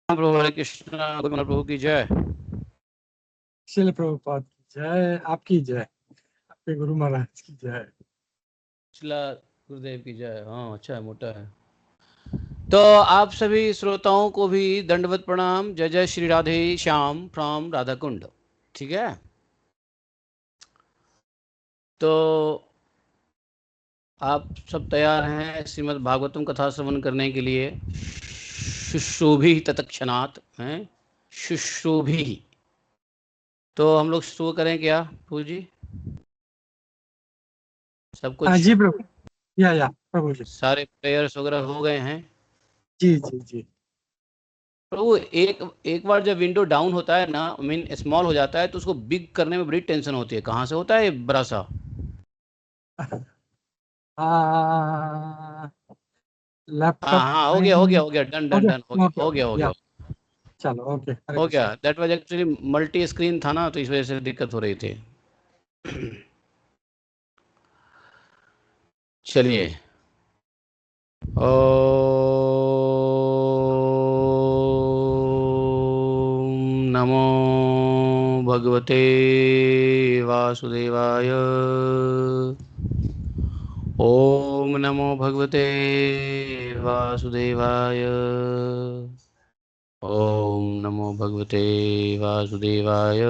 प्रभु हरे कृष्ण। गोविंद प्रभु की जय। शिल प्रभुपाद की जय, आपकी जय, आपके गुरु महाराज की जय, शिला गुरुदेव की जय। हाँ, अच्छा है, मोटा है। तो आप सभी श्रोताओं को भी दंडवत प्रणाम। जय जय श्री राधे श्याम फ्रॉम राधा कुंड। ठीक है, तो आप सब तैयार हैं श्रीमद् भागवतम कथा श्रवण करने के लिए? शुश्रूभि तत्क्षणात् हैं, शुश्रूभि। तो हम लोग शुरू करें क्या प्रभु जी? सब कुछ जी प्रभु, या प्रभु जी, सारे प्रेयर्स वगैरह हो गए हैं? जी जी जी। प्रभु एक एक बार जब विंडो डाउन होता है ना, मीन स्मॉल हो जाता है, तो उसको बिग करने में बड़ी टेंशन होती है। कहाँ से होता है ये बड़ा सा? हाँ लैपटॉप हाँ, हो गया हो में गया हो गया, डन हो डन गया, डन, हो गया ओके हो ओके, गया हो या गया चलो, ओके, हरे हो गया। Krishna. That was actually multi screen था ना, तो इस वजह से दिक्कत हो रही थी। चलिए, ओम नमो भगवते वासुदेवाय। ओम नमो भगवते वासुदेवाय। ओम नमो भगवते वासुदेवाय।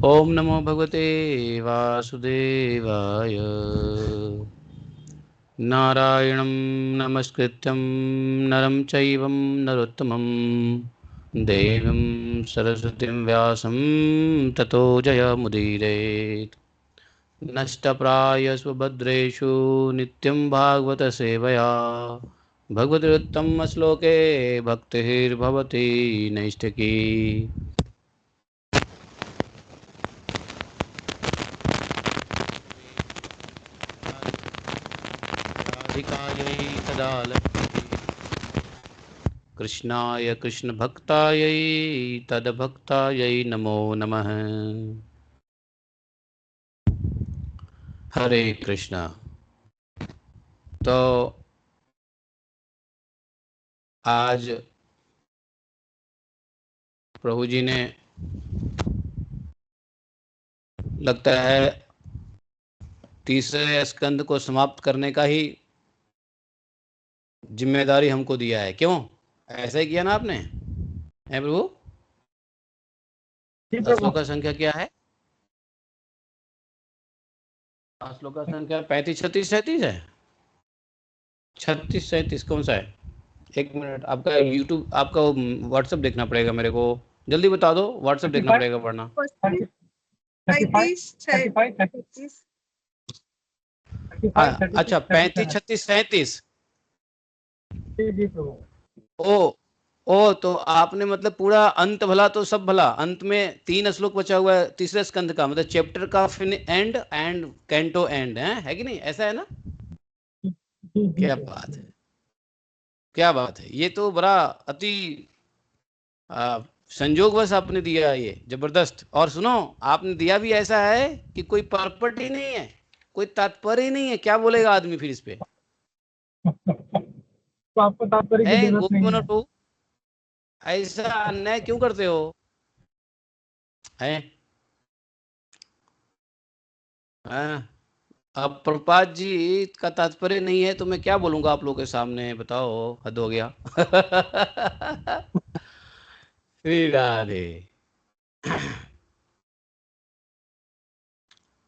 ओम नमो भगवते वासुदेवाय। नारायणं नमस्कृत्यं नरं चैव नरोत्तमं देवीं सरस्वतीं व्यासं ततो जयमुदीरयेत्। नष्टप्रायस्वभद्रेषु नित्यं भागवतसेवया भगवद्गीतोत्तमश्लोके भक्तिर्भवति नैष्ठिकी। राधिकायै तदा लक्ष्मी कृष्णाय कृष्णभक्तायै तद्भक्तायै नमो नमः। हरे कृष्णा। तो आज प्रभु जी ने लगता है तीसरे स्कंद को समाप्त करने का ही जिम्मेदारी हमको दिया है। क्यों ऐसा ही किया ना आपने? है प्रभु? जी प्रभु, श्लोक का संख्या क्या है? श्लोक का संख्या 35 36 37 है। 36 37 कौन सा है? एक मिनट, आपका यूट्यूब, आपका व्हाट्सएप देखना पड़ेगा मेरे को। जल्दी बता दो, व्हाट्सएप देखना पड़ेगा वरना। 35 अच्छा, 35 36 37। जी प्रभु। ओ ओ, तो आपने मतलब पूरा अंत भला तो सब भला। अंत में 3 श्लोक बचा हुआ है तीसरे स्कंद का, मतलब चैप्टर का एंड कैंटो एंड है कि नहीं? ऐसा है ना? क्या बात है, क्या बात है! ये तो बड़ा अति संजोगवश आपने दिया, ये जबरदस्त। और सुनो, आपने दिया भी ऐसा है कि कोई पर्पट ही नहीं है, कोई तात्पर्य ही नहीं है। क्या बोलेगा आदमी फिर इस पे? तो आपको तात्पर्य की है जरूरत गोपी नहीं मनोहर है। प्रभु, ऐसा अन्याय क्यों करते हो? है हाँ? अब प्रभुपाद जी का तात्पर्य नहीं है तो मैं क्या बोलूंगा आप लोगों के सामने? बताओ, हद हो गया। श्री राधे।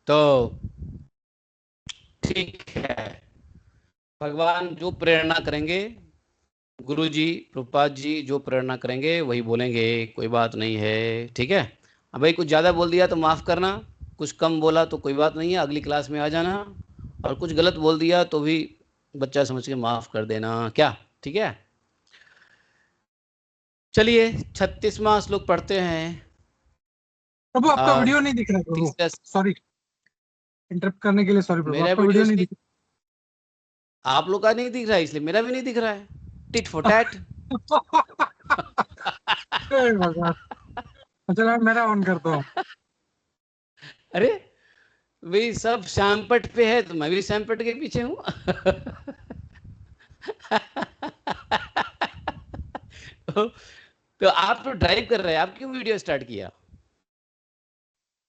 तो ठीक है, भगवान जो प्रेरणा करेंगे, गुरु जी प्रभुपाद जी जो प्रेरणा करेंगे वही बोलेंगे, कोई बात नहीं है। ठीक है? अब भाई कुछ ज़्यादा बोल दिया तो माफ़ करना, कुछ कम बोला तो कोई बात नहीं है, अगली क्लास में आ जाना। और कुछ गलत बोल दिया तो भी बच्चा समझ के माफ़ कर देना, क्या? ठीक है, चलिए 36वां श्लोक पढ़ते हैं। प्रभु आपका वीडियो नहीं दिख रहा है प्रभु, तीसरा। सॉरी इंटरप्ट करने के लिए, सॉरी प्रभु, मेरा आपका वीडियो वीडियो नहीं इसलिए दिख आप लोग का नहीं दिख रहा है, इसलिए मेरा भी नहीं दिख रहा है। Tit for tat. हे भगवान। चलो मेरा ऑन करता हूँ। अरे भाई, सब श्यामपट पे है तो मैं भी श्यामपट के पीछे हूँ। तो आप तो ड्राइव कर रहे हैं, आप क्यों वीडियो स्टार्ट किया?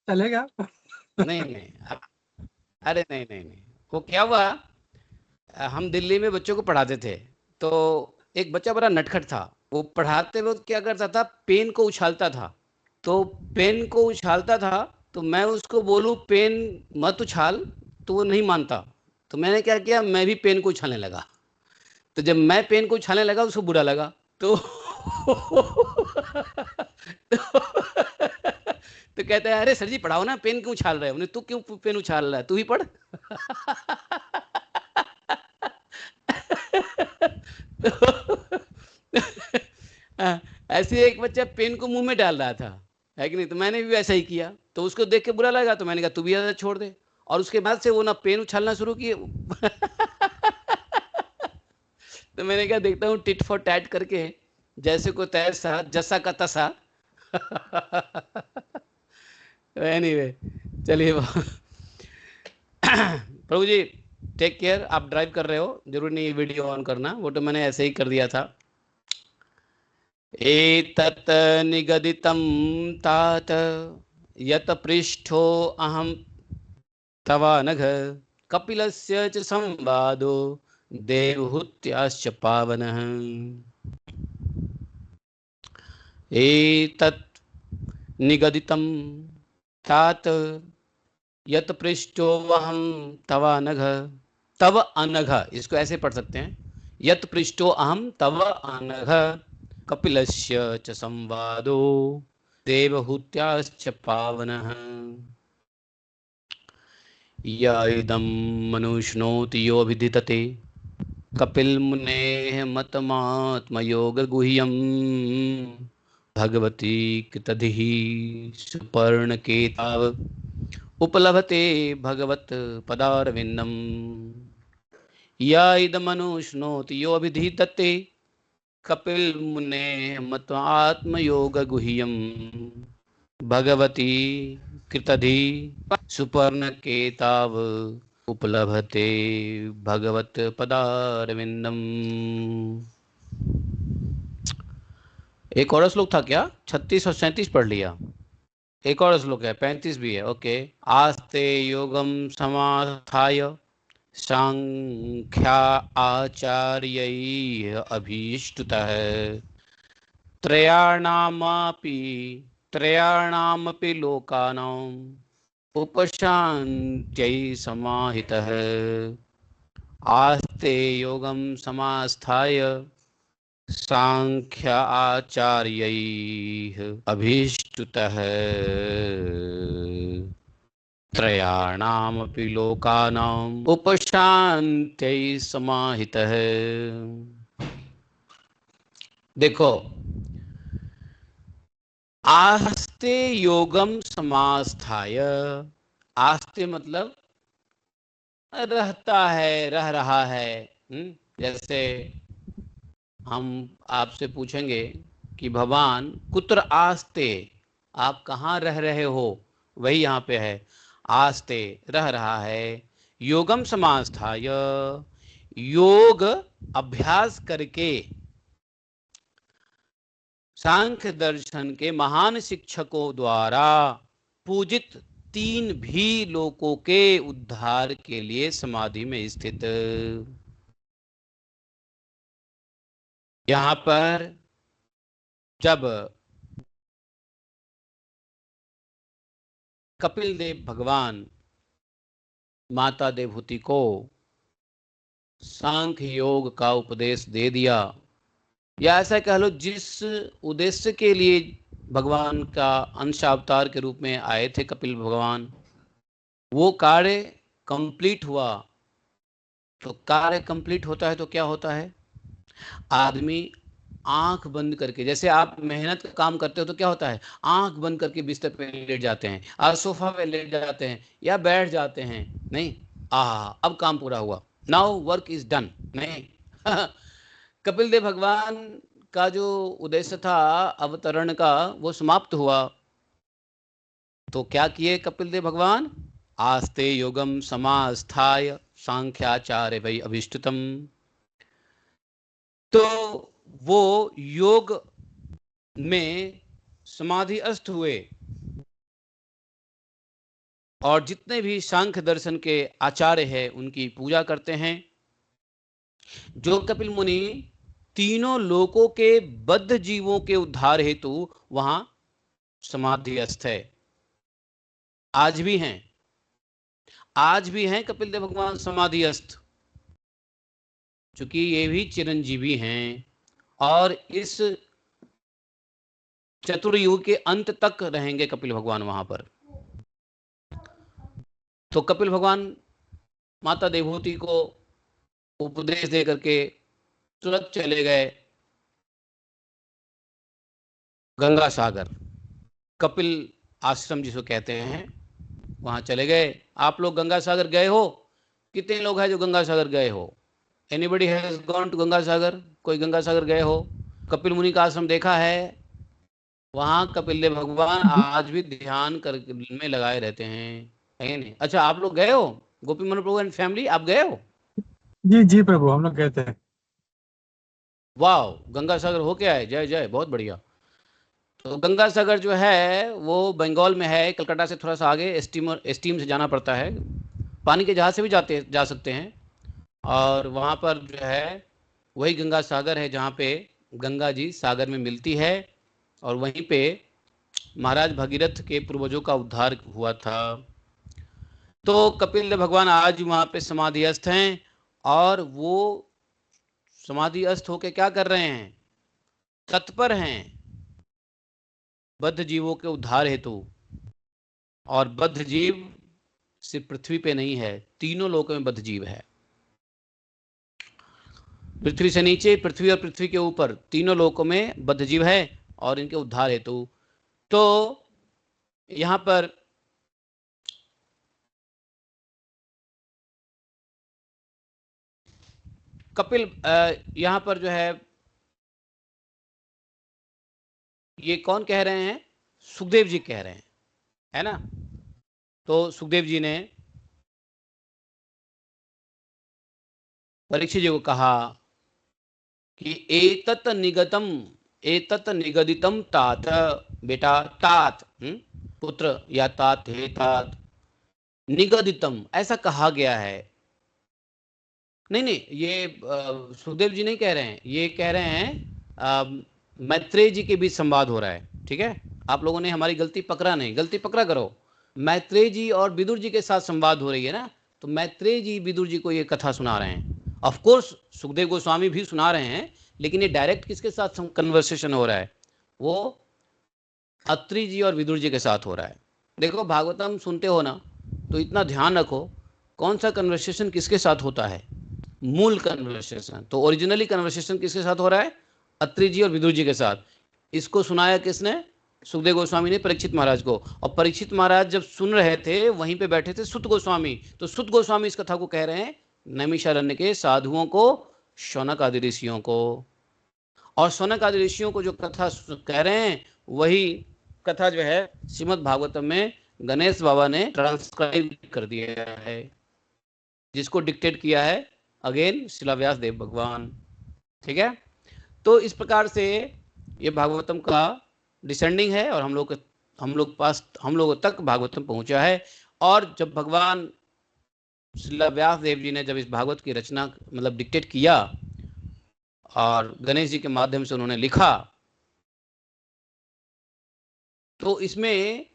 चलेगा। नहीं नहीं आप, अरे नहीं नहीं नहीं, वो क्या हुआ, हम दिल्ली में बच्चों को पढ़ाते थे, तो एक बच्चा बड़ा नटखट था। वो पढ़ाते वक्त क्या करता था, पेन को उछालता था। तो पेन को उछालता था, तो मैं उसको बोलूं पेन मत उछाल, तो वो नहीं मानता। तो मैंने क्या किया, मैं भी पेन को उछालने लगा। तो जब मैं पेन को उछालने लगा, उसको बुरा लगा। तो तो कहता है, अरे सर जी पढ़ाओ ना, पेन क्यों उछाल रहे हो? तू क्यों पेन उछाल रहा है, तू ही पढ़। हाँ, ऐसे एक बच्चा पेन को मुंह में डाल रहा था, है कि नहीं? तो मैंने भी वैसा ही किया, तो उसको देख के बुरा लगा, तो मैंने कहा तू भी आदत छोड़ दे। और उसके बाद से वो ना पेन उछालना शुरू किए। तो मैंने कहा देखता हूँ टिट फॉर टैट करके, जैसे को तैसा जैसा का तसा। एनीवे, चलिए। प्रभु जी टेक केयर। आप ड्राइव कर रहे हो, जरूर नहीं वीडियो ऑन करना, वो तो मैंने ऐसे ही कर दिया था। एतत् निगदितं तात यत पृष्ठो अहम तवानघ कपिलस्य च संवादो देवहूत्याश्च पावनः। एतत् निगदितं तात यत पृष्ठो अहम तवानघ, तव अनघ, इसको ऐसे पढ़ सकते हैं, यत पृष्ठो अहम तव अनघ कपिलस्य च संवादो देवहूत्याश्च पावनः। य इदं मनुष्णोति योऽभिधितते कपिलमुनेः मतमात्मयोगगुह्यम् भगवती कृतधिः सुपर्णकेताव उपलभते भगवत पदारविन्दम्। य इदमनुष्णोति योऽभिधीतते कपिलमुनेः मतमात्मयोगगुह्यम् भगवती कृतधि सुपर्णकेताव उपलभते भगवत पदारविंदम। एक और श्लोक था क्या? 36 और 37 पढ़ लिया। एक और श्लोक है, 35 भी है। ओके। आस्ते योगम समाधाय सांख्या आचार्य अभीष्टुतः त्रयाणामपि त्रयाणामपि लोकानां उपशान्त्यै समाहितः आस्ते योगं समास्थाय सांख्य आचार्यैः अभीष्टुतः त्रयाणामपि लोकानां उपशान्त्यै समाहितः। देखो, आस्ते योगम समास्थाय, आस्ते मतलब रहता है, रह रहा है। जैसे हम आपसे पूछेंगे कि भगवान कुत्र आस्ते, आप कहाँ रह रहे हो, वही यहाँ पे है। आस्ते रह रहा है, योगम समास्थाय योग अभ्यास करके, सांख्य दर्शन के महान शिक्षकों द्वारा पूजित तीन भी लोकों के उद्धार के लिए समाधि में स्थित। यहां पर जब कपिल देव भगवान माता देवहूति को सांख्य योग का उपदेश दे दिया, या ऐसा कह लो जिस उद्देश्य के लिए भगवान का अंश अवतार के रूप में आए थे कपिल भगवान, वो कार्य कंप्लीट हुआ। तो कार्य कंप्लीट होता है तो क्या होता है, आदमी आंख बंद करके, जैसे आप मेहनत का काम करते हो तो क्या होता है, आंख बंद करके बिस्तर पे लेट जाते हैं, आज सोफा पे लेट जाते हैं या बैठ जाते हैं। नहीं, अब काम पूरा हुआ, नाउ वर्क इज डन। नहीं। कपिल देव भगवान का जो उद्देश्य था अवतरण का, वो समाप्त हुआ। तो क्या किए कपिल देव भगवान, आस्ते योगम समास्थाय सांख्याचार्य वै अभिष्टुतम। तो वो योग में समाधिस्थ हुए और जितने भी सांख्य दर्शन के आचार्य हैं उनकी पूजा करते हैं। जो कपिल मुनि तीनों लोकों के बद्ध जीवों के उद्धार हेतु वहां समाधिस्थ है, आज भी हैं, आज भी हैं कपिल देव भगवान समाधिस्थ, चूंकि ये भी चिरंजीवी हैं और इस चतुर्युग के अंत तक रहेंगे कपिल भगवान वहां पर। तो कपिल भगवान माता देवहूति को उपदेश दे करके तुरंत चले गए गंगा सागर, कपिल आश्रम जिसको कहते हैं, वहां चले गए। आप लोग गंगा सागर गए हो? कितने लोग हैं जो गंगा सागर गए हो? Anybody has gone to Ganga Sagar? कोई गंगा सागर गए हो? कपिल मुनि का आश्रम देखा है? वहां कपिल देव भगवान आज भी ध्यान कर में लगाए रहते हैं, है नहीं? अच्छा, आप लोग गए हो? गोपी मोहन प्रभु एंड फैमिली, आप गए हो? जी जी प्रभु, हम लोग कहते हैं। वाह, गंगा सागर होके आए, जय जय, बहुत बढ़िया। तो गंगा सागर जो है वो बंगाल में है, कलकत्ता से थोड़ा सा आगे, स्टीम से जाना पड़ता है। पानी के जहाज से भी जा सकते हैं। और वहाँ पर जो है वही गंगा सागर है जहाँ पे गंगा जी सागर में मिलती है, और वहीं पे महाराज भगीरथ के पूर्वजों का उद्धार हुआ था। तो कपिल देव भगवान आज वहाँ पे समाधिस्थ हैं, और वो समाधिस्थ होके क्या कर रहे हैं? तत्पर हैं बद्ध जीवों के उद्धार हेतु। और बद्ध जीव सिर्फ पृथ्वी पे नहीं है, तीनों लोकों में बद्ध जीव है। पृथ्वी से नीचे, पृथ्वी और पृथ्वी के ऊपर, तीनों लोकों में बद्ध जीव है और इनके उद्धार हेतु। तो यहां पर कपिल यहां पर जो है ये कौन कह रहे हैं? सुखदेव जी कह रहे हैं, है ना? तो सुखदेव जी ने परीक्षित जी को कहा कि एतत निगदितम तात, बेटा तात, पुत्र या तात, हे तात, निगदितम ऐसा कहा गया है। नहीं नहीं, ये सुखदेव जी नहीं कह रहे हैं, ये कह रहे हैं मैत्रेय जी के बीच संवाद हो रहा है, ठीक है? आप लोगों ने हमारी गलती पकड़ा नहीं, गलती पकड़ा करो। मैत्रेय जी और विदुर जी के साथ संवाद हो रही है ना, तो मैत्रेय जी विदुर जी को ये कथा सुना रहे हैं। ऑफ कोर्स सुखदेव गोस्वामी भी सुना रहे हैं, लेकिन ये डायरेक्ट किसके साथ कन्वर्सेशन हो रहा है? वो अत्रि जी और विदुर जी के साथ हो रहा है। देखो, भागवतम सुनते हो ना, तो इतना ध्यान रखो कौन सा कन्वर्सेशन किसके साथ होता है। मूल कन्वर्सेशन तो ओरिजिनली कन्वर्सेशन किसके साथ हो रहा है? अत्रि जी और विदुर जी के साथ। इसको सुनाया किसने? सुखदेव गोस्वामी ने परीक्षित महाराज को। और परीक्षित महाराज जब सुन रहे थे, वहीं पे बैठे थे सुत गोस्वामी। तो सुत गोस्वामी इस कथा को कह रहे हैं नैमिषारण्य के साधुओं को, शौनक आदि ऋषियों को। और शौनक आदि ऋषियों को जो कथा कह रहे हैं, वही कथा जो है श्रीमद् भागवतम में गणेश बाबा ने ट्रांसक्राइब कर दिया है, जिसको डिक्टेट किया है अगेन शिला व्यास देव भगवान, ठीक है? तो इस प्रकार से ये भागवतम का डिसेंडिंग है, और हम लोगों तक भागवतम पहुंचा है। और जब भगवान शिला व्यास देव जी ने जब इस भागवत की रचना मतलब डिक्टेट किया, और गणेश जी के माध्यम से उन्होंने लिखा, तो इसमें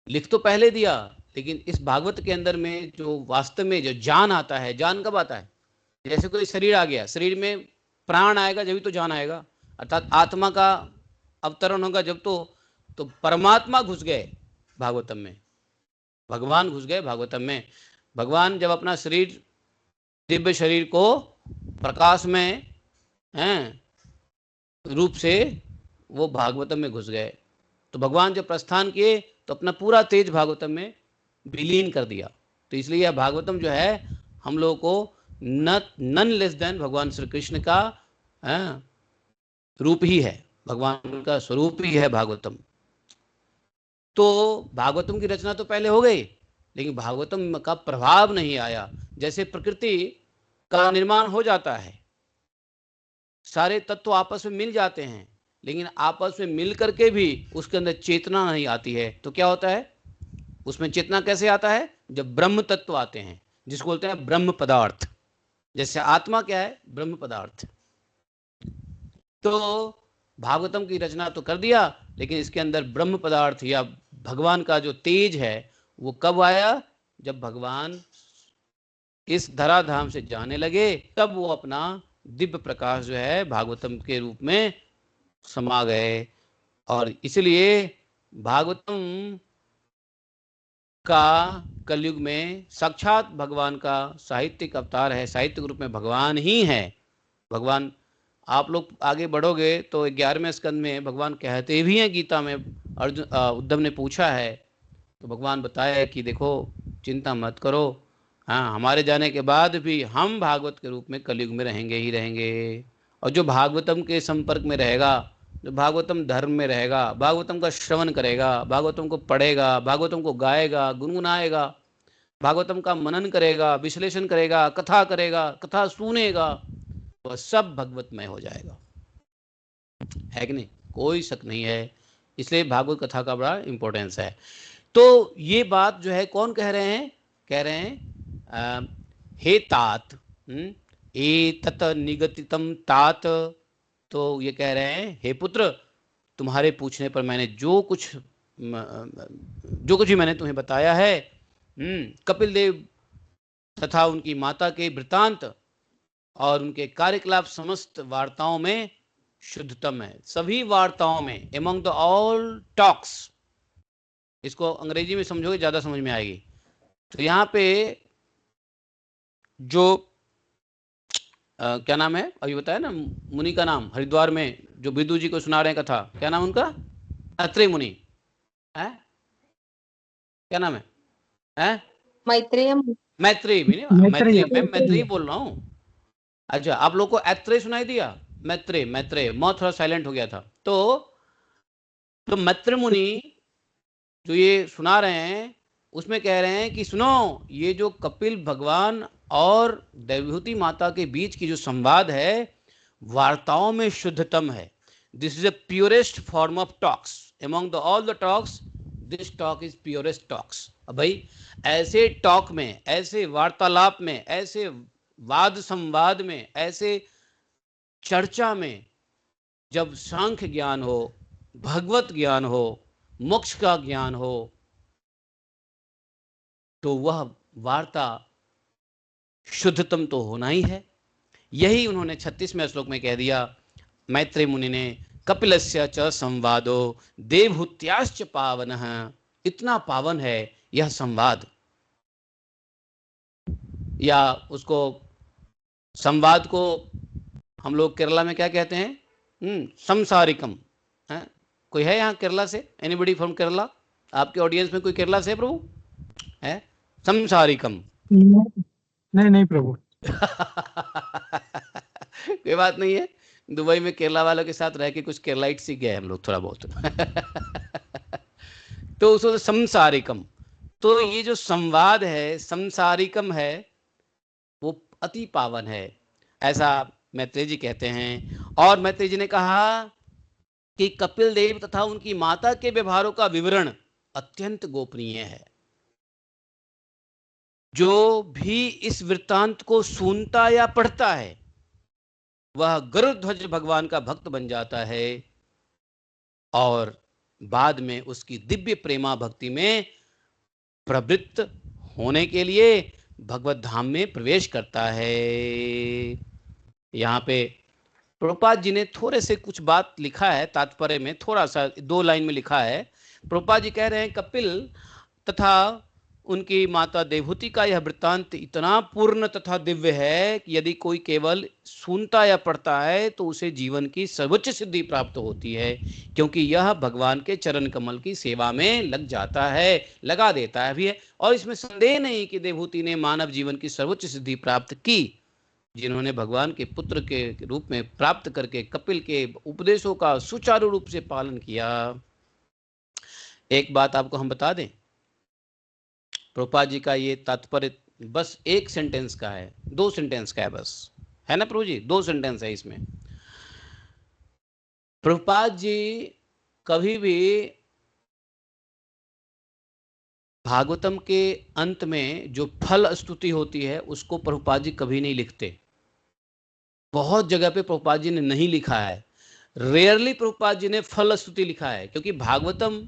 लिख तो पहले दिया, लेकिन इस भागवत के अंदर में जो वास्तव में जो जान आता है, जान कब आता है? जैसे कोई शरीर आ गया, शरीर में प्राण आएगा जब तो जान आएगा, अर्थात आत्मा का अवतरण होगा जब तो परमात्मा घुस गए भागवतम में, भगवान घुस गए भागवतम में। भगवान जब अपना शरीर, दिव्य शरीर को प्रकाश में रूप से वो भागवतम में घुस गए, तो भगवान जब प्रस्थान किए तो अपना पूरा तेज भागवतम में विलीन कर दिया। तो इसलिए यह भागवतम जो है हम लोगों को नन लेस देन भगवान श्री कृष्ण का रूप ही है, भगवान का स्वरूप ही है भागवतम। तो भागवतम की रचना तो पहले हो गई, लेकिन भागवतम का प्रभाव नहीं आया। जैसे प्रकृति का निर्माण हो जाता है, सारे तत्व आपस में मिल जाते हैं, लेकिन आपस में मिल करके भी उसके अंदर चेतना नहीं आती है। तो क्या होता है उसमें चेतना कैसे आता है? जब ब्रह्म तत्व आते हैं, जिसको बोलते हैं ब्रह्म पदार्थ। जैसे आत्मा क्या है? ब्रह्म पदार्थ। तो भागवतम की रचना तो कर दिया, लेकिन इसके अंदर ब्रह्म पदार्थ या भगवान का जो तेज है वो कब आया? जब भगवान इस धराधाम से जाने लगे, तब वो अपना दिव्य प्रकाश जो है भागवतम के रूप में समा गए। और इसलिए भागवतम का कलयुग में साक्षात भगवान का साहित्यिक अवतार है, साहित्यिक रूप में भगवान ही है। भगवान, आप लोग आगे बढ़ोगे तो 11वें स्कंद में भगवान कहते भी हैं गीता में, अर्जुन उद्धव ने पूछा है तो भगवान बताया कि देखो चिंता मत करो, हाँ हमारे जाने के बाद भी हम भागवत के रूप में कलयुग में रहेंगे ही रहेंगे। और जो भागवतम के संपर्क में रहेगा, जो भागवतम धर्म में रहेगा, भागवतम का श्रवण करेगा, भागवतम को पढ़ेगा, भागवतम को गाएगा, गुनगुनाएगा, भागवतम का मनन करेगा, विश्लेषण करेगा, कथा करेगा, कथा सुनेगा, वह सब भगवतमय हो जाएगा। है कि नहीं? कोई शक नहीं है। इसलिए भागवत कथा का बड़ा इंपॉर्टेंस है। तो ये बात जो है कौन कह रहे हैं? कह रहे हैं हे तात, ए तत निगतितम तात। तो ये कह रहे हैं हे पुत्र, तुम्हारे पूछने पर मैंने जो कुछ भी मैंने तुम्हें बताया है, कपिल देव तथा उनकी माता के वृतांत और उनके कार्यकलाप समस्त वार्ताओं में शुद्धतम है। सभी वार्ताओं में, एमंग द ऑल टॉक्स, इसको अंग्रेजी में समझोगे ज्यादा समझ में आएगी। तो यहाँ पे जो क्या नाम है अभी बताया ना मुनि का नाम, हरिद्वार में जो विदु जी को सुना रहे हैं कथा, क्या नाम उनका? मैत्रेय मुनि है। क्या नाम है? मैत्रेय मैत्रेय मैत्रेय मैं मैत्रेय बोल रहा हूँ। अच्छा, आप लोग को ऐत्रेय सुनाई दिया? मैत्रेय, मैत्रेय, मैं थोड़ा साइलेंट हो गया था। तो मैत्रेय मुनि जो ये सुना रहे हैं उसमें कह रहे हैं कि सुनो, ये जो कपिल भगवान और देवहूति माता के बीच की जो संवाद है वार्ताओं में शुद्धतम है। This is the purest form of talks among the all the talks, this talk is purest talks. अब भाई ऐसे टॉक में, ऐसे वार्तालाप में, ऐसे वाद संवाद में, ऐसे चर्चा में जब सांख्य ज्ञान हो, भगवत ज्ञान हो, मोक्ष का ज्ञान हो, तो वह वार्ता शुद्धतम तो होना ही है। यही उन्होंने 36वें श्लोक में कह दिया, मैत्रेय मुनि ने, कपिलस्य च संवादो देवहूत्याश्च पावनः। इतना पावन है यह संवाद, या उसको संवाद को हम लोग केरला में क्या कहते हैं? संसारिकम है। कोई है यहाँ केरला से? Anybody from Kerala? आपके ऑडियंस में कोई केरला से प्रभु है? संसारिकम। नहीं नहीं प्रभु। कोई बात नहीं है, दुबई में केरला वालों के साथ रह के कुछ केरलाइट सीख गए हम लोग थोड़ा बहुत। तो उसको संसारिकम, तो ये जो संवाद है संसारिकम है, वो अति पावन है, ऐसा मैत्रेय जी कहते हैं। और मैत्रेय जी ने कहा कि कपिल देव तथा उनकी माता के व्यवहारों का विवरण अत्यंत गोपनीय है। जो भी इस वृत्तांत को सुनता या पढ़ता है वह गरुड़ध्वज भगवान का भक्त बन जाता है और बाद में उसकी दिव्य प्रेमा भक्ति में प्रवृत्त होने के लिए भगवत धाम में प्रवेश करता है। यहाँ पे प्रभुपाद जी ने थोड़े से कुछ बात लिखा है, तात्पर्य में थोड़ा सा 2 लाइन में लिखा है। प्रभुपाद जी कह रहे हैं कपिल तथा उनकी माता देवहूति का यह वृत्तांत इतना पूर्ण तथा दिव्य है कि यदि कोई केवल सुनता या पढ़ता है तो उसे जीवन की सर्वोच्च सिद्धि प्राप्त होती है, क्योंकि यह भगवान के चरण कमल की सेवा में लग जाता है, लगा देता है भी है। और इसमें संदेह नहीं कि देवहूति ने मानव जीवन की सर्वोच्च सिद्धि प्राप्त की, जिन्होंने भगवान के पुत्र के रूप में प्राप्त करके कपिल के उपदेशों का सुचारू रूप से पालन किया। एक बात आपको हम बता दें, प्रभुपाद जी का ये तात्पर्य बस 1 सेंटेंस का है, 2 सेंटेंस का है बस, है ना प्रभु जी? 2 सेंटेंस है इसमें। प्रभुपाद जी कभी भी भागवतम के अंत में जो फल स्तुति होती है उसको प्रभुपाद जी कभी नहीं लिखते। बहुत जगह पे प्रभुपाद जी ने नहीं लिखा है। रेयरली प्रभुपाद जी ने फल स्तुति लिखा है, क्योंकि भागवतम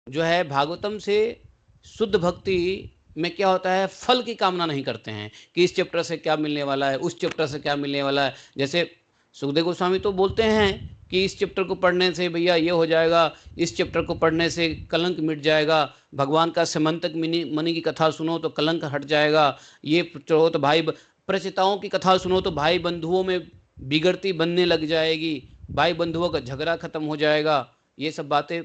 जो है, भागवतम से शुद्ध भक्ति में क्या होता है, फल की कामना नहीं करते हैं कि इस चैप्टर से क्या मिलने वाला है, उस चैप्टर से क्या मिलने वाला है। जैसे सुखदेव गोस्वामी तो बोलते हैं कि इस चैप्टर को पढ़ने से भैया ये हो जाएगा, इस चैप्टर को पढ़ने से कलंक मिट जाएगा, भगवान का समंतक मणि की कथा सुनो तो कलंक हट जाएगा, ये हो तो भाई प्रचिताओं की कथा सुनो तो भाई बंधुओं में बिगड़ती बनने लग जाएगी, भाई बंधुओं का झगड़ा खत्म हो जाएगा। ये सब बातें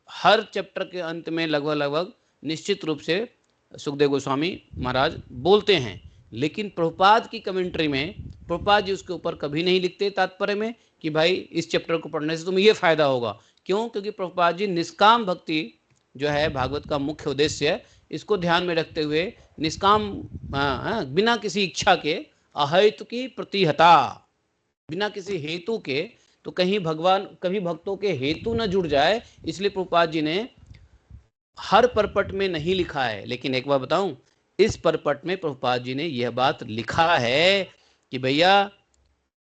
हर चैप्टर के अंत में लगभग लगभग निश्चित रूप से सुखदेव गोस्वामी महाराज बोलते हैं। लेकिन प्रभुपाद की कमेंट्री में प्रभुपाद जी उसके ऊपर कभी नहीं लिखते तात्पर्य में कि भाई इस चैप्टर को पढ़ने से तुम्हें ये फायदा होगा। क्यों? क्योंकि प्रभुपाद जी निष्काम भक्ति जो है भागवत का मुख्य उद्देश्य है, इसको ध्यान में रखते हुए निष्काम बिना किसी इच्छा के अहेतु की प्रतिहता, बिना किसी हेतु के, तो कहीं भगवान कभी भक्तों के हेतु न जुड़ जाए, इसलिए प्रभुपाद जी ने हर परपट में नहीं लिखा है। लेकिन एक बार बताऊं, इस परपट में प्रभुपाद जी ने यह बात लिखा है कि भैया,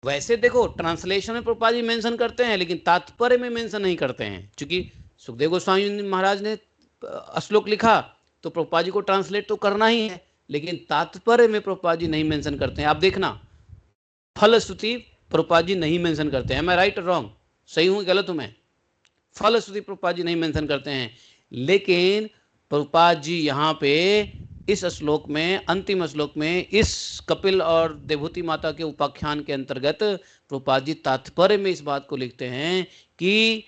वैसे देखो ट्रांसलेशन में प्रभुपाद जी मेंशन करते हैं लेकिन तात्पर्य में मेंशन नहीं करते हैं। क्योंकि सुखदेव गोस्वामी महाराज ने श्लोक लिखा तो प्रभुपाद जी को ट्रांसलेट तो करना ही है, लेकिन तात्पर्य में प्रभुपाद जी नहीं मेंशन करते हैं। आप देखना, फलश्रुति प्रभुपाद जी नहीं मेंशन करते हैं। मैं राइट और रॉन्ग, सही हूँ गलत हूँ मैं? फलश्रुति प्रभुपाद जी नहीं मेंशन करते हैं, लेकिन प्रभुपाद जी यहाँ पे इस श्लोक में, अंतिम श्लोक में, इस कपिल और देवहूति माता के उपाख्यान के अंतर्गत प्रभुपाद जी तात्पर्य में इस बात को लिखते हैं कि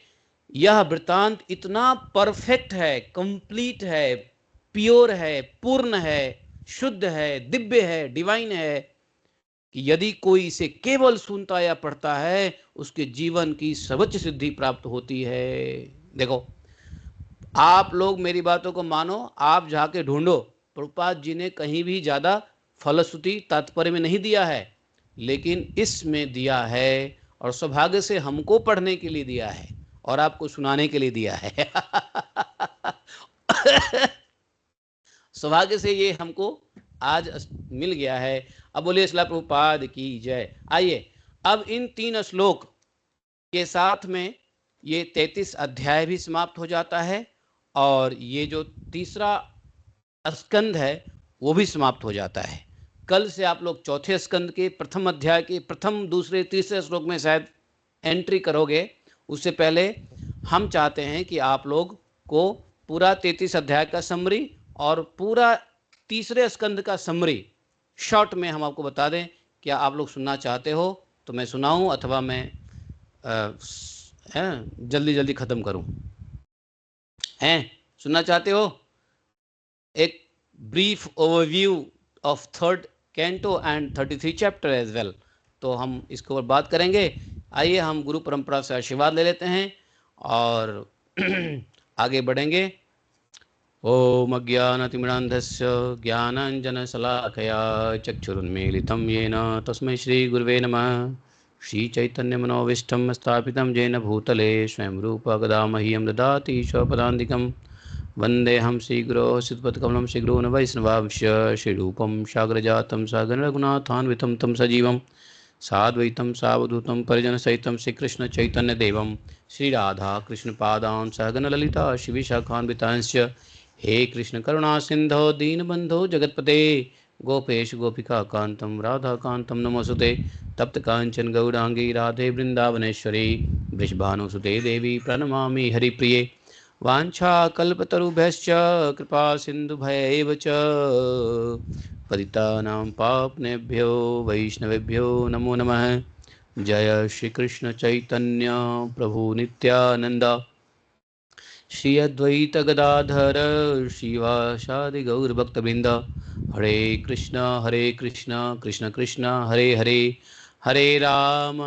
यह वृत्तांत इतना परफेक्ट है, कंप्लीट है, प्योर है, पूर्ण है, शुद्ध है, दिव्य है, डिवाइन है, कि यदि कोई इसे केवल सुनता या पढ़ता है उसके जीवन की सर्वोच्च सिद्धि प्राप्त होती है। देखो, आप लोग मेरी बातों को मानो, आप जाके ढूंढो, प्रभुपाद जी ने कहीं भी ज्यादा फलश्रुति तात्पर्य में नहीं दिया है, लेकिन इसमें दिया है, और सौभाग्य से हमको पढ़ने के लिए दिया है और आपको सुनाने के लिए दिया है। सौभाग्य से ये हमको आज मिल गया है। अब बोलिए श्रील प्रभुपाद की जय। आइए, अब इन 3 श्लोक के साथ में ये 33 अध्याय भी समाप्त हो जाता है, और ये जो तीसरा स्कंद है वो भी समाप्त हो जाता है। कल से आप लोग चौथे स्कंद के प्रथम अध्याय के प्रथम, दूसरे, तीसरे श्लोक में शायद एंट्री करोगे। उससे पहले हम चाहते हैं कि आप लोग को पूरा 33 अध्याय का समरी और पूरा तीसरे स्कंद का समरी शॉर्ट में हम आपको बता दें। क्या आप लोग सुनना चाहते हो तो मैं सुनाऊं, अथवा मैं जल्दी जल्दी खत्म करूं? हैं, सुनना चाहते हो? एक brief overview of third canto and 33 chapter as well, तो हम इसके ऊपर बात करेंगे। आइए हम गुरु परंपरा से आशीर्वाद ले लेते हैं और आगे बढ़ेंगे। ओम अज्ञानतिमिरान्धस्य ज्ञानाञ्जनशलाकया चक्षुरुन्मीलितं येन तस्मै श्रीगुरुवे नमः। श्रीचैतन्यमनोभीष्टं स्थापितं येन भूतले स्वयं रूप गदा मह्यं ददाति स्वपदान्तिकं। वन्देऽहं श्रीगुरोः श्रीयुतपदकमलं श्रीगुरून् वैष्णवांश्च श्रीरूपं साग्रजातं सागररघुनाथान्वितं तं सजीवं साद्वैतं सावधूतं परिजनसहितं श्रीकृष्णचैतन्यदेवं श्रीराधाकृष्णपादान् सहगणललिता शिविशाखान्वितांश्च। हे कृष्ण करुणा सिंधो दीनबंधो जगतपते गोपेश गोपिका कांतम राधा कांतम नमोसुते तप्त कांचन गौरांगी राधे वृंदावनेश्वरी वृषभानुसुते देवी प्रणमामि हरिप्रिये। वाञ्छाकल्पतरुभ्यश्च कृपा सिन्धुभैव च पतितानां पावनेभ्यो वैष्णवेभ्यो नमो नमः। जय श्री कृष्ण चैतन्य प्रभु नित्यानंद श्री अद्वैत गदाधर श्रीवासादि गौरभक्तवृंद। हरे कृष्ण कृष्ण कृष्ण हरे हरे, हरे राम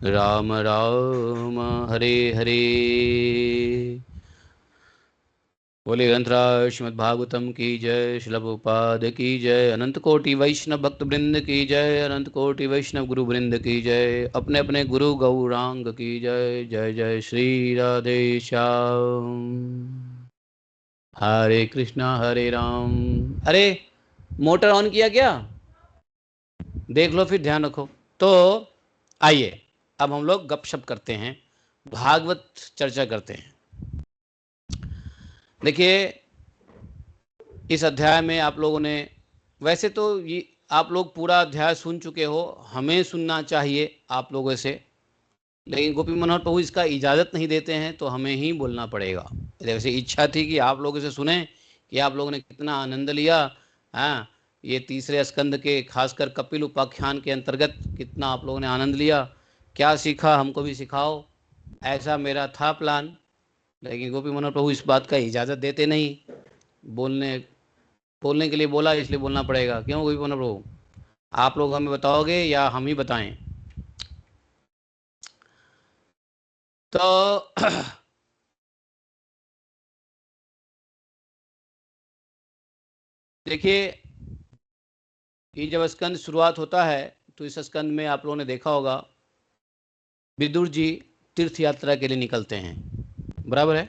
राम राम हरे हरे। बोले ग्रंथराज श्रीमद् भागवतम की जय, श्रील प्रभुपाद की जय, अनंत कोटि वैष्णव भक्त वृंद की जय, अनंत कोटि वैष्णव गुरु वृंद की जय, अपने अपने गुरु गौरांग की जय। जय जय श्री राधे श्याम। हरे कृष्णा हरे राम। अरे मोटर ऑन किया क्या? देख लो फिर ध्यान रखो। तो आइए अब हम लोग गपशप करते हैं, भागवत चर्चा करते हैं। देखिए इस अध्याय में आप लोगों ने, वैसे तो ये आप लोग पूरा अध्याय सुन चुके हो, हमें सुनना चाहिए आप लोगों से, लेकिन गोपी मनोहर प्रभु इसका इजाज़त नहीं देते हैं तो हमें ही बोलना पड़ेगा। वैसे इच्छा थी कि आप लोगों से सुने कि आप लोगों ने कितना आनंद लिया। हाँ, ये तीसरे स्कंद के खासकर कपिल उपाख्यान के अंतर्गत कितना आप लोगों ने आनंद लिया, क्या सीखा हमको भी सिखाओ, ऐसा मेरा था प्लान। लेकिन गोपी मनोहर प्रभु इस बात का इजाज़त देते नहीं। बोलने बोलने के लिए बोला, इसलिए बोलना पड़ेगा। क्यों गोपी मनोहर प्रभु, आप लोग हमें बताओगे या हम ही बताएं? तो देखिए ये जब स्कंद शुरुआत होता है तो इस स्कंद में आप लोगों ने देखा होगा विदुर जी तीर्थ यात्रा के लिए निकलते हैं, बराबर है।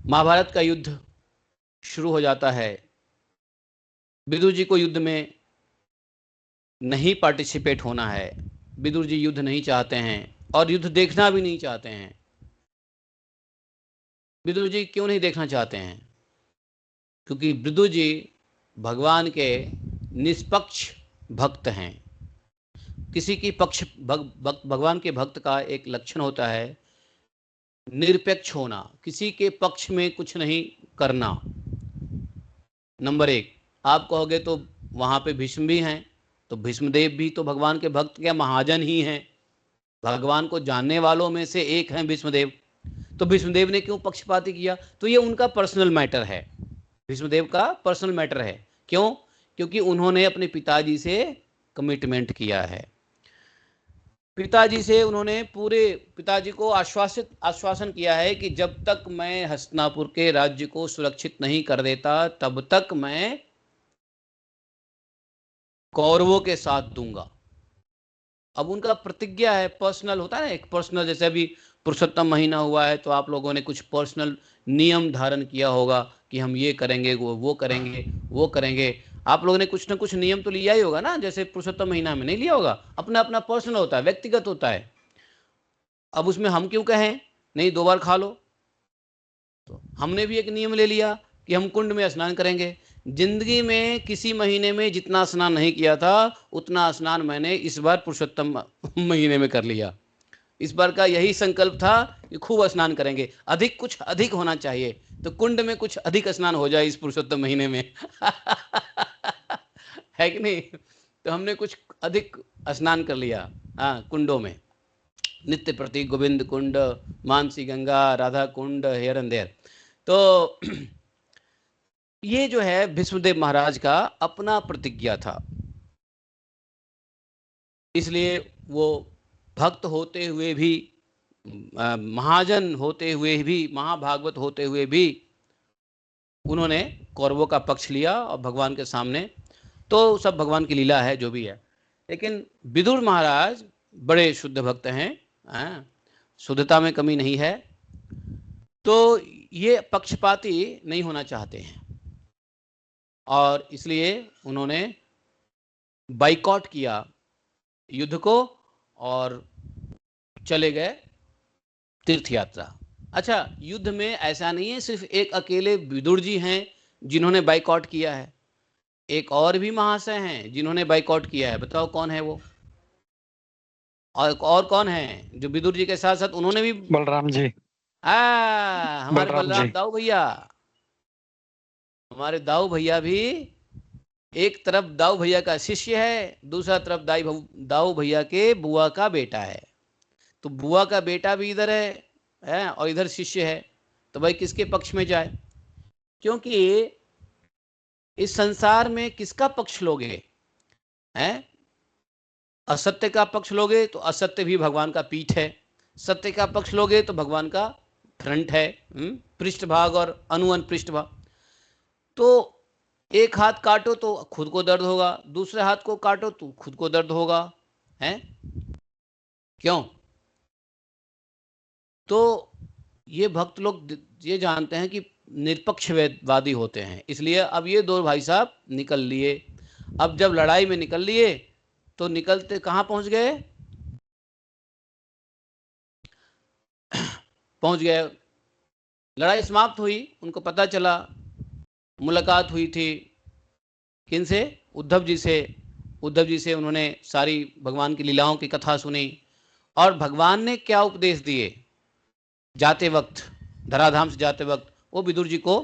महाभारत का युद्ध शुरू हो जाता है, विदुर जी को युद्ध में नहीं पार्टिसिपेट होना है, विदुर जी युद्ध नहीं चाहते हैं और युद्ध देखना भी नहीं चाहते हैं। विदुर जी क्यों नहीं देखना चाहते हैं? क्योंकि विदुर जी भगवान के निष्पक्ष भक्त हैं। किसी की पक्ष भगवान के भक्त का एक लक्षण होता है निरपेक्ष होना, किसी के पक्ष में कुछ नहीं करना। नंबर एक, आप कहोगे तो वहाँ पे भीष्म भी हैं, तो भीष्मदेव भी तो भगवान के भक्त के महाजन ही हैं, भगवान को जानने वालों में से एक हैं भीष्मदेव। तो भीष्मदेव ने क्यों पक्षपाती किया? तो ये उनका पर्सनल मैटर है, भीष्मदेव का पर्सनल मैटर है। क्यों? क्योंकि उन्होंने अपने पिताजी से कमिटमेंट किया है, पिताजी से उन्होंने पूरे पिताजी को आश्वासन किया है कि जब तक मैं हस्तिनापुर के राज्य को सुरक्षित नहीं कर देता तब तक मैं कौरवों के साथ दूंगा। अब उनका प्रतिज्ञा है, पर्सनल होता है ना, एक पर्सनल, जैसे अभी पुरुषोत्तम महीना हुआ है तो आप लोगों ने कुछ पर्सनल नियम धारण किया होगा कि हम ये करेंगे, वो करेंगे, वो करेंगे। आप लोगों ने कुछ ना कुछ नियम तो लिया ही होगा ना, जैसे पुरुषोत्तम महीना में नहीं लिया होगा, अपना अपना पर्सनल होता है, व्यक्तिगत होता है। अब उसमें हम क्यों कहें नहीं 2 बार खा लो? तो हमने भी एक नियम ले लिया कि हम कुंड में स्नान करेंगे। जिंदगी में किसी महीने में जितना स्नान नहीं किया था उतना स्नान मैंने इस बार पुरुषोत्तम महीने में कर लिया। इस बार का यही संकल्प था कि खूब स्नान करेंगे, अधिक कुछ अधिक होना चाहिए, तो कुंड में कुछ अधिक स्नान हो जाए इस पुरुषोत्तम महीने में है कि नहीं? तो हमने कुछ अधिक स्नान कर लिया। हाँ, कुंडों में नित्य प्रति गोविंद कुंड, Mansi Ganga, Radha Kund, hair and there. तो ये जो है भीष्मदेव महाराज का अपना प्रतिज्ञा था, इसलिए वो भक्त होते हुए भी, महाजन होते हुए भी, महाभागवत होते हुए भी उन्होंने कौरवों का पक्ष लिया और भगवान के सामने, तो सब भगवान की लीला है जो भी है। लेकिन विदुर महाराज बड़े शुद्ध भक्त हैं, शुद्धता में कमी नहीं है, तो ये पक्षपाती नहीं होना चाहते हैं और इसलिए उन्होंने बाइकॉट किया युद्ध को और चले गए तीर्थ यात्रा। अच्छा, युद्ध में ऐसा नहीं है सिर्फ एक अकेले विदुर जी हैं जिन्होंने बाइकॉट किया है, एक और भी महाशय हैं जिन्होंने बाइकॉट किया है। बताओ कौन है वो? और कौन है जो विदुर जी के साथ साथ उन्होंने भी? बलराम जी। हमारे बलराम जी। बलराम दाऊ भैया, हमारे दाऊ भैया भी एक तरफ दाऊ भैया का शिष्य है, दूसरा तरफ दाऊ भैया के बुआ का बेटा है। तो बुआ का बेटा भी इधर है और इधर शिष्य है, तो भाई किसके पक्ष में जाए? क्योंकि इस संसार में किसका पक्ष लोगे? हैं? असत्य का पक्ष लोगे तो असत्य भी भगवान का पीठ है, सत्य का पक्ष लोगे तो भगवान का फ्रंट है, पृष्ठभाग और अनुवन पृष्ठभाग। तो एक हाथ काटो तो खुद को दर्द होगा, दूसरे हाथ को काटो तो खुद को दर्द होगा, है क्यों? तो ये भक्त लोग ये जानते हैं कि निरपक्षवादी होते हैं, इसलिए अब ये दो भाई साहब निकल लिए। अब जब लड़ाई में निकल लिए तो निकलते कहाँ पहुंच गए? पहुंच गए, लड़ाई समाप्त हुई, उनको पता चला, मुलाकात हुई थी किनसे? उद्धव जी से। उद्धव जी से उन्होंने सारी भगवान की लीलाओं की कथा सुनी, और भगवान ने क्या उपदेश दिए जाते वक्त, धराधाम से जाते वक्त, वो विदुर जी को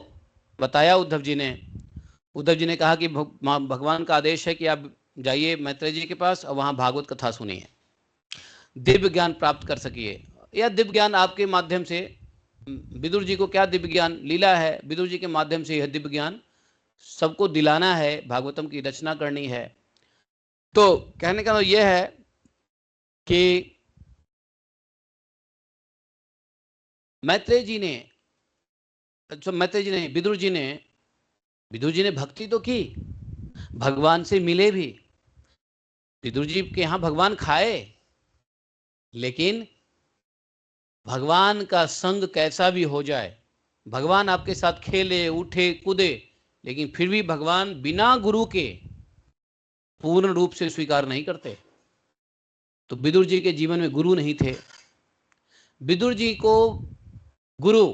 बताया उद्धव जी ने। उद्धव जी ने कहा कि भगवान का आदेश है कि आप जाइए मैत्रेय जी के पास और वहाँ भागवत कथा सुनिए, दिव्य ज्ञान प्राप्त कर सकिए। या दिव्य ज्ञान आपके माध्यम से, विदुर जी को क्या दिव्य ज्ञान, लीला है, विदुर जी के माध्यम से यह दिव्य ज्ञान सबको दिलाना है, भागवतम की रचना करनी है। तो कहने का मतलब यह है कि मैत्रेय जी ने, मैत्रेय जी ने, विदुर जी ने भक्ति तो की, भगवान से मिले भी, विदुर जी के यहाँ भगवान खाए, लेकिन भगवान का संग कैसा भी हो जाए, भगवान आपके साथ खेले उठे कूदे, लेकिन फिर भी भगवान बिना गुरु के पूर्ण रूप से स्वीकार नहीं करते। तो विदुर जी के जीवन में गुरु नहीं थे। विदुर जी को गुरु,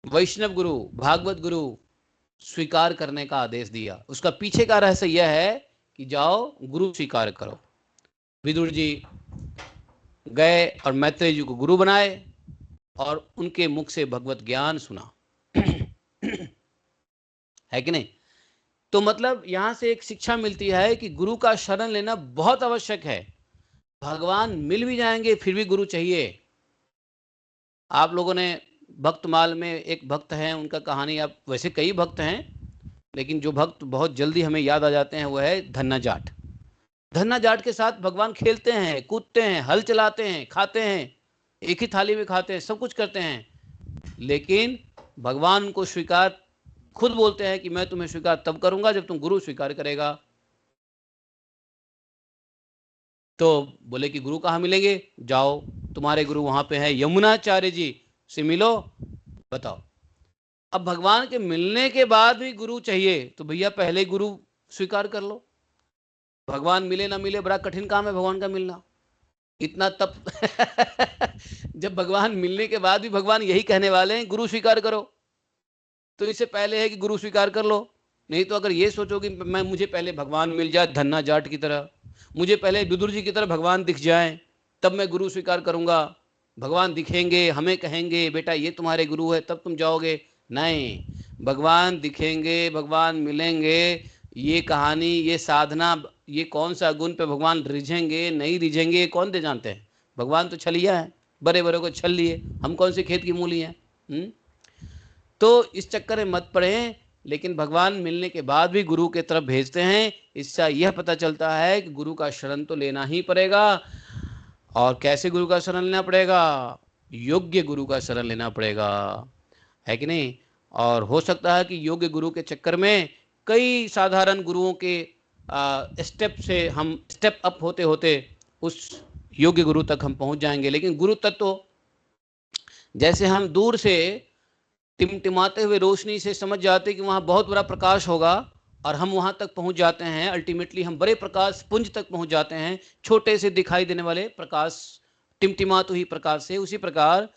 वैष्णव गुरु, भागवत गुरु स्वीकार करने का आदेश दिया। उसका पीछे का रहस्य यह है कि जाओ गुरु स्वीकार करो। विदुर जी गए और मैत्रेय जी को गुरु बनाए और उनके मुख से भगवत ज्ञान सुना। है कि नहीं? तो मतलब यहां से एक शिक्षा मिलती है कि गुरु का शरण लेना बहुत आवश्यक है। भगवान मिल भी जाएंगे फिर भी गुरु चाहिए। आप लोगों ने भक्तमाल में एक भक्त हैं, उनका कहानी, आप वैसे कई भक्त हैं, लेकिन जो भक्त बहुत जल्दी हमें याद आ जाते हैं वो है धन्ना जाट। धन्ना जाट के साथ भगवान खेलते हैं, कूदते हैं, हल चलाते हैं, खाते हैं, एक ही थाली में खाते हैं, सब कुछ करते हैं, लेकिन भगवान को स्वीकार खुद बोलते हैं कि मैं तुम्हें स्वीकार तब करूंगा जब तुम गुरु स्वीकार करेगा। तो बोले कि गुरु कहाँ मिलेंगे? जाओ तुम्हारे गुरु वहां पे है, यमुनाचार्य जी से मिलो, बताओ। अब भगवान के मिलने के बाद भी गुरु चाहिए तो भैया पहले गुरु स्वीकार कर लो। भगवान मिले ना मिले, बड़ा कठिन काम है भगवान का मिलना, इतना तप। जब भगवान मिलने के बाद भी भगवान यही कहने वाले हैं गुरु स्वीकार करो, तो इससे पहले है कि गुरु स्वीकार कर लो। नहीं तो अगर ये सोचो कि मैं, मुझे पहले भगवान मिल जाए धन्ना जाट की तरह, मुझे पहले विदुर जी की तरह भगवान दिख जाए, तब मैं गुरु स्वीकार करूंगा, भगवान दिखेंगे हमें कहेंगे बेटा ये तुम्हारे गुरु है तब तुम जाओगे, नहीं, भगवान दिखेंगे, भगवान मिलेंगे, ये कहानी, ये साधना, ये कौन सा गुण पे भगवान रिझेंगे नहीं रिझेंगे कौन दे जानते हैं। भगवान तो छलिया है, बड़े बड़े को छल लिए, हम कौन से खेत की मूली हैं। तो इस चक्कर में मत पड़े। लेकिन भगवान मिलने के बाद भी गुरु के तरफ भेजते हैं, इससे यह पता चलता है कि गुरु का शरण तो लेना ही पड़ेगा। और कैसे गुरु का शरण लेना पड़ेगा? योग्य गुरु का शरण लेना पड़ेगा, है कि नहीं? और हो सकता है कि योग्य गुरु के चक्कर में कई साधारण गुरुओं के स्टेप से हम स्टेप अप होते होते उस योग्य गुरु तक हम पहुंच जाएंगे। लेकिन गुरु तत्व जैसे हम दूर से टिमटिमाते हुए रोशनी से समझ जाते कि वहाँ बहुत बड़ा प्रकाश होगा, और हम वहाँ तक पहुँच जाते हैं, अल्टीमेटली हम बड़े प्रकाश पुंज तक पहुँच जाते हैं, छोटे से दिखाई देने वाले प्रकाश, टिमटिमाते हुई प्रकाश से। उसी प्रकार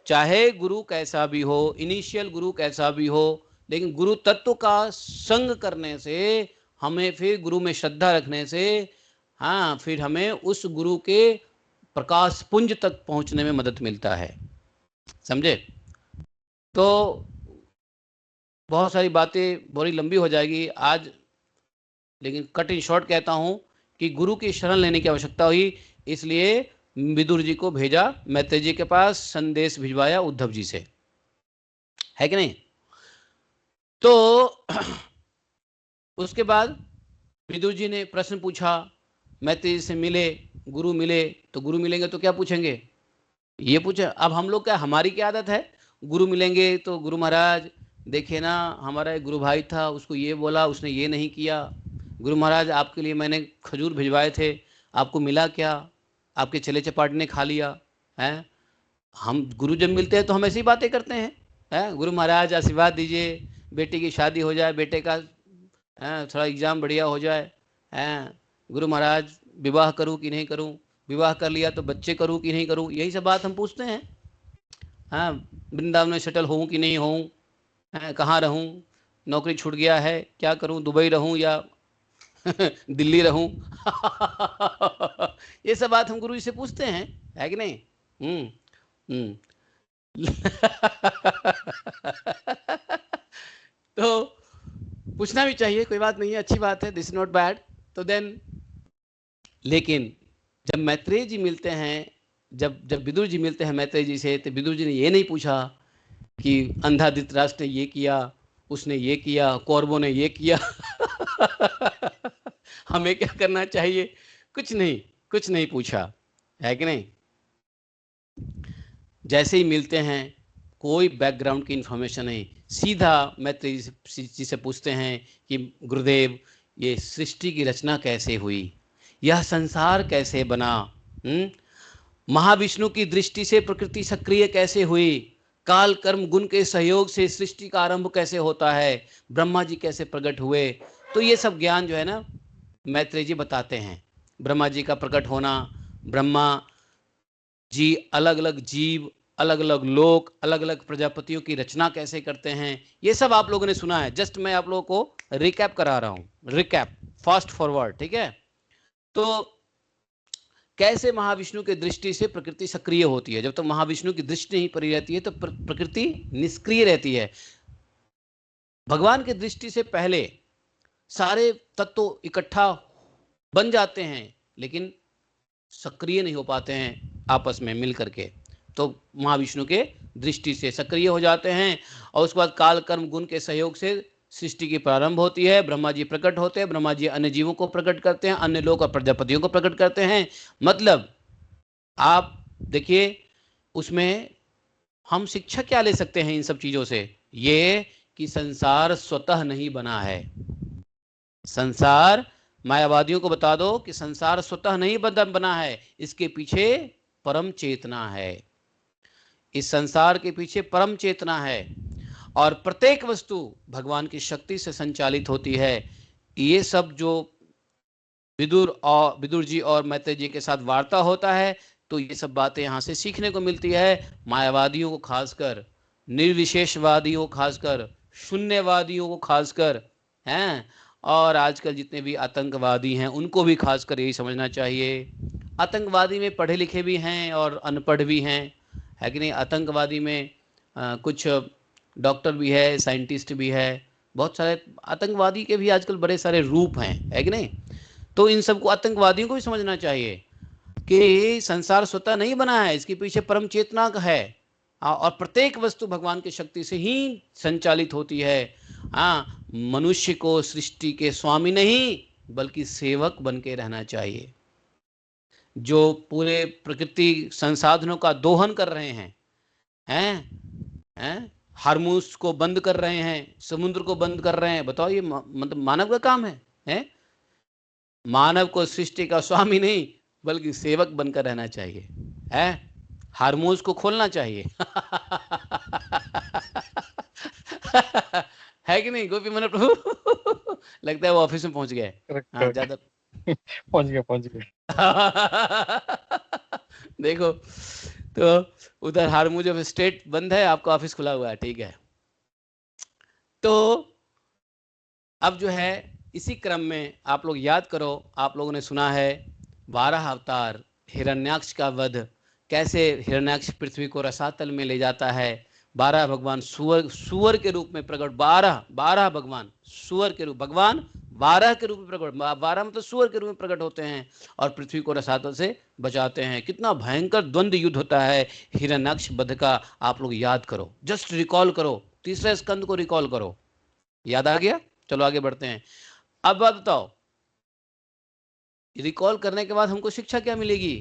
चाहे गुरु कैसा भी हो, इनिशियल गुरु कैसा भी हो, लेकिन गुरु तत्व का संग करने से, हमें फिर गुरु में श्रद्धा रखने से, हाँ, फिर हमें उस गुरु के प्रकाश पुंज तक पहुँचने में मदद मिलता है। समझे? तो बहुत सारी बातें बड़ी लंबी हो जाएगी आज, लेकिन कट इन शॉर्ट कहता हूं कि गुरु की शरण लेने की आवश्यकता हुई, इसलिए विदुर जी को भेजा मैत्रेय जी के पास, संदेश भिजवाया उद्धव जी से, है कि नहीं? तो उसके बाद विदुर जी ने प्रश्न पूछा, मैत्रेय जी से मिले, गुरु मिले, तो गुरु मिलेंगे तो क्या पूछेंगे? ये पूछे। अब हम लोग क्या, हमारी क्या आदत है, गुरु मिलेंगे तो गुरु महाराज देखिए ना, हमारा एक गुरु भाई था, उसको ये बोला, उसने ये नहीं किया। गुरु महाराज आपके लिए मैंने खजूर भिजवाए थे, आपको मिला क्या, आपके चले चपाट ने खा लिया है। हम गुरु जब मिलते हैं तो हम ऐसी बातें करते हैं, हैं गुरु महाराज आशीर्वाद दीजिए, बेटे की शादी हो जाए, बेटे का थोड़ा एग्जाम बढ़िया हो जाए, हैं गुरु महाराज विवाह करूं कि नहीं करूं, विवाह कर लिया तो बच्चे करूं कि नहीं करूं, यही सब बात हम पूछते हैं। हाँ, वृंदावन में सेटल होऊं कि नहीं होऊं, कहाँ रहूं, नौकरी छूट गया है क्या करूं, दुबई रहूं या दिल्ली रहूं। ये सब बात हम गुरु जी से पूछते हैं, है कि नहीं। हम्म। तो पूछना भी चाहिए, कोई बात नहीं है, अच्छी बात है, दिस नॉट बैड। तो देन, लेकिन जब मैत्रेय जी मिलते हैं, जब जब विदुर जी मिलते हैं मैत्रेय जी से, तो विदुर जी ने ये नहीं पूछा कि अंधा धृतराष्ट्र ने ये किया, उसने ये किया, कौरवों ने ये किया। हमें क्या करना चाहिए, कुछ नहीं, कुछ नहीं पूछा, है कि नहीं। जैसे ही मिलते हैं, कोई बैकग्राउंड की इंफॉर्मेशन नहीं, सीधा मैत्रेय जी से पूछते हैं कि गुरुदेव, ये सृष्टि की रचना कैसे हुई, यह संसार कैसे बना, महाविष्णु की दृष्टि से प्रकृति सक्रिय कैसे हुई, काल कर्म गुण के सहयोग से सृष्टि का आरंभ कैसे होता है, ब्रह्मा जी कैसे प्रकट हुए। तो ये सब ज्ञान जो है ना, मैत्रेय जी बताते हैं। ब्रह्मा जी का प्रकट होना, ब्रह्मा जी अलग अलग जीव, अलग अलग लोक, अलग अलग प्रजापतियों की रचना कैसे करते हैं, ये सब आप लोगों ने सुना है। जस्ट मैं आप लोगों को रिकैप करा रहा हूँ, रिकैप, फास्ट फॉरवर्ड, ठीक है। तो कैसे महाविष्णु के दृष्टि से प्रकृति सक्रिय होती है, जब तक तो महाविष्णु की दृष्टि नहीं पड़ी रहती है तो प्रकृति निष्क्रिय रहती है। भगवान की दृष्टि से पहले सारे तत्व इकट्ठा बन जाते हैं, लेकिन सक्रिय नहीं हो पाते हैं आपस में मिल करके, तो महाविष्णु के दृष्टि से सक्रिय हो जाते हैं। और उसके बाद काल कर्म गुण के सहयोग से सृष्टि की प्रारंभ होती है, ब्रह्मा जी प्रकट होते हैं, ब्रह्मा जी अन्य जीवों को प्रकट करते हैं, अन्य लोग और प्रजापतियों को प्रकट करते हैं। मतलब आप देखिए, उसमें हम शिक्षा क्या ले सकते हैं इन सब चीजों से, ये कि संसार स्वतः नहीं बना है। संसार, मायावादियों को बता दो कि संसार स्वतः नहीं बना है, इसके पीछे परम चेतना है, इस संसार के पीछे परम चेतना है, और प्रत्येक वस्तु भगवान की शक्ति से संचालित होती है। ये सब जो विदुर जी और मैत्रेय जी के साथ वार्ता होता है, तो ये सब बातें यहाँ से सीखने को मिलती है। मायावादियों को खासकर, निर्विशेषवादियों को खासकर, शून्यवादियों को खासकर, हैं, और आजकल जितने भी आतंकवादी हैं उनको भी खासकर यही समझना चाहिए। आतंकवादी में पढ़े लिखे भी हैं और अनपढ़ भी हैं, है कि नहीं। आतंकवादी में कुछ डॉक्टर भी है, साइंटिस्ट भी है, बहुत सारे आतंकवादी के भी आजकल बड़े सारे रूप हैं, है कि नहीं। तो इन सबको, आतंकवादियों को भी समझना चाहिए कि संसार स्वतः नहीं बना है, इसके पीछे परम चेतना का है, और प्रत्येक वस्तु भगवान की शक्ति से ही संचालित होती है। हाँ, मनुष्य को सृष्टि के स्वामी नहीं बल्कि सेवक बन के रहना चाहिए, जो पूरे प्रकृति संसाधनों का दोहन कर रहे हैं, हैं हारमूस को बंद कर रहे हैं, समुद्र को बंद कर रहे हैं। बताओ, ये मतलब मानव का काम है, हैं? मानव को सृष्टि का स्वामी नहीं बल्कि सेवक बनकर रहना चाहिए, है, हारमोज को खोलना चाहिए। है कि नहीं गोपी मन प्रभु। लगता है वो ऑफिस में पहुंच गए। हाँ, ज्यादा पहुंच गए। देखो, तो उधर हारमोज ऑफ स्टेट बंद है, आपका ऑफिस खुला हुआ है, ठीक है। तो अब जो है, इसी क्रम में आप लोग याद करो, आप लोगों ने सुना है 12 अवतार, हिरण्याक्ष का वध, कैसे हिरण्याक्ष पृथ्वी को रसातल में ले जाता है। 12 भगवान सुअर के रूप में प्रकट, 12 भगवान सुअर के रूप, भगवान 12 के रूप में प्रकट, 12 मतलब सुअर के रूप में प्रकट होते हैं और पृथ्वी को रसातल से बचाते हैं। कितना भयंकर द्वंद्व युद्ध होता है हिरण्याक्ष वध का, आप लोग याद करो, जस्ट रिकॉल करो, तीसरे स्कंद को रिकॉल करो। याद आ गया? चलो आगे बढ़ते हैं। अब बात बताओ, रिकॉल करने के बाद हमको शिक्षा क्या मिलेगी?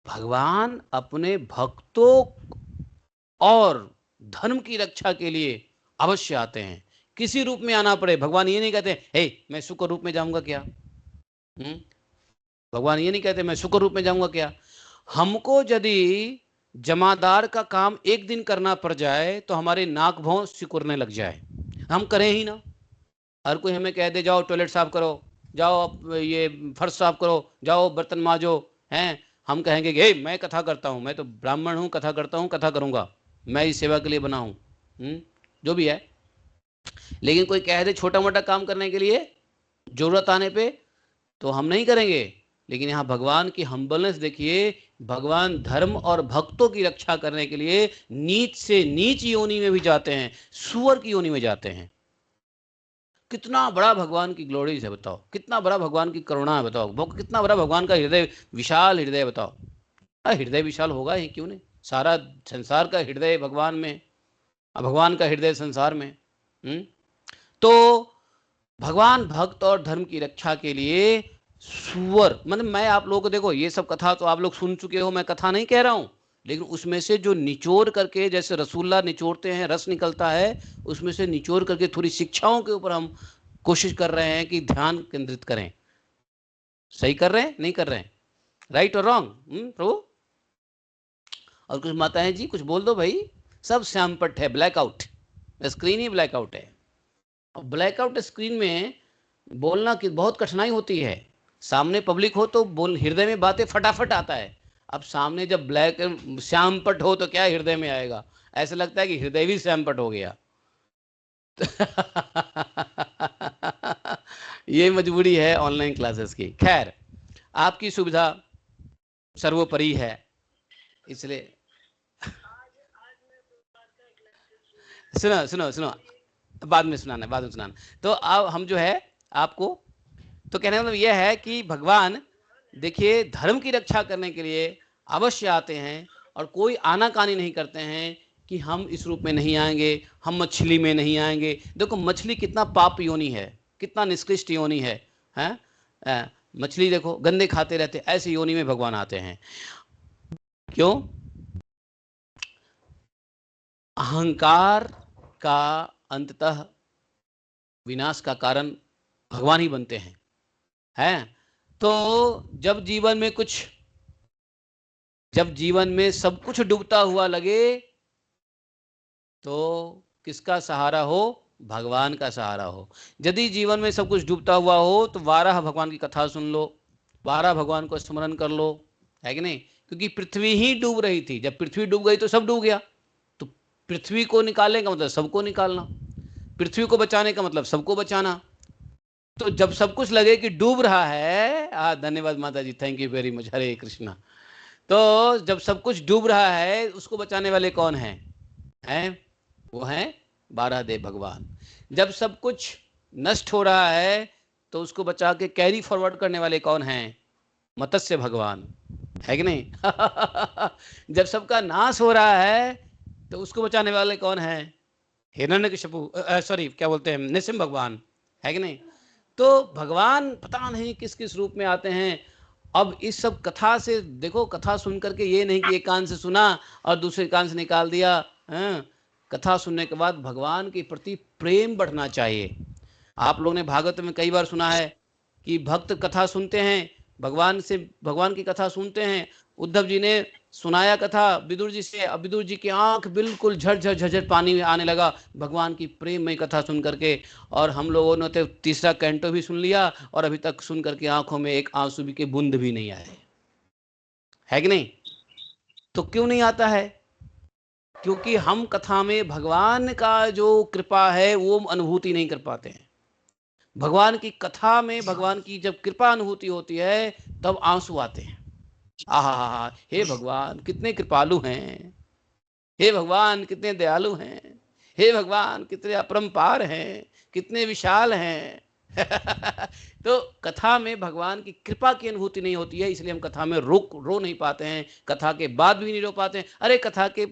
भगवान अपने भक्तों और धर्म की रक्षा के लिए अवश्य आते हैं, किसी रूप में आना पड़े। भगवान ये नहीं कहते हे मैं शुक्र रूप में जाऊंगा क्या, भगवान ये नहीं कहते मैं शुक्र रूप में जाऊंगा क्या। हमको यदि जमादार का काम एक दिन करना पड़ जाए तो हमारे नाक भौं सिकुड़ने लग जाए, हम करें ही ना। हर कोई हमें कह दे जाओ टॉयलेट साफ करो, जाओ अब ये फर्श साफ करो, जाओ बर्तन मांजो, हैं, हम कहेंगे हे मैं कथा करता हूँ, मैं तो ब्राह्मण हूँ, कथा करता हूँ, कथा करूँगा, मैं इस सेवा के लिए बना हूँ, जो भी है। लेकिन कोई कह दे छोटा मोटा काम करने के लिए जरूरत आने पे तो हम नहीं करेंगे। लेकिन यहाँ भगवान की हम्बलनेस देखिए, भगवान धर्म और भक्तों की रक्षा करने के लिए नीच से नीच योनि में भी जाते हैं, सुअर की योनि में जाते हैं। कितना बड़ा भगवान की ग्लोरी है बताओ, कितना बड़ा भगवान की करुणा है बताओ, कितना बड़ा भगवान का हृदय, विशाल हृदय बताओ। हृदय विशाल होगा ही क्यों नहीं, सारा संसार का हृदय भगवान में, भगवान का हृदय संसार में। तो भगवान भक्त और धर्म की रक्षा के लिए सुअर, मतलब मैं आप लोगों को, देखो ये सब कथा तो आप लोग सुन चुके हो, मैं कथा नहीं कह रहा हूं, लेकिन उसमें से जो निचोड़ करके, जैसे रसूलुल्लाह निचोड़ते हैं, रस निकलता है, उसमें से निचोड़ करके थोड़ी शिक्षाओं के ऊपर हम कोशिश कर रहे हैं कि ध्यान केंद्रित करें। सही कर रहे हैं नहीं कर रहे हैं, राइट और रॉन्ग प्रभु? और कुछ माताएं जी कुछ बोल दो भाई, सब श्यामपट है, ब्लैकआउट, स्क्रीन ही ब्लैकआउट है। और ब्लैकआउट स्क्रीन में बोलना की बहुत कठिनाई होती है, सामने पब्लिक हो तो बोल, हृदय में बातें फटाफट आता है। अब सामने जब ब्लैक श्यामपट हो तो क्या हृदय में आएगा, ऐसा लगता है कि हृदय भी श्यामपट हो गया। ये मजबूरी है ऑनलाइन क्लासेस की। खैर, आपकी सुविधा सर्वोपरि है, इसलिए सुनो सुनो सुनो, बाद में सुनाना, बाद में सुनाना। तो अब हम जो है आपको, तो कहने का मतलब यह है कि भगवान देखिए धर्म की रक्षा करने के लिए अवश्य आते हैं, और कोई आनाकानी नहीं करते हैं कि हम इस रूप में नहीं आएंगे, हम मछली में नहीं आएंगे। देखो मछली कितना पाप योनि है, कितना निष्कृष्ट योनि है, हैं? मछली देखो गंदे खाते रहते, ऐसे योनि में भगवान आते हैं। क्यों? अहंकार का अंततः विनाश का कारण भगवान ही बनते हैं, हैं? तो जब जीवन में कुछ, जब जीवन में सब कुछ डूबता हुआ लगे तो किसका सहारा हो? भगवान का सहारा हो। यदि जीवन में सब कुछ डूबता हुआ हो तो 12 भगवान की कथा सुन लो, 12 भगवान को स्मरण कर लो, है कि नहीं? क्योंकि पृथ्वी ही डूब रही थी, जब पृथ्वी डूब गई तो सब डूब गया। तो पृथ्वी को निकालने का मतलब सबको निकालना, पृथ्वी को बचाने का मतलब सबको बचाना। तो जब सब कुछ लगे कि डूब रहा है, धन्यवाद माता जी, थैंक यू वेरी मच, हरे कृष्णा। तो जब सब कुछ डूब रहा है, उसको बचाने वाले कौन हैं? हैं? वो हैं 12 देव भगवान। जब सब कुछ नष्ट हो रहा है तो उसको बचा के कैरी फॉरवर्ड करने वाले कौन हैं? मत्स्य भगवान, है कि नहीं? जब सबका नाश हो रहा है तो उसको बचाने वाले कौन हैं? हिरण्यकशिपु, सॉरी क्या बोलते हैं, नृसिंह भगवान, है कि नहीं? तो भगवान पता नहीं किस किस रूप में आते हैं। अब इस सब कथा से देखो, कथा सुन करके ये नहीं कि एक कान से सुना और दूसरे कान से निकाल दिया, कथा सुनने के बाद भगवान के प्रति प्रेम बढ़ना चाहिए। आप लोगों ने भागवत में कई बार सुना है कि भक्त कथा सुनते हैं, भगवान से, भगवान की कथा सुनते हैं। उद्धव जी ने सुनाया कथा विदुर जी से, अब विदुर जी की आंख बिल्कुल झरझर झरझर पानी में आने लगा भगवान की प्रेम में कथा सुन करके। और हम लोगों ने तो तीसरा कैंटो भी सुन लिया और अभी तक सुन करके आंखों में एक आंसू भी के बूंद भी नहीं आए, है कि नहीं? तो क्यों नहीं आता है? क्योंकि हम कथा में भगवान का जो कृपा है वो अनुभूति नहीं कर पाते हैं। भगवान की कथा में भगवान की जब कृपा अनुभूति होती है तब आंसू आते हैं। आहा, हे भगवान कितने कृपालु हैं, हे भगवान कितने दयालु हैं, हे भगवान कितने अपरंपार हैं, कितने विशाल हैं। तो कथा में भगवान की कृपा की अनुभूति नहीं होती है, इसलिए हम कथा में रो नहीं पाते हैं, कथा के बाद भी नहीं रो पाते हैं। अरे कथा के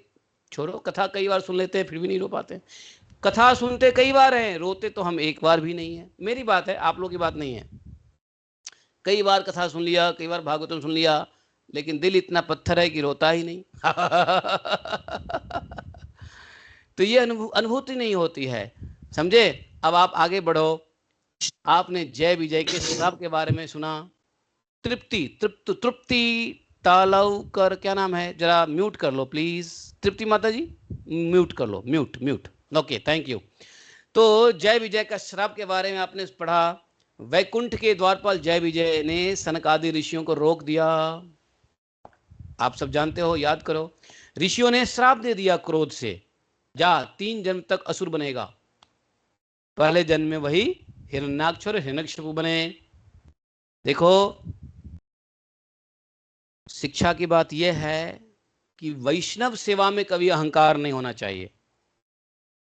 छोड़ो, कथा कई बार सुन लेते हैं फिर भी नहीं रो पाते हैं। कथा सुनते कई बार हैं, रोते तो हम एक बार भी नहीं है। मेरी बात है, आप लोगों की बात नहीं है। कई बार कथा सुन लिया, कई बार भागवतम सुन लिया, लेकिन दिल इतना पत्थर है कि रोता ही नहीं। तो ये अनुभूति नहीं होती है, समझे। अब आप आगे बढ़ो। आपने जय विजय के श्राप के बारे में सुना। तृप्ति, तृप्ति तालव कर, क्या नाम है, जरा म्यूट कर लो प्लीज, तृप्ति माता जी, म्यूट कर लो, mute mute. Okay, thank you. तो जय विजय का श्राप के बारे में आपने पढ़ा। वैकुंठ के द्वारपाल जय विजय ने सनकादि ऋषियों को रोक दिया। आप सब जानते हो, याद करो। ऋषियों ने श्राप दे दिया क्रोध से, जा 3 जन्म तक असुर बनेगा। पहले जन्म में वही हिरण्याक्ष और हिरण्यकशिपु बने। देखो, शिक्षा की बात यह है कि वैष्णव सेवा में कभी अहंकार नहीं होना चाहिए,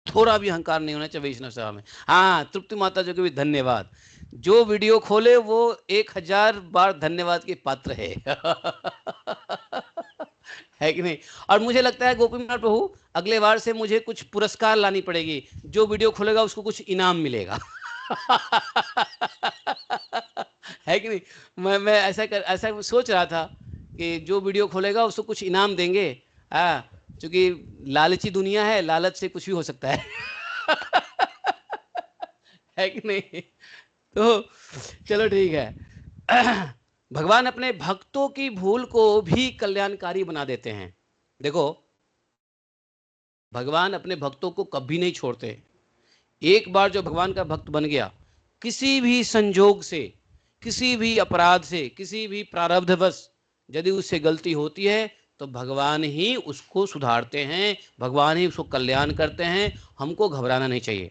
थोड़ा भी अहंकार नहीं होना चाहिए वैष्णव सेवा में। हाँ, तृप्ति माता जी को भी धन्यवाद। जो वीडियो खोले वो 1000 बार धन्यवाद के पात्र है। है कि नहीं। और मुझे लगता है गोपीनाथ प्रभु, अगले बार से मुझे कुछ पुरस्कार लानी पड़ेगी, जो वीडियो खोलेगा उसको कुछ इनाम मिलेगा। है कि नहीं। मैं ऐसा सोच रहा था कि जो वीडियो खोलेगा उसको कुछ इनाम देंगे। हाँ, क्योंकि लालची दुनिया है, लालच से कुछ भी हो सकता है। है कि नहीं। तो चलो ठीक है। भगवान अपने भक्तों की भूल को भी कल्याणकारी बना देते हैं। देखो, भगवान अपने भक्तों को कभी नहीं छोड़ते। एक बार जो भगवान का भक्त बन गया, किसी भी संजोग से, किसी भी अपराध से, किसी भी प्रारब्धवश यदि उससे गलती होती है तो भगवान ही उसको सुधारते हैं, भगवान ही उसको कल्याण करते हैं। हमको घबराना नहीं चाहिए।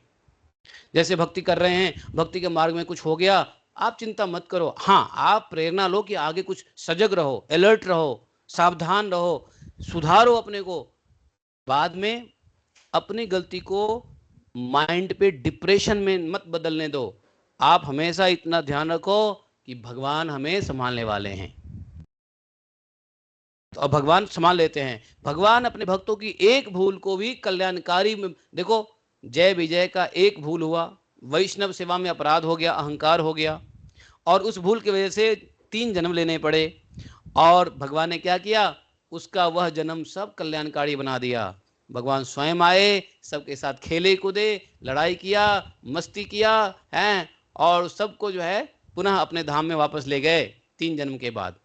जैसे भक्ति कर रहे हैं, भक्ति के मार्ग में कुछ हो गया, आप चिंता मत करो। हाँ, आप प्रेरणा लो कि आगे कुछ सजग रहो, अलर्ट रहो, सावधान रहो, सुधारो अपने को। बाद में अपनी गलती को माइंड पे डिप्रेशन में मत बदलने दो। आप हमेशा इतना ध्यान रखो कि भगवान हमें संभालने वाले हैं, तो अब भगवान संभाल लेते हैं। भगवान अपने भक्तों की एक भूल को भी कल्याणकारी में, देखो, जय विजय का एक भूल हुआ, वैष्णव सेवा में अपराध हो गया, अहंकार हो गया, और उस भूल की वजह से 3 जन्म लेने पड़े। और भगवान ने क्या किया, उसका वह जन्म सब कल्याणकारी बना दिया। भगवान स्वयं आए, सबके साथ खेले कूदे, लड़ाई किया, मस्ती किया है, और सबको जो है पुनः अपने धाम में वापस ले गए 3 जन्म के बाद।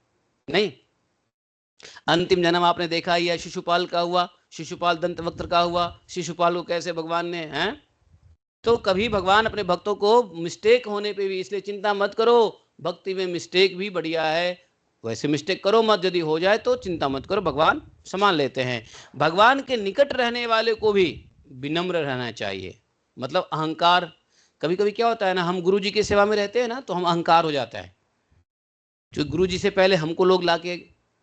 नहीं, अंतिम जन्म आपने देखा ही है, शिशुपाल का हुआ, शिशुपाल दंतवक्त्र का हुआ। शिशुपाल को कैसे भगवान ने, हैं। तो कभी भगवान अपने भक्तों को मिस्टेक होने पे भी, इसलिए चिंता मत करो, भक्ति में मिस्टेक भी बढ़िया है, वैसे मिस्टेक करो मत, यदि हो जाए तो चिंता मत करो, भगवान संभाल लेते हैं। भगवान के निकट रहने वाले को भी विनम्र रहना चाहिए, मतलब अहंकार। कभी कभी क्या होता है ना, हम गुरु जी की सेवा में रहते हैं ना, तो हम अहंकार हो जाता है। जो गुरु जी से पहले हमको लोग लाके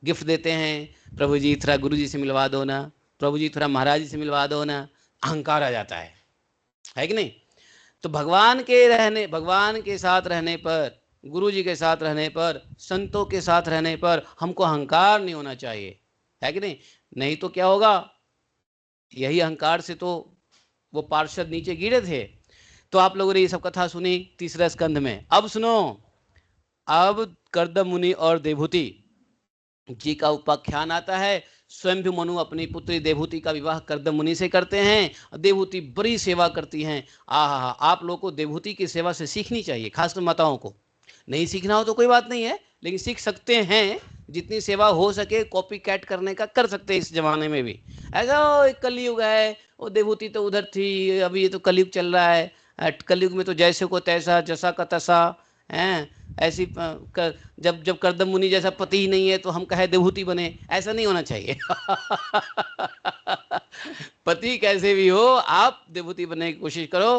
गिफ्ट देते हैं, प्रभु जी थोड़ा गुरु जी से मिलवा दो ना, प्रभु जी थोड़ा महाराज जी से मिलवा दो ना, अहंकार आ जाता है कि नहीं। तो भगवान के साथ रहने पर, गुरु जी के साथ रहने पर, संतों के साथ रहने पर हमको अहंकार नहीं होना चाहिए, है कि नहीं। नहीं तो क्या होगा, यही अहंकार से तो वो पार्षद नीचे गिरे थे। तो आप लोगों ने ये सब कथा सुनी 3रे स्कंध में। अब सुनो, अब कर्दम मुनि और देवहूति जी का उपाख्यान आता है। स्वयं भी मनु अपनी पुत्री देवहूति का विवाह कर्दम मुनि से करते हैं। देवहूति बड़ी सेवा करती हैं। आहा, आप लोगों को देवहूति की सेवा से सीखनी चाहिए, खासकर माताओं को। नहीं सीखना हो तो कोई बात नहीं है, लेकिन सीख सकते हैं, जितनी सेवा हो सके कॉपी कैट करने का कर सकते हैं इस जमाने में भी। ऐसा एक कलयुग है, वो देवहूति तो उधर थी, अभी ये तो कलयुग चल रहा है। कलयुग में तो जैसे को तैसा, जैसा का तैसा है। ऐसी जब जब कर्दम मुनि जैसा पति ही नहीं है तो हम कहे देवहूति बने, ऐसा नहीं होना चाहिए। पति कैसे भी हो, आप देवहूति बनने की कोशिश करो।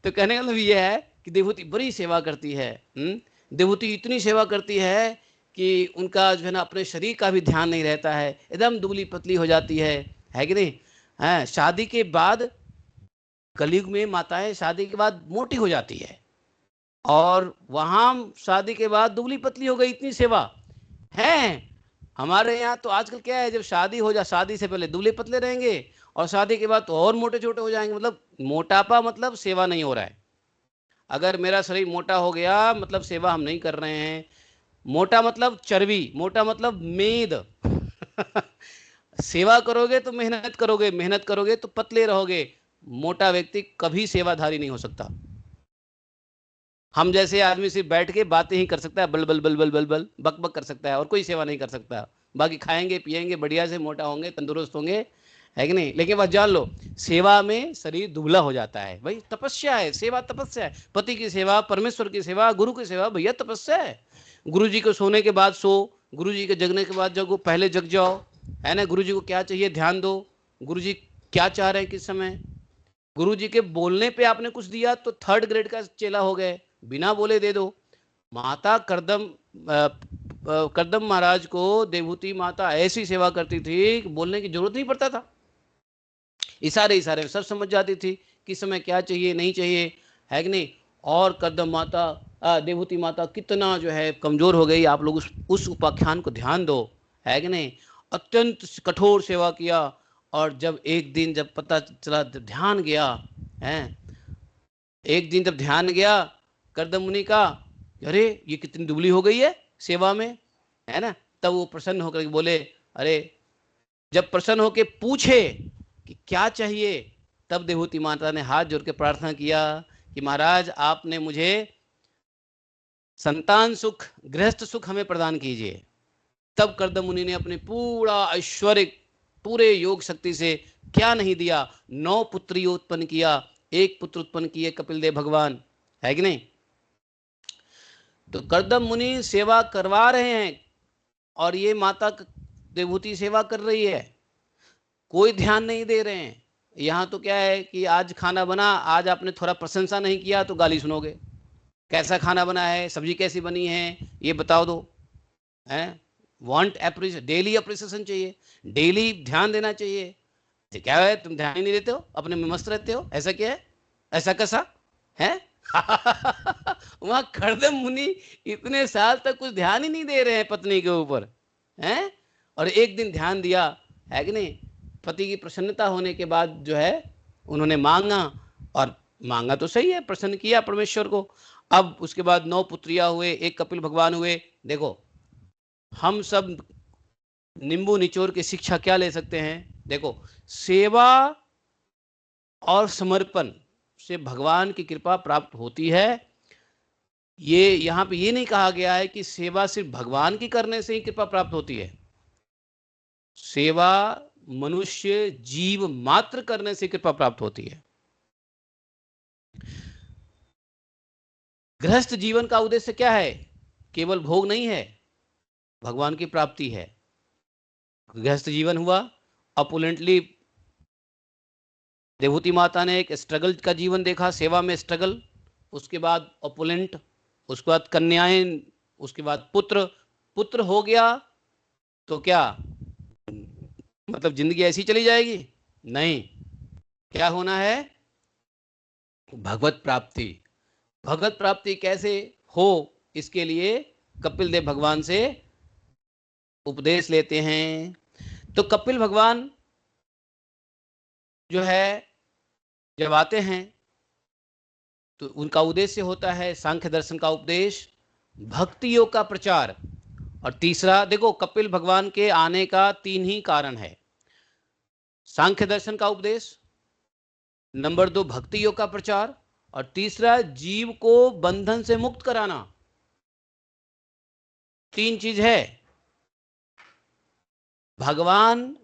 तो कहने का मतलब ये है कि देवहूति बड़ी सेवा करती है। देवहूति इतनी सेवा करती है कि उनका जो है ना अपने शरीर का भी ध्यान नहीं रहता है, एकदम दुबली पतली हो जाती है कि नहीं। है, शादी के बाद, कलयुग में माताएं शादी के बाद मोटी हो जाती है, और वहां शादी के बाद दुबली पतली हो गई, इतनी सेवा है। हमारे यहाँ तो आजकल क्या है, जब शादी हो जाए, शादी से पहले दुबले पतले रहेंगे, और शादी के बाद तो और मोटे छोटे हो जाएंगे। मतलब मोटापा मतलब सेवा नहीं हो रहा है। अगर मेरा शरीर मोटा हो गया मतलब सेवा हम नहीं कर रहे हैं। मोटा मतलब चर्बी, मोटा मतलब मेद। सेवा करोगे तो मेहनत करोगे, मेहनत करोगे तो पतले रहोगे। मोटा व्यक्ति कभी सेवाधारी नहीं हो सकता। हम जैसे आदमी सिर्फ बैठ के बातें ही कर सकता है, बल बल बल बल बल बल बक बक कर सकता है और कोई सेवा नहीं कर सकता। बाकी खाएंगे पिएंगे बढ़िया से, मोटा होंगे, तंदुरुस्त होंगे, है कि नहीं। लेकिन बस जान लो, सेवा में शरीर दुबला हो जाता है। भाई तपस्या है, सेवा तपस्या है। पति की सेवा, परमेश्वर की सेवा, गुरु की सेवा, भैया तपस्या है। गुरु जी को सोने के बाद सो, गुरु जी के जगने के बाद जगो, पहले जग जाओ, है ना। गुरु जी को क्या चाहिए ध्यान दो, गुरु जी क्या चाह रहे हैं किस समय। गुरु जी के बोलने पे आपने कुछ दिया तो 3rd ग्रेड का चेला हो गए, बिना बोले दे दो। माता करदम महाराज को देवहूति माता ऐसी सेवा करती थी कि बोलने की जरूरत नहीं पड़ता था। इशारे इशारे में सब समझ जाती थी किस समय क्या चाहिए नहीं चाहिए, है कि नहीं। और करदम माता देवहूति माता कितना जो है कमजोर हो गई, आप लोग उस उपाख्यान को ध्यान दो, है कि नहीं। अत्यंत कठोर सेवा किया। और जब एक दिन जब पता चला, ध्यान गया है, एक दिन जब ध्यान गया करदम मुनि का, अरे ये कितनी दुबली हो गई है सेवा में, है ना। तब वो प्रसन्न होकर बोले, अरे जब प्रसन्न होकर पूछे कि क्या चाहिए, तब देवहूति माता ने हाथ जोड़ के प्रार्थना किया कि महाराज आपने मुझे संतान सुख, गृहस्थ सुख हमें प्रदान कीजिए। तब करदम मुनि ने अपने पूरा ऐश्वर्य, पूरे योग शक्ति से क्या नहीं दिया, 9 पुत्रियों उत्पन्न किया, 1 पुत्र उत्पन्न किए कपिल देव भगवान, है कि नहीं। तो करदम मुनि सेवा करवा रहे हैं और ये माता देवहूति सेवा कर रही है, कोई ध्यान नहीं दे रहे हैं। यहाँ तो क्या है कि आज खाना बना, आज आपने थोड़ा प्रशंसा नहीं किया तो गाली सुनोगे। कैसा खाना बना है, सब्जी कैसी बनी है, ये बताओ दो, है। वांट एप्रिसिएशन, डेली अप्रिसिएशन चाहिए, डेली ध्यान देना चाहिए। तो क्या है, तुम ध्यान ही नहीं देते हो, अपने में मस्त रहते हो, ऐसा क्या है, ऐसा कैसा है। वहां करदम मुनि इतने साल तक कुछ ध्यान ही नहीं दे रहे हैं पत्नी के ऊपर, हैं। और एक दिन ध्यान दिया, है कि नहीं। पति की प्रसन्नता होने के बाद जो है उन्होंने मांगा, और मांगा तो सही है, प्रसन्न किया परमेश्वर को। अब उसके बाद 9 पुत्रियां हुए, 1 कपिल भगवान हुए। देखो हम सब नींबू निचोड़ के शिक्षा क्या ले सकते हैं। देखो सेवा और समर्पण से भगवान की कृपा प्राप्त होती है। ये यहाँ पे ये नहीं कहा गया है कि सेवा सिर्फ भगवान की करने से ही कृपा प्राप्त होती है। सेवा मनुष्य जीव मात्र करने से कृपा प्राप्त होती है। गृहस्थ जीवन का उद्देश्य क्या है, केवल भोग नहीं है, भगवान की प्राप्ति है। गृहस्थ जीवन हुआ अपुलेंटली, देवहूति माता ने एक स्ट्रगल का जीवन देखा, सेवा में स्ट्रगल, उसके बाद अपुलेंट, उसके बाद कन्याएं, उसके बाद पुत्र। पुत्र हो गया तो क्या मतलब जिंदगी ऐसी चली जाएगी, नहीं। क्या होना है, भगवत प्राप्ति। भगवत प्राप्ति कैसे हो, इसके लिए कपिल देव भगवान से उपदेश लेते हैं। तो कपिल भगवान जो है जब आते हैं तो उनका उद्देश्य होता है सांख्य दर्शन का उपदेश, भक्ति योग का प्रचार। और तीसरा देखो, कपिल भगवान के आने का 3 ही कारण है, सांख्य दर्शन का उपदेश, नंबर 2 भक्ति योग का प्रचार, और तीसरा जीव को बंधन से मुक्त कराना। 3 चीज है। भगवान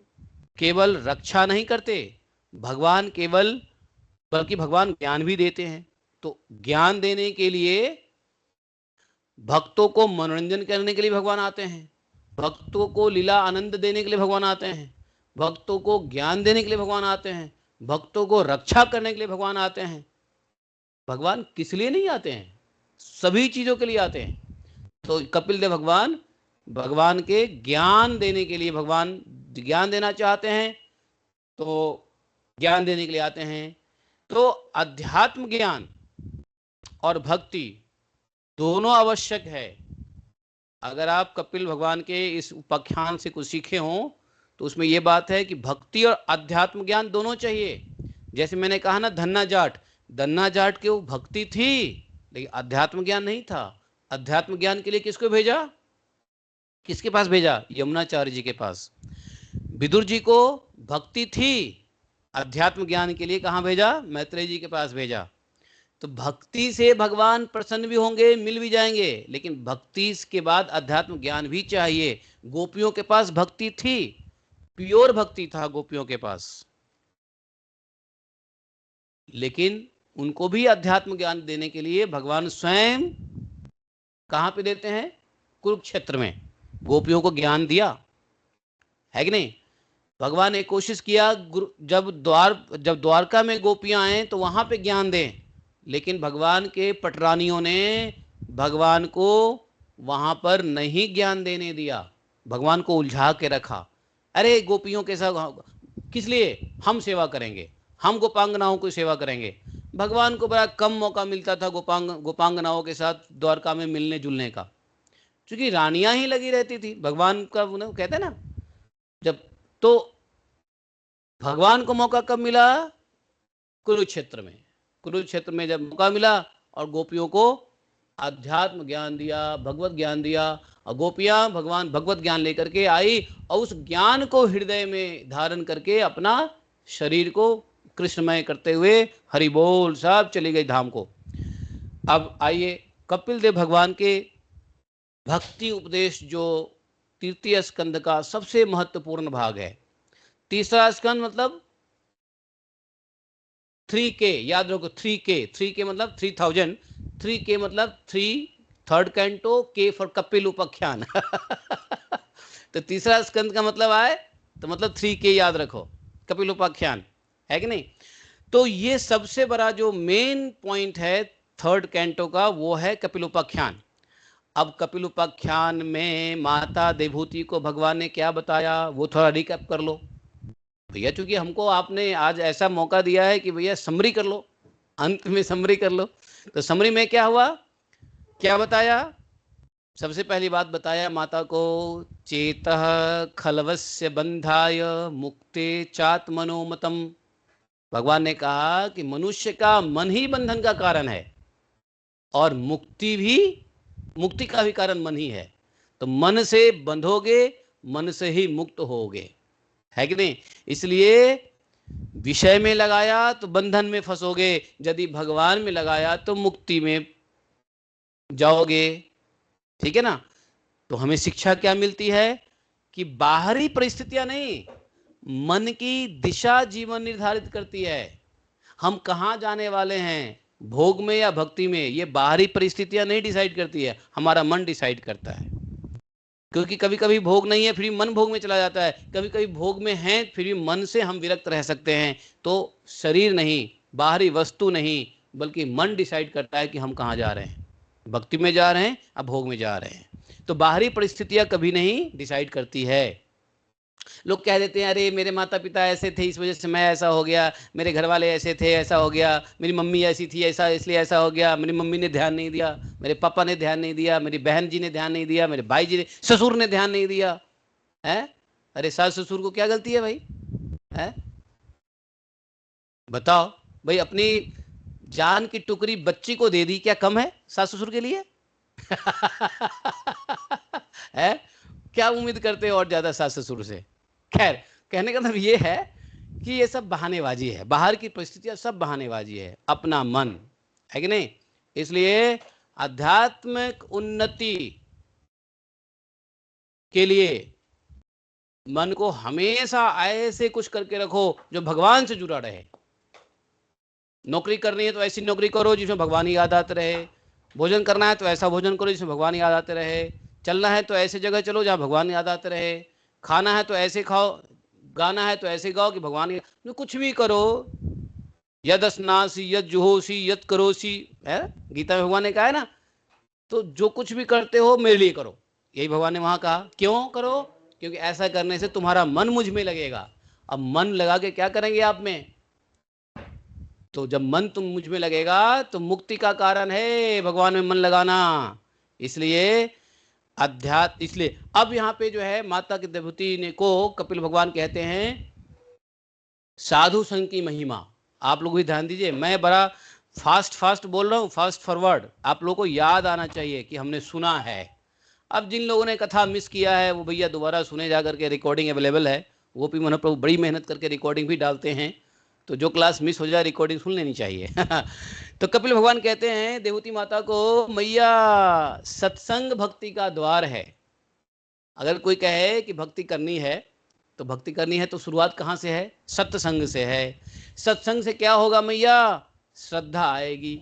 केवल रक्षा नहीं करते, भगवान केवल, बल्कि भगवान ज्ञान भी देते हैं। तो ज्ञान देने के लिए, भक्तों को मनोरंजन करने के लिए भगवान आते हैं, भक्तों को लीला आनंद देने के लिए भगवान आते हैं, भक्तों को ज्ञान देने के लिए भगवान आते हैं, भक्तों को रक्षा करने के लिए भगवान आते हैं। भगवान किस लिए नहीं आते हैं, सभी चीजों के लिए आते हैं। तो कपिल देव भगवान भगवान के ज्ञान देने के लिए, भगवान ज्ञान देना चाहते हैं तो ज्ञान देने के लिए आते हैं। तो अध्यात्म ज्ञान और भक्ति दोनों आवश्यक है। अगर आप कपिल भगवान के इस उपाख्यान से कुछ सीखे हों तो उसमें यह बात है कि भक्ति और अध्यात्म ज्ञान दोनों चाहिए। जैसे मैंने कहा ना, धन्ना जाट, धन्ना जाट की वो भक्ति थी, लेकिन अध्यात्म ज्ञान नहीं था। अध्यात्म ज्ञान के लिए किसको भेजा, किसके पास भेजा, यमुनाचार्य जी के पास। विदुर जी को भक्ति थी, अध्यात्म ज्ञान के लिए कहाँ भेजा, मैत्रेय जी के पास भेजा। तो भक्ति से भगवान प्रसन्न भी होंगे, मिल भी जाएंगे, लेकिन भक्ति के बाद अध्यात्म ज्ञान भी चाहिए। गोपियों के पास भक्ति थी, प्योर भक्ति था गोपियों के पास, लेकिन उनको भी अध्यात्म ज्ञान देने के लिए भगवान स्वयं कहां पे देते हैं, कुरुक्षेत्र में गोपियों को ज्ञान दिया, है कि नहीं। भगवान ने कोशिश किया, जब द्वारका में गोपियां आए तो वहां पे ज्ञान दें, लेकिन भगवान के पटरानियों ने भगवान को वहां पर नहीं ज्ञान देने दिया, भगवान को उलझा के रखा। अरे गोपियों के साथ किस लिए, हम सेवा करेंगे, हम गोपांगनाओं की सेवा करेंगे। भगवान को बड़ा कम मौका मिलता था गोपांगनाओं के साथ द्वारका में मिलने जुलने का, क्योंकि रानियां ही लगी रहती थी भगवान का, कहते हैं ना। जब तो भगवान को मौका कब मिला, कुरुक्षेत्र में। कुरुक्षेत्र में जब मौका मिला और गोपियों को अध्यात्म ज्ञान दिया, भगवत ज्ञान दिया, और गोपियां भगवान भगवत ज्ञान लेकर के आई और उस ज्ञान को हृदय में धारण करके अपना शरीर को कृष्णमय करते हुए हरि बोल सब चली गई धाम को। अब आइए कपिल देव भगवान के भक्ति उपदेश, जो तृतीय स्कंद का सबसे महत्वपूर्ण भाग है। तीसरा स्कंद मतलब 3K, याद रखो 3K, 3K मतलब 3000, 3K मतलब 3, third canto, K for Kapil उपाख्यान। तो तीसरा स्कंद का मतलब आए तो मतलब 3K याद रखो, कपिल उपाख्यान, है कि नहीं। तो ये सबसे बड़ा जो मेन पॉइंट है थर्ड कैंटो का, वो है कपिल उपाख्यान। अब कपिल उपाख्यान में माता देवहूति को भगवान ने क्या बताया, वो थोड़ा रिकैप कर लो भैया, चूंकि हमको आपने आज ऐसा मौका दिया है कि भैया समरी कर लो, अंत में समरी कर लो। तो समरी में क्या हुआ, क्या बताया, सबसे पहली बात बताया माता को, चेतः खलवस्य बंधाय मुक्ते चात्मनोमतम। भगवान ने कहा कि मनुष्य का मन ही बंधन का कारण है और मुक्ति का भी कारण मन ही है। तो मन से बंधोगे, मन से ही मुक्त होगे, है कि नहीं। इसलिए विषय में लगाया तो बंधन में फंसोगे, यदि भगवान में लगाया तो मुक्ति में जाओगे, ठीक है ना। तो हमें शिक्षा क्या मिलती है कि बाहरी परिस्थितियां नहीं, मन की दिशा जीवन निर्धारित करती है। हम कहाँ जाने वाले हैं, भोग में या भक्ति में, ये बाहरी परिस्थितियां नहीं डिसाइड करती है, हमारा मन डिसाइड करता है। क्योंकि कभी कभी भोग नहीं है फिर भी मन भोग में चला जाता है, कभी कभी भोग में है फिर भी मन से हम विरक्त रह सकते हैं। तो शरीर नहीं, बाहरी वस्तु नहीं, बल्कि मन डिसाइड करता है कि हम कहाँ जा रहे हैं, भक्ति में जा रहे हैं या भोग में जा रहे हैं। तो बाहरी परिस्थितियां कभी नहीं डिसाइड करती है। लोग कह देते हैं अरे मेरे माता पिता ऐसे थे इस वजह से मैं ऐसा हो गया, मेरे घर वाले ऐसे थे ऐसा हो गया, मेरी मम्मी ऐसी थी ऐसा इसलिए ऐसा हो गया, मेरी मम्मी ने ध्यान नहीं दिया, मेरे पापा ने ध्यान नहीं दिया, मेरी बहन जी ने ध्यान नहीं दिया, मेरे भाई जी ने, ससुर ने ध्यान नहीं दिया है। अरे सास ससुर को क्या गलती है भाई, है बताओ भाई। अपनी जान की टुकड़ी बच्ची को दे दी, क्या कम है सास ससुर के लिए? है, क्या उम्मीद करते हो और ज्यादा सास ससुर से। खैर, कहने का मतलब ये है कि ये सब बहानेबाजी है, बाहर की परिस्थितियां सब बहानेबाजी है, अपना मन, है कि नहीं। इसलिए आध्यात्मिक उन्नति के लिए मन को हमेशा ऐसे कुछ करके रखो जो भगवान से जुड़ा रहे। नौकरी करनी है तो ऐसी नौकरी करो जिसमें भगवान ही याद आते रहे, भोजन करना है तो ऐसा भोजन करो जिसमें भगवान याद आते रहे, चलना है तो ऐसे जगह चलो जहाँ भगवान याद आते रहे, खाना है तो ऐसे खाओ, गाना है तो ऐसे गाओ कि भगवान, कुछ भी करो, यद स्नासी यद जुहोसी यद करोसी, है गीता में भगवान ने कहा है ना। तो जो कुछ भी करते हो मेरे लिए करो, यही भगवान ने वहां कहा। क्यों करो, क्योंकि ऐसा करने से तुम्हारा मन मुझ में लगेगा। अब मन लगा के क्या करेंगे आप में, तो जब मन तुम मुझ में लगेगा तो मुक्ति का कारण है भगवान में मन लगाना। इसलिए इसलिए अब यहाँ पे जो है माता की देवहूति ने को कपिल भगवान कहते हैं साधु संघ की महिमा। आप लोग भी ध्यान दीजिए, मैं बड़ा फास्ट फास्ट बोल रहा हूँ, फास्ट फॉरवर्ड, आप लोगों को याद आना चाहिए कि हमने सुना है। अब जिन लोगों ने कथा मिस किया है वो भैया दोबारा सुने, जा करके रिकॉर्डिंग अवेलेबल है, वो भी महाप्रभु बड़ी मेहनत करके रिकॉर्डिंग भी डालते हैं, तो जो क्लास मिस हो जाए रिकॉर्डिंग सुन लेनी चाहिए। तो कपिल भगवान कहते हैं देवती माता को, मैया सत्संग भक्ति का द्वार है। अगर कोई कहे कि भक्ति करनी है, तो भक्ति करनी है तो शुरुआत कहाँ से है? सत्संग से है। सत्संग से क्या होगा मैया? श्रद्धा आएगी,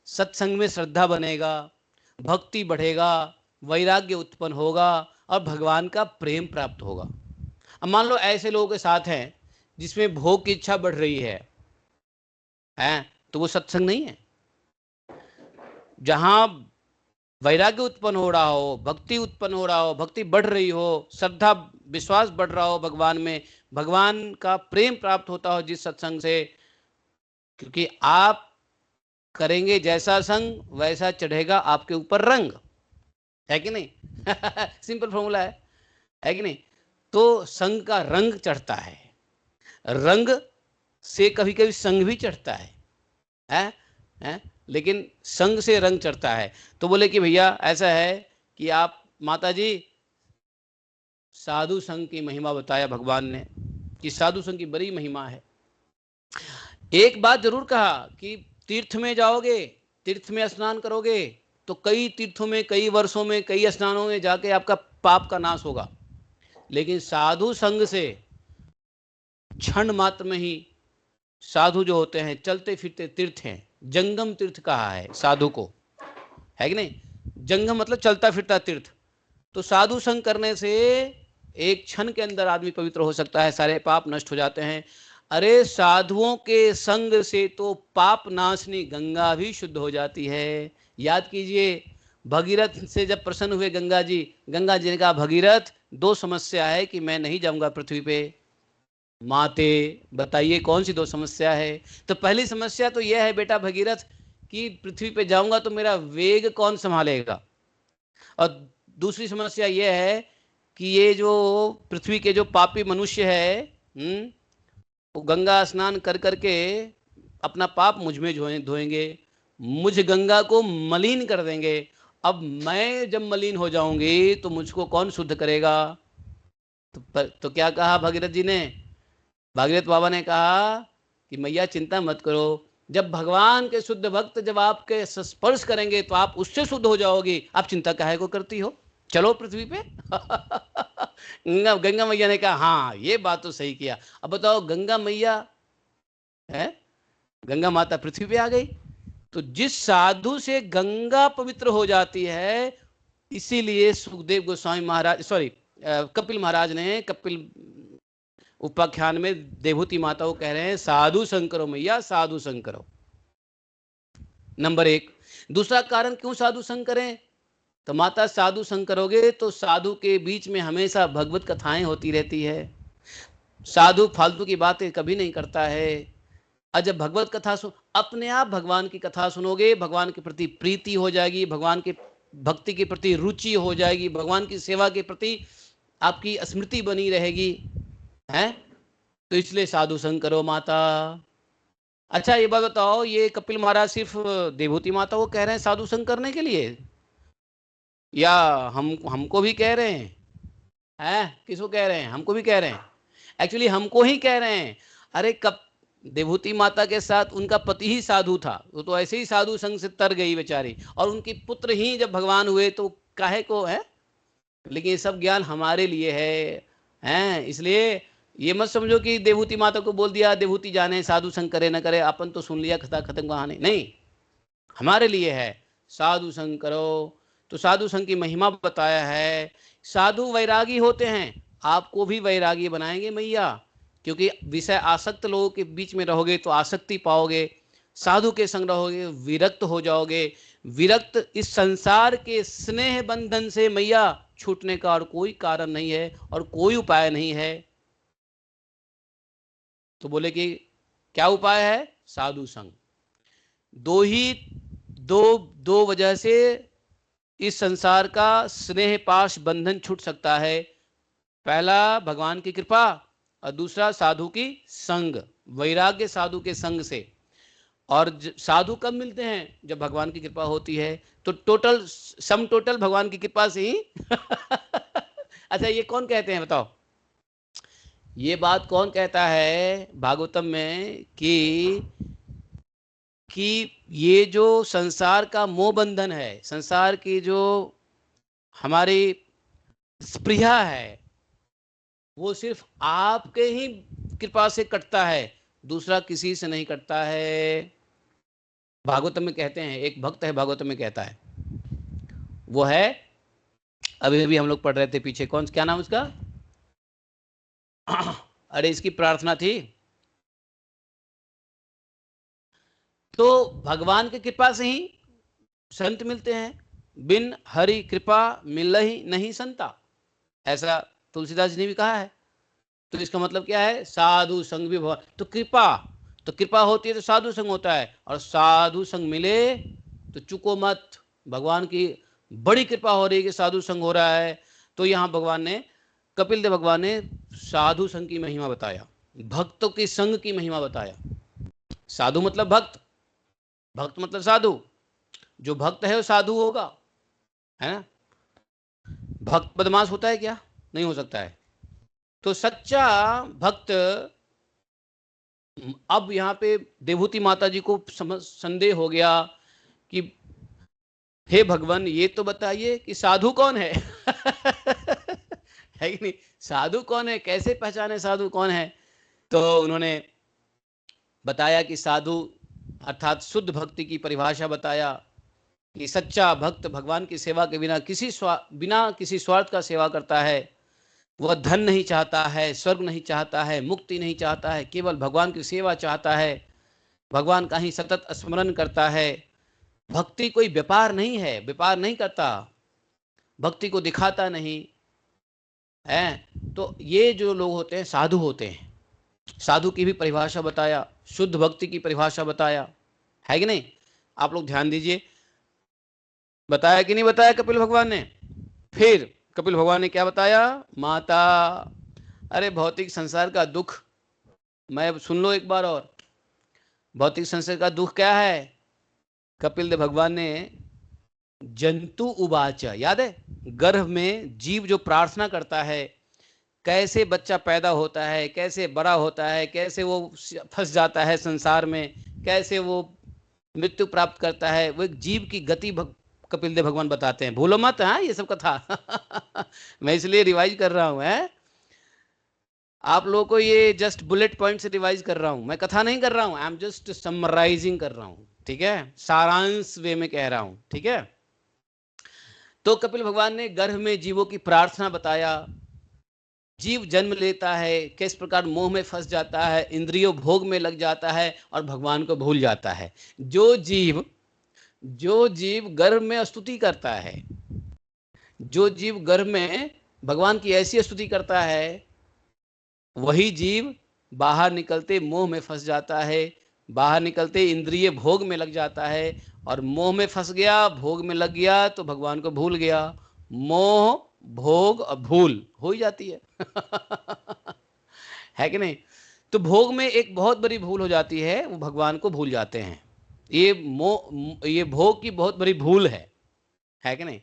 सत्संग में श्रद्धा बनेगा, भक्ति बढ़ेगा, वैराग्य उत्पन्न होगा और भगवान का प्रेम प्राप्त होगा। अब मान लो ऐसे लोगों के साथ हैं जिसमें भोग की इच्छा बढ़ रही है, तो वो सत्संग नहीं है। जहां वैराग्य उत्पन्न हो रहा हो, भक्ति उत्पन्न हो रहा हो, भक्ति बढ़ रही हो, श्रद्धा विश्वास बढ़ रहा हो भगवान में, भगवान का प्रेम प्राप्त होता हो जिस सत्संग से, क्योंकि आप करेंगे जैसा संग वैसा चढ़ेगा आपके ऊपर रंग, है कि नहीं? सिंपल फॉर्मूला है कि नहीं? तो संग का रंग चढ़ता है, रंग से कभी कभी संग भी चढ़ता है? लेकिन संग से रंग चढ़ता है। तो बोले कि भैया ऐसा है कि आप माता जी, साधु संघ की महिमा बताया भगवान ने कि साधु संघ की बड़ी महिमा है। एक बात जरूर कहा कि तीर्थ में जाओगे, तीर्थ में स्नान करोगे तो कई तीर्थों में, कई वर्षों में, कई स्नानों में जाके आपका पाप का नाश होगा, लेकिन साधु संघ से क्षण मात्र में ही, साधु जो होते हैं चलते फिरते तीर्थ हैं, जंगम तीर्थ कहा है साधु को, है कि नहीं? जंगम मतलब चलता फिरता तीर्थ। तो साधु संग करने से एक क्षण के अंदर आदमी पवित्र हो सकता है, सारे पाप नष्ट हो जाते हैं। अरे साधुओं के संग से तो पाप नाशनी गंगा भी शुद्ध हो जाती है। याद कीजिए, भगीरथ से जब प्रसन्न हुए गंगा जी ने कहा भगीरथ, दो समस्या है कि मैं नहीं जाऊंगा पृथ्वी पे। माते बताइए कौन सी दो समस्या है? तो पहली समस्या तो यह है बेटा भगीरथ कि पृथ्वी पे जाऊंगा तो मेरा वेग कौन संभालेगा, और दूसरी समस्या यह है कि ये जो पृथ्वी के जो पापी मनुष्य है, वो गंगा स्नान कर करके अपना पाप मुझ में धोएंगे, मुझ गंगा को मलिन कर देंगे। अब मैं जब मलिन हो जाऊंगी तो मुझको कौन शुद्ध करेगा? तो क्या कहा भगीरथ जी ने? भागीरथ बाबा ने कहा कि मैया चिंता मत करो, जब भगवान के शुद्ध भक्त जब आपके स्पर्श करेंगे तो आप उससे शुद्ध हो जाओगी, आप चिंता काहे को करती हो, चलो पृथ्वी पे। गंगा मैया ने कहा हाँ ये बात तो सही किया। अब बताओ, गंगा मैया है, गंगा माता पृथ्वी पे आ गई, तो जिस साधु से गंगा पवित्र हो जाती है, इसीलिए सुखदेव गोस्वामी महाराज, सॉरी कपिल महाराज ने कपिल उपाख्यान में देवहूति माता को कह रहे हैं साधु संग करो मैया, साधु संग करो। नंबर एक। दूसरा कारण क्यों साधु संग करें? तो माता साधु संग करोगे तो साधु के बीच में हमेशा भगवत कथाएं होती रहती है, साधु फालतू की बातें कभी नहीं करता है। और जब भगवत कथा सुन, अपने आप भगवान की कथा सुनोगे, भगवान के प्रति प्रीति हो जाएगी, भगवान के भक्ति के प्रति रुचि हो जाएगी, भगवान की सेवा के प्रति आपकी स्मृति बनी रहेगी, है? तो इसलिए साधु संग करो माता। अच्छा ये बात बताओ, ये कपिल महाराज सिर्फ देवहूति माता को कह रहे हैं साधु संग करने के लिए, या हमको भी कह रहे हैं? किसको कह रहे हैं? हमको भी कह रहे हैं। एक्चुअली हमको ही कह रहे हैं। अरे कब देवहूति माता के साथ उनका पति ही साधु था, वो तो ऐसे ही साधु संग से तर गई बेचारी, और उनकी पुत्र ही जब भगवान हुए तो काहे को है? लेकिन ये सब ज्ञान हमारे लिए है, इसलिए ये मत समझो कि देवहूति माता को बोल दिया देवहूति जाने साधु संग करे न करे, अपन तो सुन लिया कथा खत्म कहानी, नहीं, हमारे लिए है साधु संग करो। तो साधु संग की महिमा बताया है। साधु वैरागी होते हैं, आपको भी वैरागी बनाएंगे मैया, क्योंकि विषय आसक्त लोगों के बीच में रहोगे तो आसक्ति पाओगे, साधु के संग रहोगे विरक्त हो जाओगे। विरक्त इस संसार के स्नेह बंधन से मैया छूटने का और कोई कारण नहीं है और कोई उपाय नहीं है। तो बोले कि क्या उपाय है? साधु संग। दो वजह से इस संसार का स्नेह पाश बंधन छूट सकता है। पहला भगवान की कृपा और दूसरा साधु की संग, वैराग्य साधु के संग से। और साधु कब मिलते हैं? जब भगवान की कृपा होती है। तो टोटल, सम टोटल भगवान की कृपा से ही अच्छा, ये कौन कहते हैं बताओ? ये बात कौन कहता है भागवतम में कि ये जो संसार का मोह बंधन है, संसार की जो हमारी स्पृहा है, वो सिर्फ आपके ही कृपा से कटता है, दूसरा किसी से नहीं कटता है। भागवतम में कहते हैं, एक भक्त है भागवतम में कहता है, वो है, अभी अभी हम लोग पढ़ रहे थे पीछे, कौन, क्या नाम उसका? अरे इसकी प्रार्थना थी। तो भगवान की कृपा से ही संत मिलते हैं, बिन हरि कृपा मिल ही नहीं संता, ऐसा तुलसीदास जी ने भी कहा है। तो इसका मतलब क्या है? साधु संग भी भगवान, तो कृपा होती है तो साधु संग होता है, और साधु संग मिले तो चुको मत, भगवान की बड़ी कृपा हो रही है कि साधु संग हो रहा है। तो यहाँ भगवान ने, कपिल देव भगवान ने साधु संग की महिमा बताया, भक्तों के संग की महिमा बताया। साधु मतलब भक्त, भक्त मतलब साधु, जो भक्त है वो साधु होगा, है ना? भक्त बदमाश होता है क्या? नहीं हो सकता है। तो सच्चा भक्त, अब यहाँ पे देवहूति माता जी को संदेह हो गया कि हे भगवान, ये तो बताइए कि साधु कौन है? है कि नहीं? साधु कौन है, कैसे पहचाने साधु कौन है? तो उन्होंने बताया कि साधु अर्थात शुद्ध भक्ति की परिभाषा बताया कि सच्चा भक्त भगवान की सेवा के बिना बिना किसी स्वार्थ का सेवा करता है। वह धन नहीं चाहता है, स्वर्ग नहीं चाहता है, मुक्ति नहीं चाहता है, केवल भगवान की सेवा चाहता है, भगवान का ही सतत स्मरण करता है। भक्ति कोई व्यापार नहीं है, व्यापार नहीं करता, भक्ति को दिखाता नहीं है। तो ये जो लोग होते हैं साधु होते हैं। साधु की भी परिभाषा बताया, शुद्ध भक्ति की परिभाषा बताया, है कि नहीं? आप लोग ध्यान दीजिए, बताया कि नहीं बताया कपिल भगवान ने? फिर कपिल भगवान ने क्या बताया? माता, अरे भौतिक संसार का दुख, मैं सुन लो एक बार और, भौतिक संसार का दुख क्या है? कपिल देव भगवान ने जंतु उवाच, याद है? गर्भ में जीव जो प्रार्थना करता है, कैसे बच्चा पैदा होता है, कैसे बड़ा होता है, कैसे वो फंस जाता है संसार में, कैसे वो मृत्यु प्राप्त करता है, वो एक जीव की गति कपिल देव भगवान बताते हैं। भूलो मत, हाँ, ये सब कथा मैं इसलिए रिवाइज कर रहा हूँ, है, आप लोगों को ये जस्ट बुलेट पॉइंट से रिवाइज कर रहा हूँ, मैं कथा नहीं कर रहा हूँ, आई एम जस्ट समराइजिंग कर रहा हूँ, ठीक है, सारांश वे में कह रहा हूँ, ठीक है। तो कपिल भगवान ने गर्भ में जीवों की प्रार्थना बताया, जीव जन्म लेता है, किस प्रकार मोह में फंस जाता है, इंद्रियों भोग में लग जाता है और भगवान को भूल जाता है। जो जीव गर्भ में स्तुति करता है, जो जीव गर्भ में भगवान की ऐसी स्तुति करता है, वही जीव बाहर निकलते मोह में फंस जाता है, बाहर निकलते इंद्रिय भोग में लग जाता है, और मोह में फंस गया, भोग में लग गया तो भगवान को भूल गया। मोह, भोग और भूल हो ही जाती है है कि नहीं? तो भोग में एक बहुत बड़ी भूल हो जाती है, वो भगवान को भूल जाते हैं। ये भोग की बहुत बड़ी भूल है कि नहीं?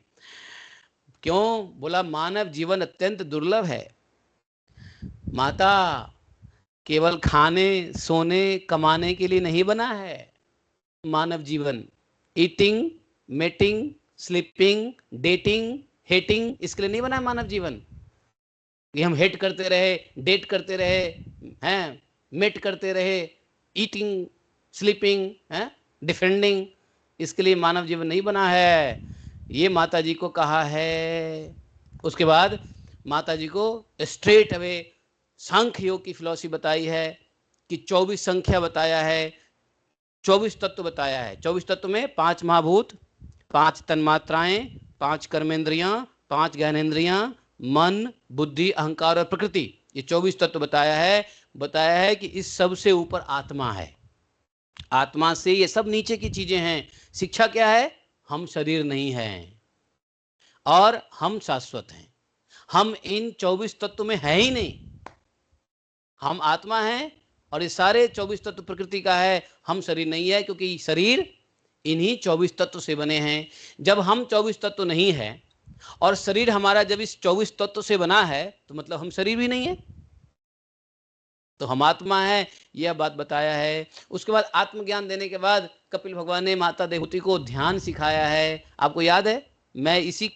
क्यों? बोला मानव जीवन अत्यंत दुर्लभ है माता, केवल खाने, सोने, कमाने के लिए नहीं बना है मानव जीवन। Eating, mating, sleeping, dating, hating, इसके लिए नहीं बना है मानव जीवन कि हम हेट करते रहे, डेट करते रहे, हैं, मेट करते रहे, ईटिंग, स्लीपिंग, हैं, डिफेंडिंग, इसके लिए मानव जीवन नहीं बना है। ये माता जी को कहा है। उसके बाद माता जी को स्ट्रेट अवे सांख्य योग की फिलॉसफी बताई है कि 24 संख्या बताया है, 24 तत्व बताया है। 24 तत्व में 5 महाभूत, 5 तन्मात्राएं, 5 कर्मेंद्रियां, 5 ज्ञानेन्द्रियां, मन, बुद्धि, अहंकार और प्रकृति, ये 24 तत्व बताया है। बताया है कि इस सब से ऊपर आत्मा है, आत्मा से ये सब नीचे की चीजें हैं। शिक्षा क्या है? हम शरीर नहीं हैं और हम शाश्वत हैं, हम इन 24 तत्व में है ही नहीं। हम आत्मा हैं और ये सारे 24 तत्व प्रकृति का है, हम शरीर नहीं है, क्योंकि शरीर इन्हीं 24 तत्व से बने हैं। जब हम 24 तत्व नहीं है और शरीर हमारा जब इस 24 तत्व से बना है, तो मतलब हम शरीर भी नहीं है, तो हम आत्मा है, यह बात बताया है। उसके बाद आत्मज्ञान देने के बाद कपिल भगवान ने माता देवहूति को ध्यान सिखाया है। आपको याद है, मैं इसी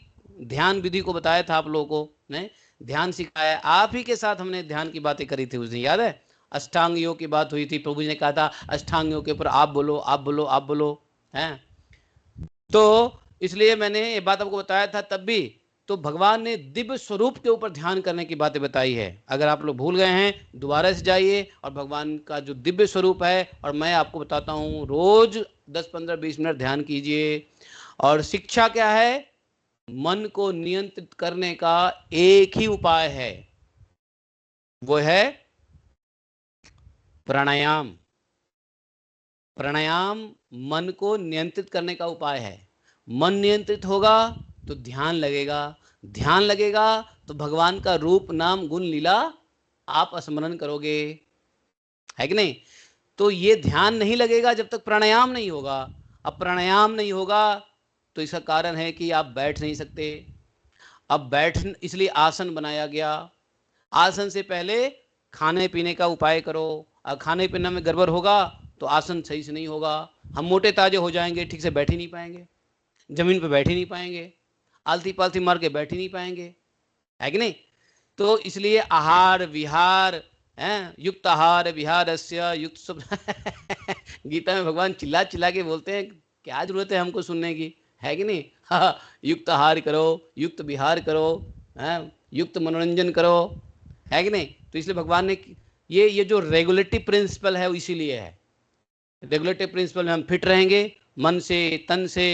ध्यान विधि को बताया था आप लोगों को, ने ध्यान सिखाया। आप ही के साथ हमने ध्यान की बातें करी थी उस दिन, याद है? अष्टांग योग की बात हुई थी, प्रभु जी ने कहा था अष्टांग योग के ऊपर आप बोलो, आप बोलो, आप बोलो, हैं? तो इसलिए मैंने ये बात आपको बताया था तब भी। तो भगवान ने दिव्य स्वरूप के ऊपर ध्यान करने की बातें बताई है। अगर आप लोग भूल गए हैं, दोबारा से जाइए और भगवान का जो दिव्य स्वरूप है, और मैं आपको बताता हूँ, रोज 10 15 20 मिनट ध्यान कीजिए। और शिक्षा क्या है? मन को नियंत्रित करने का एक ही उपाय है, वो है प्राणायाम। प्राणायाम मन को नियंत्रित करने का उपाय है। मन नियंत्रित होगा तो ध्यान लगेगा, ध्यान लगेगा तो भगवान का रूप नाम गुण लीला आप स्मरण करोगे, है कि नहीं? तो ये ध्यान नहीं लगेगा जब तक प्राणायाम नहीं होगा। अब प्राणायाम नहीं होगा तो इसका कारण है कि आप बैठ नहीं सकते। अब बैठ, इसलिए आसन बनाया गया। आसन से पहले खाने पीने का उपाय करो। और खाने पीने में गड़बड़ होगा तो आसन सही से नहीं होगा, हम मोटे ताजे हो जाएंगे, ठीक से बैठ ही नहीं पाएंगे, जमीन पे बैठ ही नहीं पाएंगे, आलती पालती मार के बैठ ही नहीं पाएंगे, है कि नहीं? तो इसलिए आहार विहार है, युक्त आहार विहारस्य युक्त सब गीता में भगवान चिल्ला चिल्ला के बोलते हैं, क्या जरूरत है हमको सुनने की, है कि नहीं? हाँ, युक्त आहार करो, युक्त विहार करो, है, युक्त मनोरंजन करो, है कि नहीं? तो इसलिए भगवान ने ये जो रेगुलेटरी प्रिंसिपल है वो इसीलिए है। रेगुलेटरी प्रिंसिपल में हम फिट रहेंगे, मन से, तन से,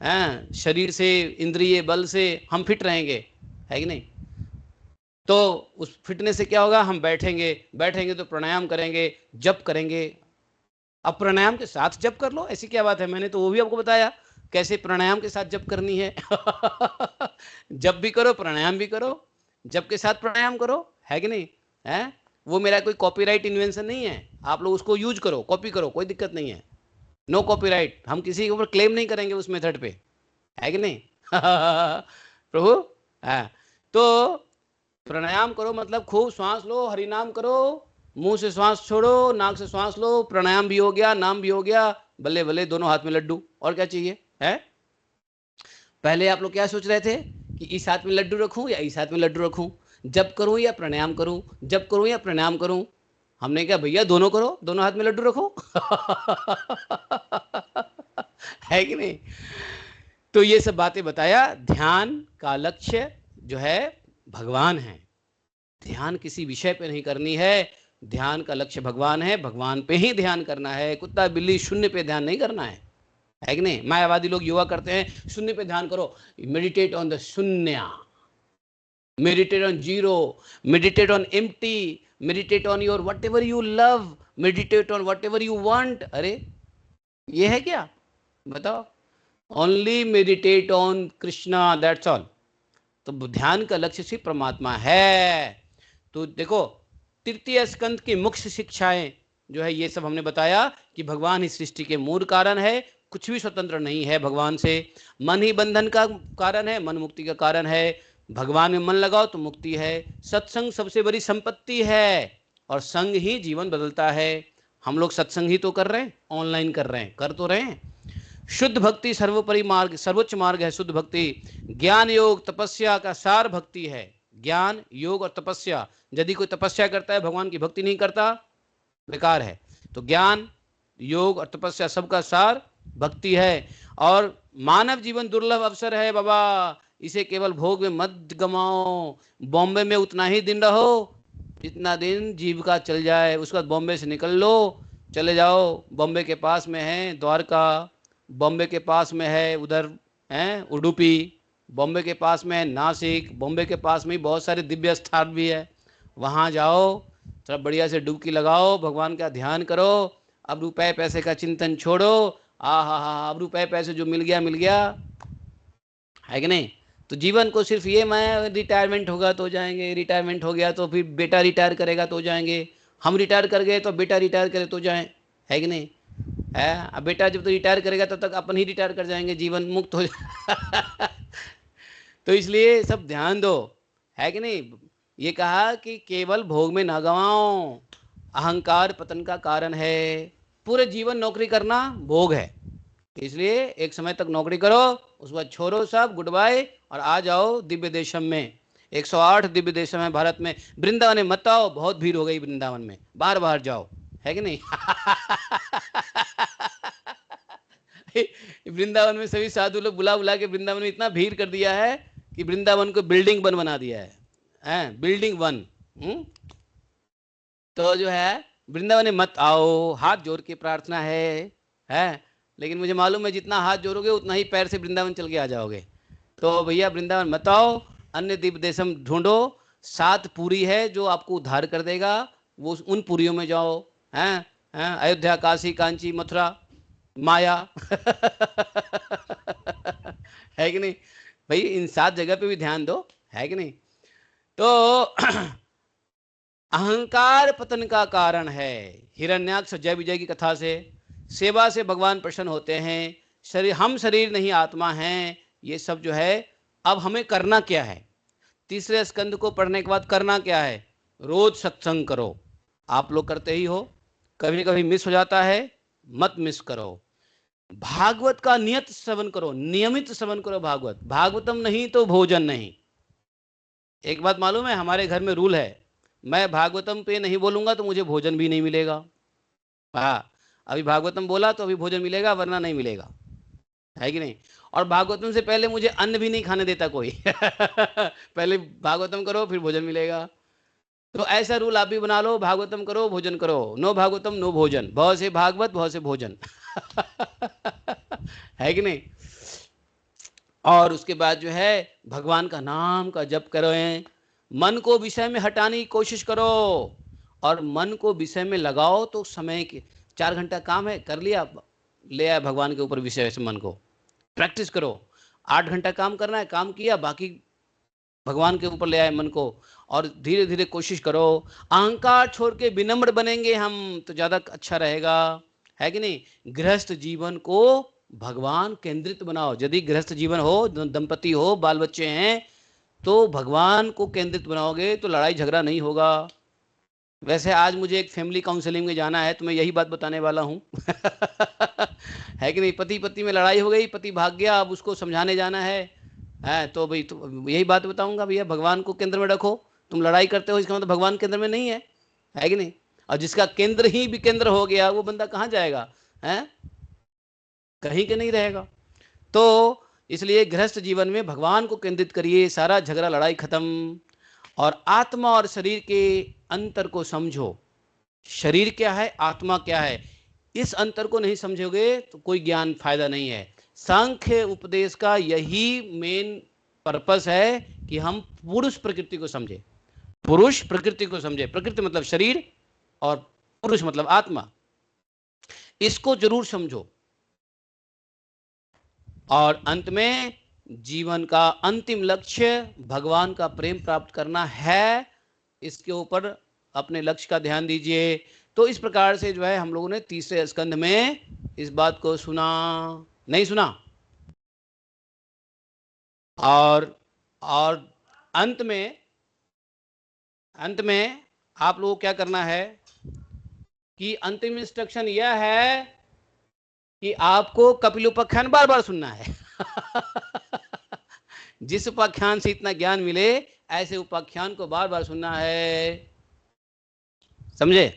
हैं, शरीर से, इंद्रिय बल से हम फिट रहेंगे, है कि नहीं? तो उस फिटनेस से क्या होगा? हम बैठेंगे, बैठेंगे तो प्राणायाम करेंगे, जप करेंगे। अब प्राणायाम के साथ जप कर लो, ऐसी क्या बात है? मैंने तो वो भी आपको बताया कैसे प्राणायाम के साथ जप करनी है। जप भी करो, प्राणायाम भी करो, जप के साथ प्राणायाम करो, है कि नहीं? है, वो मेरा कोई कॉपीराइट इन्वेंशन नहीं है, आप लोग उसको यूज करो, कॉपी करो, कोई दिक्कत नहीं है। नो कॉपीराइट, हम किसी के ऊपर क्लेम नहीं करेंगे उस मेथड पे, है कि नहीं? प्रभु, हाँ। तो प्राणायाम करो मतलब खूब श्वास लो, हरि नाम करो, मुंह से श्वास छोड़ो, नाक से श्वास लो, प्राणायाम भी हो गया, नाम भी हो गया, बल्ले बल्ले, दोनों हाथ में लड्डू, और क्या चाहिए है? पहले आप लोग क्या सोच रहे थे कि इस हाथ में लड्डू रखूं या इस हाथ में लड्डू रखूं, जप करूं या प्राणायाम करूं, जप करूं या प्राणायाम करूं? हमने कहा भैया दोनों करो, दोनों हाथ में लड्डू रखो। है कि नहीं? तो ये सब बातें बताया। ध्यान का लक्ष्य जो है भगवान है, ध्यान किसी विषय पे नहीं करनी है, ध्यान का लक्ष्य भगवान है, भगवान पे ही ध्यान करना है। कुत्ता बिल्ली शून्य पे ध्यान नहीं करना है कि नहीं? मायावादी लोग योगा करते हैं, शून्य पे ध्यान करो, मेडिटेट ऑन द शून्य, meditate on zero, meditate on empty, meditate on your what ever you love, meditate on what ever you want. अरे ये है क्या? बताओ। Only meditate on Krishna, that's all. तो ध्यान का लक्ष्य सिर्फ परमात्मा है। तो देखो, तृतीय स्कंद की मुख्य शिक्षाएं जो है ये सब हमने बताया कि भगवान ही सृष्टि के मूल कारण है, कुछ भी स्वतंत्र नहीं है भगवान से। मन ही बंधन का कारण है, मन मुक्ति का कारण है। भगवान में मन लगाओ तो मुक्ति है। सत्संग सबसे बड़ी संपत्ति है, और संग ही जीवन बदलता है। हम लोग सत्संग ही तो कर रहे हैं, ऑनलाइन कर रहे हैं, कर तो रहे हैं। शुद्ध भक्ति सर्वोपरि मार्ग, सर्वोच्च मार्ग है शुद्ध भक्ति। ज्ञान योग तपस्या का सार भक्ति है। ज्ञान योग और तपस्या, यदि कोई तपस्या करता है भगवान की भक्ति नहीं करता, बेकार है। तो ज्ञान योग और तपस्या सबका सार भक्ति है। और मानव जीवन दुर्लभ अवसर है बाबा, इसे केवल भोग में मत गमाओ। बॉम्बे में उतना ही दिन रहो जितना दिन जीविका चल जाए, उसके बाद बॉम्बे से निकल लो, चले जाओ। बॉम्बे के पास में है द्वारका, बॉम्बे के पास में है उधर है उडुपी, बॉम्बे के पास में है नासिक, बॉम्बे के पास में बहुत सारे दिव्य स्थान भी है, वहाँ जाओ, थोड़ा बढ़िया से डुबकी लगाओ, भगवान का ध्यान करो। अब रुपए पैसे का चिंतन छोड़ो। हा, अब रुपए पैसे जो मिल गया, है कि नहीं? तो जीवन को सिर्फ ये, मैं रिटायरमेंट होगा तो जाएंगे, रिटायरमेंट हो गया तो फिर बेटा रिटायर करेगा तो जाएंगे, हम रिटायर कर गए तो बेटा रिटायर करे तो जाए, है कि नहीं? है, अब बेटा जब तक रिटायर करेगा तब तक अपन ही रिटायर कर जाएंगे, जीवन मुक्त हो जाए। तो इसलिए सब ध्यान दो, है कि नहीं? ये कहा कि केवल भोग में ना गवाओ, अहंकार पतन का कारण है। पूरे जीवन नौकरी करना भोग है, इसलिए एक समय तक नौकरी करो, उसके बाद छोड़ो सब, गुड बाय, और आ जाओ दिव्य देशम में। 108 दिव्य देशम है भारत में। वृंदावन में मत आओ, बहुत भीड़ हो गई वृंदावन में, बाहर बाहर जाओ, है कि नहीं? वृंदावन में सभी साधु लोग बुला बुला के वृंदावन में इतना भीड़ कर दिया है कि वृंदावन को बिल्डिंग वन बना दिया है, बिल्डिंग वन। तो जो है वृंदावन में मत आओ, हाथ जोड़ के प्रार्थना है। लेकिन मुझे मालूम है जितना हाथ जोड़ोगे उतना ही पैर से वृंदावन चल के आ जाओगे। तो भैया वृंदावन मत आओ, अन्य दिव्य देशम ढूंढो। 7 पुरी है जो आपको उद्धार कर देगा, वो उन पुरियों में जाओ, हैं? अयोध्या, काशी, कांची, मथुरा, माया। है कि नहीं भाई? इन 7 जगह पे भी ध्यान दो, है कि नहीं? तो अहंकार पतन का कारण है। हिरण्याक्ष जय विजय की कथा से, सेवा से भगवान प्रसन्न होते हैं। शरीर, हम शरीर नहीं आत्मा हैं, ये सब जो है। अब हमें करना क्या है? तीसरे स्कंद को पढ़ने के बाद करना क्या है? रोज सत्संग करो। आप लोग करते ही हो, कभी कभी मिस हो जाता है, मत मिस करो। भागवत का नियत श्रवण करो, नियमित श्रवण करो भागवत। भागवतम नहीं तो भोजन नहीं। एक बात मालूम है, हमारे घर में रूल है, मैं भागवतम पे नहीं बोलूंगा तो मुझे भोजन भी नहीं मिलेगा। हाँ, अभी भागवतम बोला तो अभी भोजन मिलेगा, वरना नहीं मिलेगा, है कि नहीं? और भागवतम से पहले मुझे अन्न भी नहीं खाने देता कोई। पहले भागवतम करो फिर भोजन मिलेगा। तो ऐसा रूल आप भी बना लो, भागवतम करो भोजन करो, नो भागवतम नो भोजन, बहुत से भागवत बहुत से भोजन। है कि नहीं? और उसके बाद जो है भगवान का नाम का जप करें, मन को विषय में हटाने की कोशिश करो, और मन को विषय में लगाओ तो समय के 4 घंटा काम है, कर लिया, ले आया भगवान के ऊपर विषय से मन को, प्रैक्टिस करो। 8 घंटा काम करना है, काम किया, बाकी भगवान के ऊपर ले आए मन को, और धीरे धीरे कोशिश करो। अहंकार छोड़ के विनम्र बनेंगे हम तो ज़्यादा अच्छा रहेगा, है कि नहीं? गृहस्थ जीवन को भगवान केंद्रित बनाओ। यदि गृहस्थ जीवन हो, दंपति हो, बाल बच्चे हैं, तो भगवान को केंद्रित बनाओगे तो लड़ाई झगड़ा नहीं होगा। वैसे आज मुझे एक फैमिली काउंसलिंग में जाना है तो मैं यही बात बताने वाला हूँ। है कि नहीं? पति पत्नी में लड़ाई हो गई, पति भाग गया, अब उसको समझाने जाना है तो भाई तो यही बात बताऊंगा, भैया भगवान को केंद्र में रखो। तुम लड़ाई करते हो इसका मतलब भगवान केंद्र में नहीं है कि नहीं? और जिसका केंद्र ही विकेंद्र हो गया वो बंदा कहाँ जाएगा? है, कहीं के नहीं रहेगा। तो इसलिए गृहस्थ जीवन में भगवान को केंद्रित करिए, सारा झगड़ा लड़ाई खत्म। और आत्मा और शरीर के अंतर को समझो। शरीर क्या है, आत्मा क्या है, इस अंतर को नहीं समझोगे तो कोई ज्ञान फायदा नहीं है। सांख्य उपदेश का यही मेन पर्पस है कि हम पुरुष प्रकृति को समझे, पुरुष प्रकृति को समझे। प्रकृति मतलब शरीर और पुरुष मतलब आत्मा, इसको जरूर समझो। और अंत में जीवन का अंतिम लक्ष्य भगवान का प्रेम प्राप्त करना है, इसके ऊपर अपने लक्ष्य का ध्यान दीजिए। तो इस प्रकार से जो है हम लोगों ने तीसरे स्कंध में इस बात को सुना, नहीं सुना? और अंत में आप लोगों को क्या करना है कि अंतिम इंस्ट्रक्शन यह है कि आपको कपिल उपाख्यान बार बार सुनना है। जिस उपाख्यान से इतना ज्ञान मिले ऐसे उपाख्यान को बार बार सुनना है, समझे?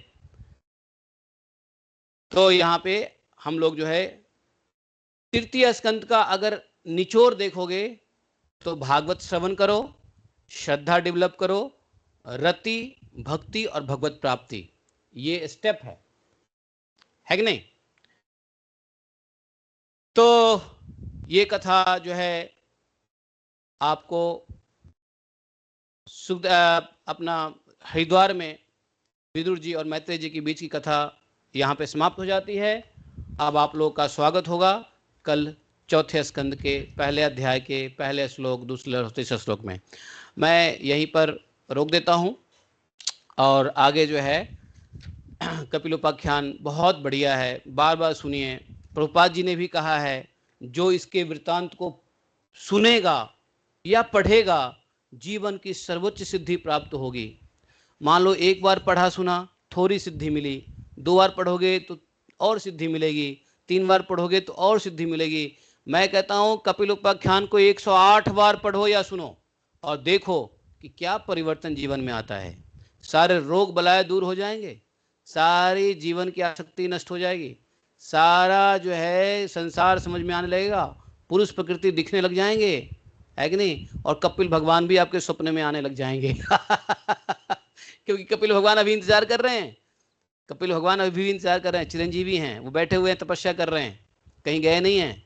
तो यहाँ पे हम लोग जो है तृतीय स्कंद का अगर निचोड़ देखोगे तो भागवत श्रवण करो, श्रद्धा डेवलप करो, रति, भक्ति और भगवत प्राप्ति, ये स्टेप है कि नहीं? तो ये कथा जो है आपको अपना हरिद्वार में विदुर जी और मैत्रेय जी के बीच की कथा यहाँ पे समाप्त हो जाती है। अब आप लोग का स्वागत होगा कल चौथे स्कंद के पहले अध्याय के पहले श्लोक, दूसरे और तीसरे श्लोक में। मैं यहीं पर रोक देता हूँ और आगे जो है कपिलोपाख्यान बहुत बढ़िया है, बार बार सुनिए। प्रभुपाद जी ने भी कहा है, जो इसके वृत्तांत को सुनेगा या पढ़ेगा, जीवन की सर्वोच्च सिद्धि प्राप्त होगी। मान लो एक बार पढ़ा सुना, थोड़ी सिद्धि मिली, 2 बार पढ़ोगे तो और सिद्धि मिलेगी, 3 बार पढ़ोगे तो और सिद्धि मिलेगी। मैं कहता हूं कपिलोपाख्यान को 108 बार पढ़ो या सुनो और देखो कि क्या परिवर्तन जीवन में आता है। सारे रोग बलाए दूर हो जाएंगे, सारी जीवन की आसक्ति नष्ट हो जाएगी, सारा जो है संसार समझ में आने लगेगा, पुरुष प्रकृति दिखने लग जाएंगे, है कि नहीं? और कपिल भगवान भी आपके सपने में आने लग जाएंगे क्योंकि कपिल भगवान अभी इंतजार कर रहे हैं, कपिल भगवान अभी भी इंतजार कर रहे हैं, चिरंजीवी हैं, वो बैठे हुए हैं, तपस्या कर रहे हैं, कहीं गए नहीं हैं।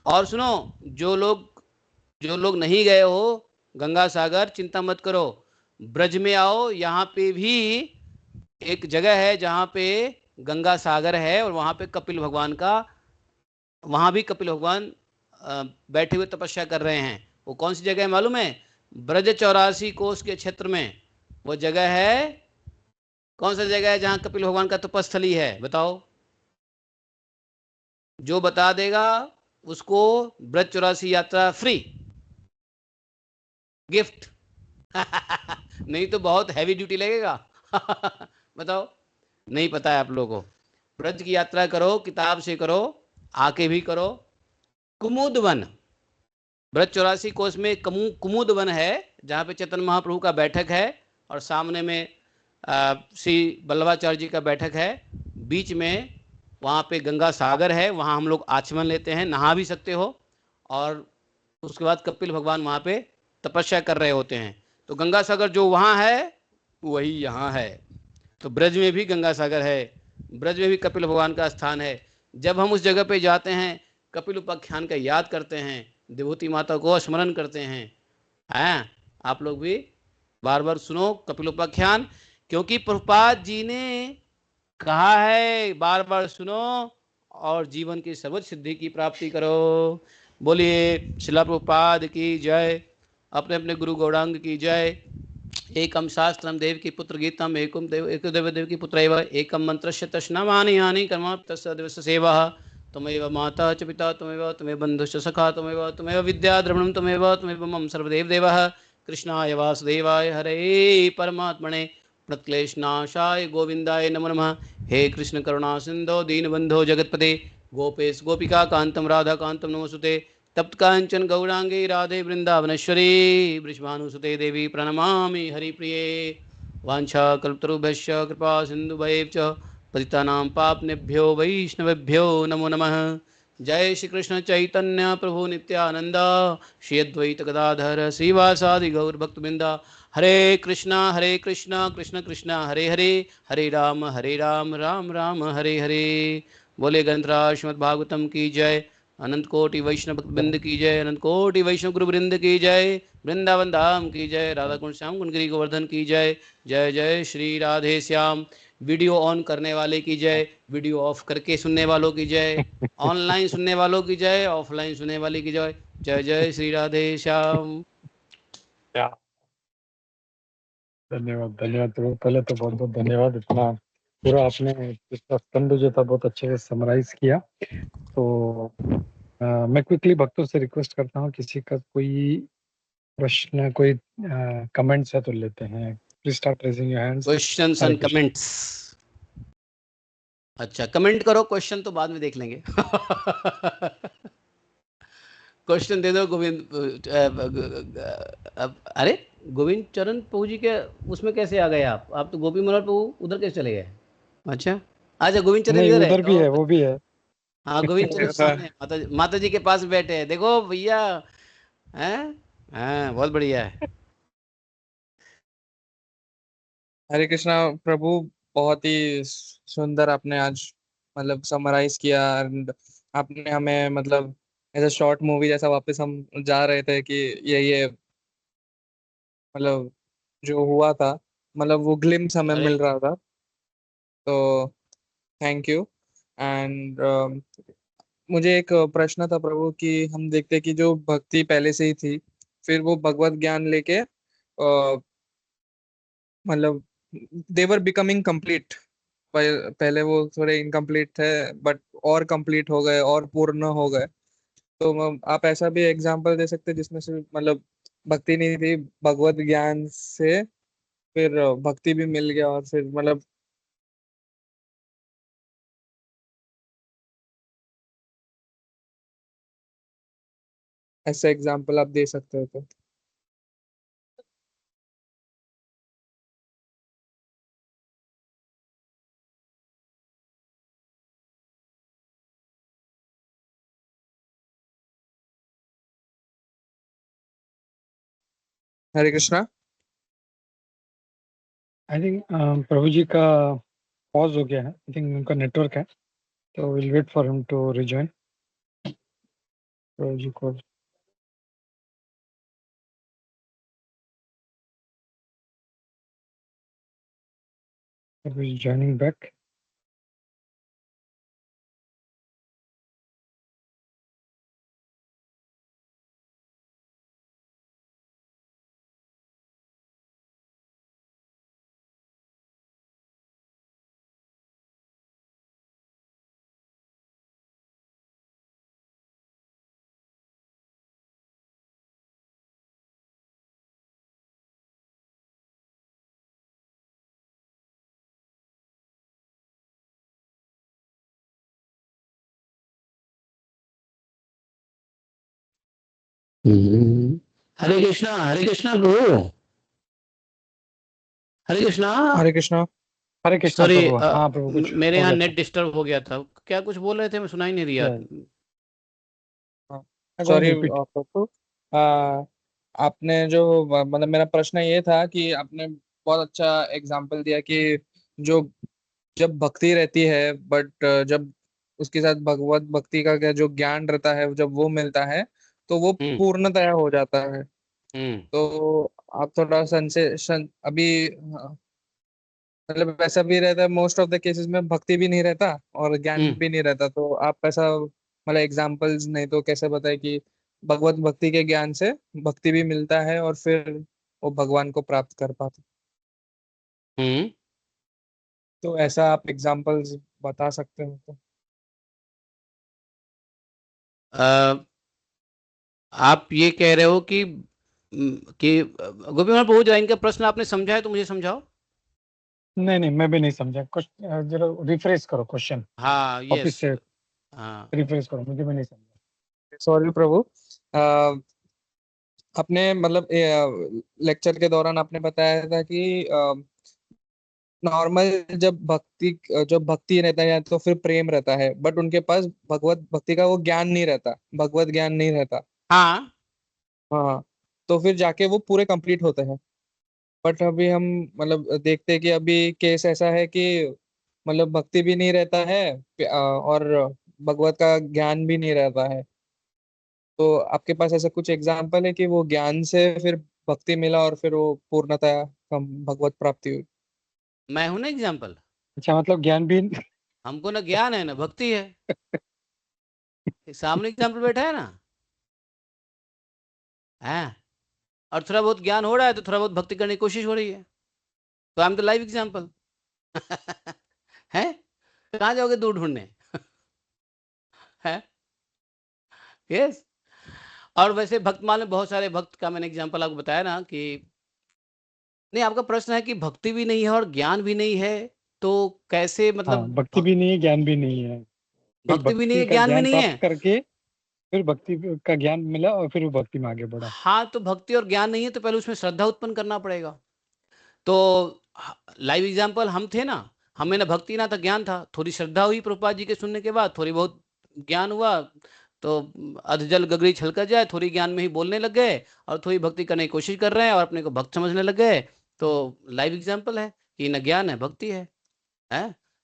और सुनो, जो लोग नहीं गए हो गंगा सागर, चिंता मत करो, ब्रज में आओ, यहाँ पे भी एक जगह है जहाँ पे गंगा सागर है और वहाँ पे कपिल भगवान का, वहाँ भी कपिल भगवान बैठे हुए तपस्या कर रहे हैं। वो कौन सी जगह है मालूम है? ब्रज 84 कोस के क्षेत्र में वो जगह है। कौन सा जगह है जहाँ कपिल भगवान का तपस्थली है, बताओ? जो बता देगा उसको ब्रज 84 यात्रा फ्री गिफ्ट नहीं तो बहुत हैवी ड्यूटी लगेगा बताओ, नहीं पता है आप लोगों को? ब्रज की यात्रा करो, किताब से करो, आके भी करो। कुमुद वन, ब्रज 84 कोस में कुमुद वन है जहाँ पे चैतन्य महाप्रभु का बैठक है और सामने में श्री बल्लभाचार्य जी का बैठक है, बीच में वहाँ पे गंगा सागर है, वहाँ हम लोग आचमन लेते हैं, नहा भी सकते हो। और उसके बाद कपिल भगवान वहाँ पे तपस्या कर रहे होते हैं। तो गंगा सागर जो वहाँ है वही यहाँ है। तो ब्रज में भी गंगा सागर है, ब्रज में भी कपिल भगवान का स्थान है। जब हम उस जगह पे जाते हैं, कपिल उपाख्यान का याद करते हैं, देवती माता को स्मरण करते हैं, आप लोग भी बार बार सुनो कपिल उपाख्यान, क्योंकि प्रभुपाद जी ने कहा है बार बार सुनो और जीवन की सर्वोच्च सिद्धि की प्राप्ति करो। बोलिए शिला प्रभुपाद की जय, अपने अपने गुरु गौरांग की जय। एकम शास्त्रम देव की पुत्र गीतम एकम देव एक देव देव की पुत्र एकम मंत्रस्य तस्नामानि यानि कर्म तस्य दिवस सेवा। त्वमेव माता च पिता त्वमेव त्वमेव बन्धुश्च सखा त्वमेव त्वमेव विद्या द्रविणं त्वमेव मम सर्वदेव देवः। कृष्णाय वासुदेवाय हरे परमात्मने प्रणतक्लेशनाशाय गोविंदाय नमो नमः। हे कृष्ण करुणा सिंधो दीनबंधो जगतपते गोपेश गोपिका कांतम राधा कांतम नमोस्तुते। तप्त कांचन गौरांगी राधे वृंदावनेश्वरी वृषभानुसुते देवी प्रणमामि हरिप्रिये। वाञ्छा कल्पतरुभ्यश्च कृपा सिन्धुभैः च पतितानां पापनेभ्यो वैष्णवेभ्यो नमो नमः। जय श्री कृष्ण चैतन्य प्रभु नित्यानंद, श्री अद्वैत गदाधर श्रीवासादि गौर भक्तबिंदा। हरे कृष्णा कृष्ण कृष्ण हरे हरे, हरे राम राम राम हरे हरे। बोले ग्रंथराज श्रीमद् भागवतम की जय, अनंत कोटि वैष्णव भक्तबिंद की जय, अनंत कोटि वैष्णव गुरु वृंद की जय, वृंदावन धाम की जय, राधा कुंड श्याम गुणगिरी गोवर्धन की जय। जय जय श्री राधे श्याम। वीडियो ऑन करने वाले की जय, वीडियो ऑफ करके सुनने वालों की जय, ऑनलाइन सुनने वालों की जय, ऑफलाइन सुनने वाले की जय। जय जय श्री राधे श्याम। धन्यवाद धन्यवाद प्रभु, पहले तो बहुत बहुत धन्यवाद, इतना पूरा आपने इसका स्कंद जो था बहुत अच्छे से समराइज किया। तो मैं क्विकली भक्तों से रिक्वेस्ट करता हूँ, किसी का कोई प्रश्न कोई कमेंट्स है तो लेते हैं। Please start raising your hands. Questions and comments. अच्छा कमेंट करो, क्वेश्चन तो बाद में देख लेंगे क्वेश्चन दे दो गोविंद। अरे गोविंद चरण प्रभु जी के उसमें कैसे आ गए आप तो गोपी मनोहर प्रभु उधर कैसे चले गए? अच्छा अच्छा, गोविंद चरण नहीं, इधर है उधर भी है, वो भी है। हाँ गोविंद चरण सामने माता जी के पास बैठे हैं, देखो भैया हैं। हाँ बहुत बढ़िया है। हरे कृष्णा प्रभु, बहुत ही सुंदर आपने आज मतलब समराइज किया। and आपने हमें मतलब ऐसा शॉर्ट मूवी जैसा वापस हम जा रहे थे कि ये मतलब जो हुआ था, मतलब वो ग्लिम्स हमें अरे मिल रहा था। तो थैंक यू। एंड मुझे एक प्रश्न था प्रभु कि हम देखते हैं कि जो भक्ति पहले से ही थी, फिर वो भगवत ज्ञान लेके मतलब देवर बिकमिंग कंप्लीट, पहले वो थोड़े इनकम्प्लीट थे बट और कंप्लीट हो गए और पूर्ण हो गए। तो आप ऐसा भी एग्जांपल दे सकते हैं जिसमें से मतलब भक्ति नहीं थी, भगवत ज्ञान से फिर भक्ति भी मिल गया और फिर मतलब ऐसा एग्जांपल आप दे सकते हो तो। हरे कृष्णा। आई थिंक प्रभु जी का पॉज हो गया है, आई थिंक उनका नेटवर्क है, तो will wait for him to rejoin. प्रभु जी को जॉइनिंग बैक। हरे कृष्णा प्रभु, हरे कृष्णा। हरे कृष्णा। हरे कृष्णा सॉरी, प्रभु। हाँ प्रभु, कुछ मेरे हो यहाँ गया था। नेट डिस्टर्ब हो गया था। क्या कुछ बोल रहे थे, मैं सुना ही नहीं दिया। Sorry repeat. प्रभु। आ, आपने जो मतलब मेरा प्रश्न ये था कि आपने बहुत अच्छा एग्जांपल दिया कि जो जब भक्ति रहती है बट जब उसके साथ भगवत भक्ति का क्या जो ज्ञान रहता है जब वो मिलता है तो वो हम्म पूर्णतया हो जाता है। हम्म तो आप थोड़ा संशय अभी मतलब ऐसा भी रहता है मोस्ट ऑफ द केसेस में भक्ति भी नहीं रहता और ज्ञान हम्म भी नहीं रहता, तो आप ऐसा मतलब एग्जांपल्स नहीं तो कैसे बताए कि भगवत भक्ति के ज्ञान से भक्ति भी मिलता है और फिर वो भगवान को प्राप्त कर पाते। हम्म। तो ऐसा आप एग्जांपल्स बता सकते हो तो। अ, आप ये कह रहे हो कि गोपी मोहन प्रभु, जरा इनका प्रश्न आपने समझा है तो मुझे समझाओ। नहीं नहीं, मैं भी नहीं समझा। कुछ जरा रिफ्रेश करो क्वेश्चन, हाँ, वापिस यस। से हाँ। रिफ्रेश करो, मुझे भी नहीं समझा। सॉरी प्रभु। आपने मतलब लेक्चर के दौरान आपने बताया था कि नॉर्मल जब भक्ति रहता है या तो फिर प्रेम रहता है बट उनके पास भगवत भक्ति का वो ज्ञान नहीं रहता, भगवत ज्ञान नहीं रहता। हाँ। हाँ। तो फिर जाके वो पूरे कंप्लीट होते हैं। बट अभी हम मतलब देखते हैं कि अभी केस ऐसा है कि मतलब भक्ति भी नहीं रहता है और भगवत का ज्ञान भी नहीं रहता है। तो आपके पास ऐसा कुछ एग्जाम्पल है कि वो ज्ञान से फिर भक्ति मिला और फिर वो पूर्णतया हम भगवत प्राप्ति हुई। मैं हूं ना एग्जाम्पल। अच्छा, मतलब ज्ञान भी हमको ना ज्ञान है ना भक्ति है। ये सामने एग्जाम्पल बैठा है ना। है। और थोड़ा बहुत ज्ञान हो रहा है तो थोड़ा बहुत भक्ति करने की कोशिश हो रही है। तो I am the live example. है। कहाँ जाओगे दूर ढूंढने। है। यस। और वैसे भक्तमाल में बहुत सारे भक्त का मैंने एग्जाम्पल आपको बताया ना कि नहीं, आपका प्रश्न है कि भक्ति भी नहीं है और ज्ञान भी नहीं है, तो कैसे हाँ, मतलब भक्ति भी नहीं है, ज्ञान भी नहीं है। फिर भक्ति भी नहीं भक्ति है का ज्ञान भी ज्ञान नहीं है। प्राप्त करके फिर भक्ति का ज्ञान मिला और फिर वो भक्ति में आगे बढ़ा। हाँ, तो भक्ति और ज्ञान नहीं है तो पहले उसमें श्रद्धा उत्पन्न करना पड़ेगा। तो लाइव एग्जाम्पल हम थे ना। हमें ना भक्ति ना था, ज्ञान था। थोड़ी श्रद्धा हुई प्रभुपाद जी के सुनने के बाद, थोड़ी बहुत ज्ञान हुआ, तो अधजल गगरी छलका जाए, थोड़ी ज्ञान में ही बोलने लग गए और थोड़ी भक्ति करने की कोशिश कर रहे हैं और अपने को भक्त समझने लग गए। तो लाइव एग्जाम्पल है कि न ज्ञान है भक्ति है।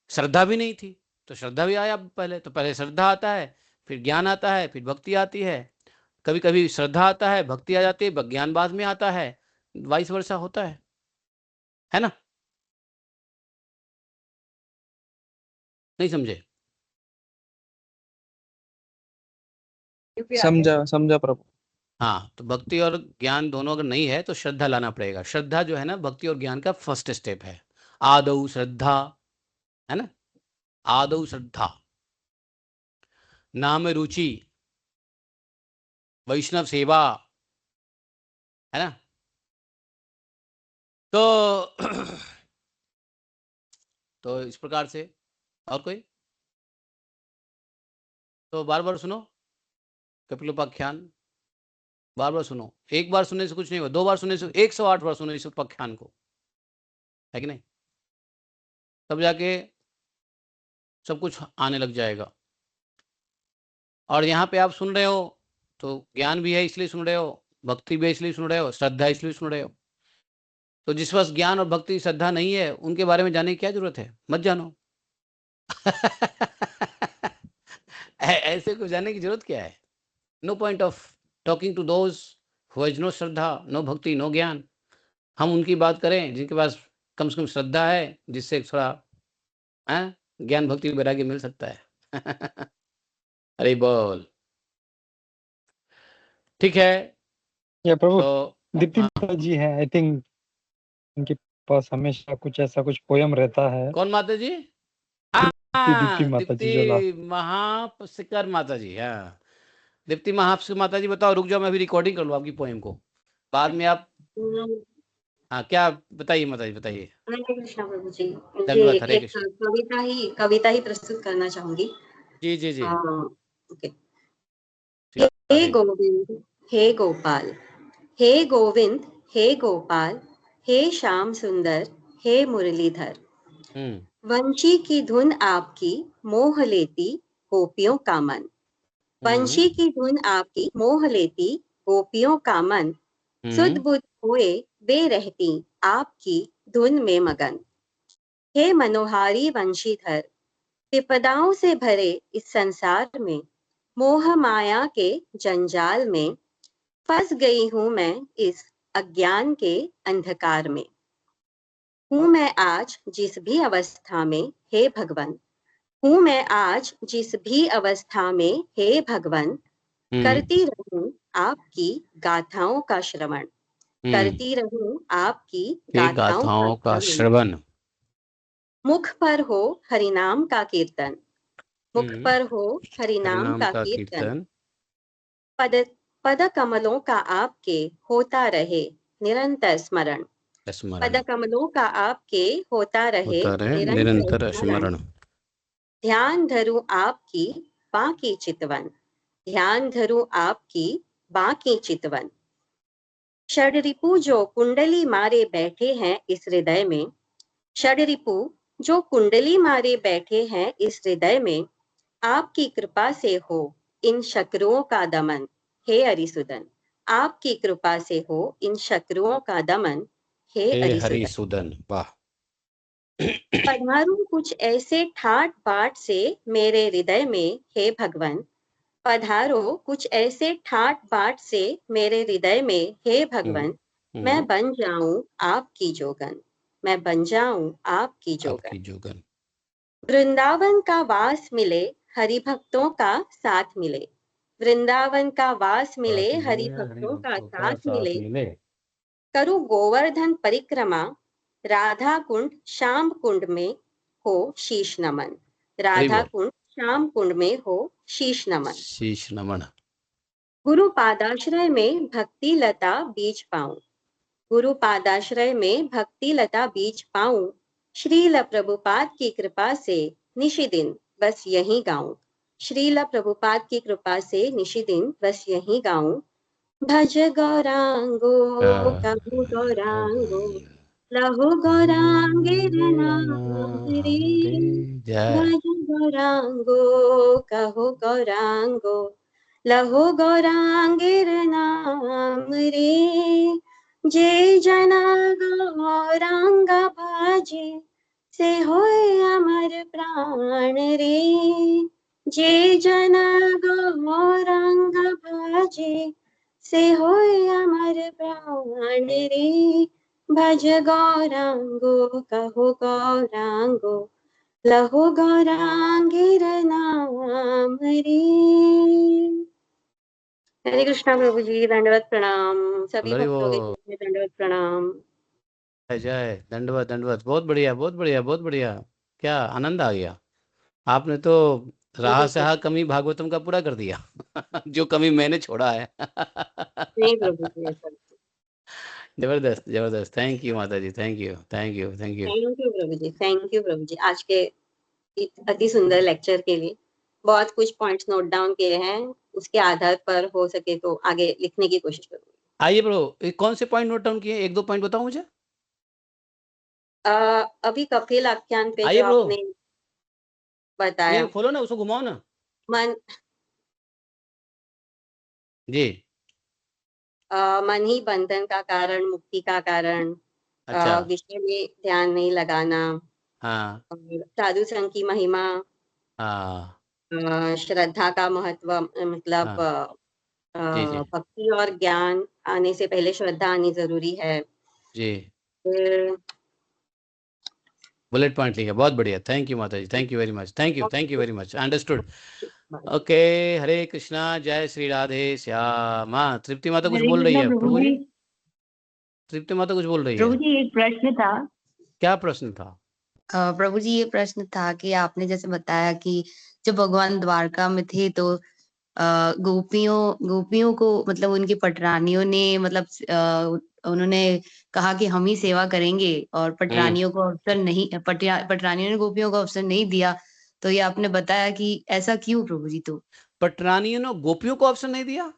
श्रद्धा भी नहीं थी तो श्रद्धा भी आया। पहले तो पहले श्रद्धा आता है, फिर ज्ञान आता है, फिर भक्ति आती है। कभी कभी श्रद्धा आता है, भक्ति आ जाती है, ज्ञान बाद में आता है। वाइस वर्षा होता है ना। नहीं समझे। समझा समझा प्रभु। हाँ, तो भक्ति और ज्ञान दोनों अगर नहीं है तो श्रद्धा लाना पड़ेगा। श्रद्धा जो है ना, भक्ति और ज्ञान का फर्स्ट स्टेप है। आदौ श्रद्धा, है ना। आदौ श्रद्धा, नाम रुचि, वैष्णव सेवा, है ना। तो तो इस प्रकार से। और कोई? तो बार बार सुनो कपिलोपाख्यान, बार बार सुनो। एक बार सुनने से कुछ नहीं होगा, 2 बार सुनने से, 108 बार सुनो इस उपाख्यान को, है कि नहीं। तब जाके सब कुछ आने लग जाएगा। और यहाँ पे आप सुन रहे हो तो ज्ञान भी है इसलिए सुन रहे हो, भक्ति भी है इसलिए सुन रहे हो, श्रद्धा इसलिए सुन रहे हो। तो जिस पास ज्ञान और भक्ति श्रद्धा नहीं है उनके बारे में जानने की क्या जरूरत है, मत जानो। ऐसे को जानने की जरूरत क्या है। No point of talking to those who has no shraddha, no bhakti, no gyan. हम उनकी बात करें जिनके पास कम से कम श्रद्धा है, जिससे थोड़ा ज्ञान भक्ति वैराग्य मिल सकता है। अरे बोल, ठीक है। या प्रभु, तो दीप्ति माता जी हैं, आई थिंक उनके पास हमेशा कुछ ऐसा कुछ पोयम रहता है। कौन माता जी? दीप्ति माता जी जो दीप्ति महापस्कर माता जी। हाँ, दीप्ति महापस्कर माता जी, बताओ। रुक जाओ, मैं अभी रिकॉर्डिंग कर लूँ आपकी पोएम को, बाद में आप। हाँ, क्या बताइए माता जी, बताइए। हरे कृष्णा प्रभु जी, मुझे दंडवत, हरे एक कृष्ण। कविता ही प्रस्तुत करना चाहूंगी। जी जी जी। ओके। ठीक हे है। गोविंद, हे गोपाल, हे गोविंद, हे गोपाल, हे श्याम सुंदर, हे मुरलीधर। वंशी की धुन आपकी मोह लेती गोपियों का मन। वंशी की धुन आपकी मोह लेती गोपियों का मन। सुध बुध हुए वे रहती आपकी धुन में मगन। हे मनोहारी वंशीधर, विपदाओं से भरे इस संसार में, मोह माया के जंजाल में फंस गई हूं मैं इस अज्ञान के अंधकार में। हूं मैं आज जिस भी अवस्था में, हे भगवन, हूं मैं आज जिस भी अवस्था में, हे भगवन, करती रहूं आपकी गाथाओं का श्रवण। करती रहूं आपकी गाथाओं का श्रवण। मुख पर हो हरिनाम का कीर्तन, मुख पर हो हरिनाम का कीर्तन। पद पद कमलों का आपके होता रहे निरंतर स्मरण। पद कमलों का आपके होता रहे निरंतर स्मरण। ध्यान धरूं आपकी बाकी चितवन, ध्यान धरूं आपकी बाकी चितवन। षडरिपु जो कुंडली मारे बैठे हैं इस हृदय में, षडरिपु जो कुंडली मारे बैठे हैं इस हृदय में, आपकी कृपा से हो इन शत्रुओं का दमन, हे अरिसुदन। आपकी कृपा से हो इन शत्रुओं का दमन, हे अरिसुदन। वाह। पधारूं कुछ ऐसे ठाट बाट से मेरे हृदय में, हे भगवन। पधारो कुछ ऐसे ठाट बाट से मेरे हृदय में, हे भगवन। मैं बन जाऊं आपकी जोगन, मैं बन जाऊं आपकी जोगन। वृंदावन का वास मिले, हरि भक्तों का साथ मिले। वृंदावन का वास मिले, हरि भक्तों का साथ मिले। करूं गोवर्धन परिक्रमा, राधा कुंड श्याम कुंड में हो शीश नमन। राधा कुंड श्याम कुंड में हो शीश नमन। शीश नमन। गुरु पादाश्रय में भक्ति लता बीज पाऊं, गुरु पादाश्रय में भक्ति लता बीज पाऊं। श्रील प्रभुपाद की कृपा से निशिदिन बस यही गाऊं। श्रील प्रभुपाद की कृपा से निशिदिन बस यही गाऊं। भज गौरांगो कहो गौरांगो, लहु गौरांगेर नाम रे। भज गौरांगो कहो गौरांगो, लहु गौरांगेर नाम रे। जे जना गौरांग भाजे, से होय अमर प्राण रे। जे जना गौरांग भाजे, से होय अमर प्राण रे। भज गौरांगो कहो गौरांगो, लहु गौरांगेर नाम रे। हरे कृष्णा प्रभु जी, दंडवत प्रणाम। सभी भक्तों के दंडवत प्रणाम। जय दंडवत दंडवत। बहुत बढ़िया बहुत बढ़िया बहुत बढ़िया। क्या आनंद आ गया? आपने तो राह सहा कमी भागवतम का पूरा कर दिया जो कमी मैंने छोड़ा है नहीं प्रभु जी, ऐसा जबरदस्त जबरदस्त। थैंक यू माता जी, thank you thank you thank you. Thank you प्रभु जी, थैंक यू प्रभु जी, आज के अति सुंदर लेक्चर के लिए। बहुत कुछ पॉइंट्स नोट डाउन किए हैं, उसके आधार पर हो सके तो आगे लिखने की कोशिश करूंगी। आइए ब्रो, कौन से पॉइंट नोट डाउन किए? एक दो पॉइंट बताओ मुझे। अभी कपिल आख्यान पे आइए जो ब्रो, आपने बताया, ये खोलो ना, उसको घुमाओ ना मन जी। मन ही बंधन का कारण, मुक्ति का कारण, अच्छा। विषय में ध्यान नहीं लगाना, हाँ और साधु संघ की महिमा, हाँ श्रद्धा का महत्व, मतलब हाँ जी जी भक्ति और ज्ञान आने से पहले श्रद्धा आनी जरूरी है। जी। फिर बुलेट पॉइंट लिखा, बहुत बढ़िया। थैंक यू माता जी, thank you very much, thank you very much, understood. Okay, Hare Krishna, जय श्री राधे श्यामा। तृप्ति माता कुछ हरे बोल रही कृष्णा है प्रभु प्रभु जी। जी? तृप्ति माता कुछ बोल रही प्रभु है। जी एक प्रश्न था। क्या प्रश्न था? प्रभु जी ये प्रश्न था कि आपने जैसे बताया कि जब भगवान द्वारका में थे तो गोपियों को मतलब उनकी पटरानियों ने मतलब उन्होंने कहा कि हम ही सेवा करेंगे और पटरानियों को अवसर नहीं, पटरानियों ने गोपियों को अवसर नहीं दिया। तो ये आपने बताया कि ऐसा क्यों प्रभु जी? तो पटरानियों ने गोपियों को ऑप्शन नहीं दिया?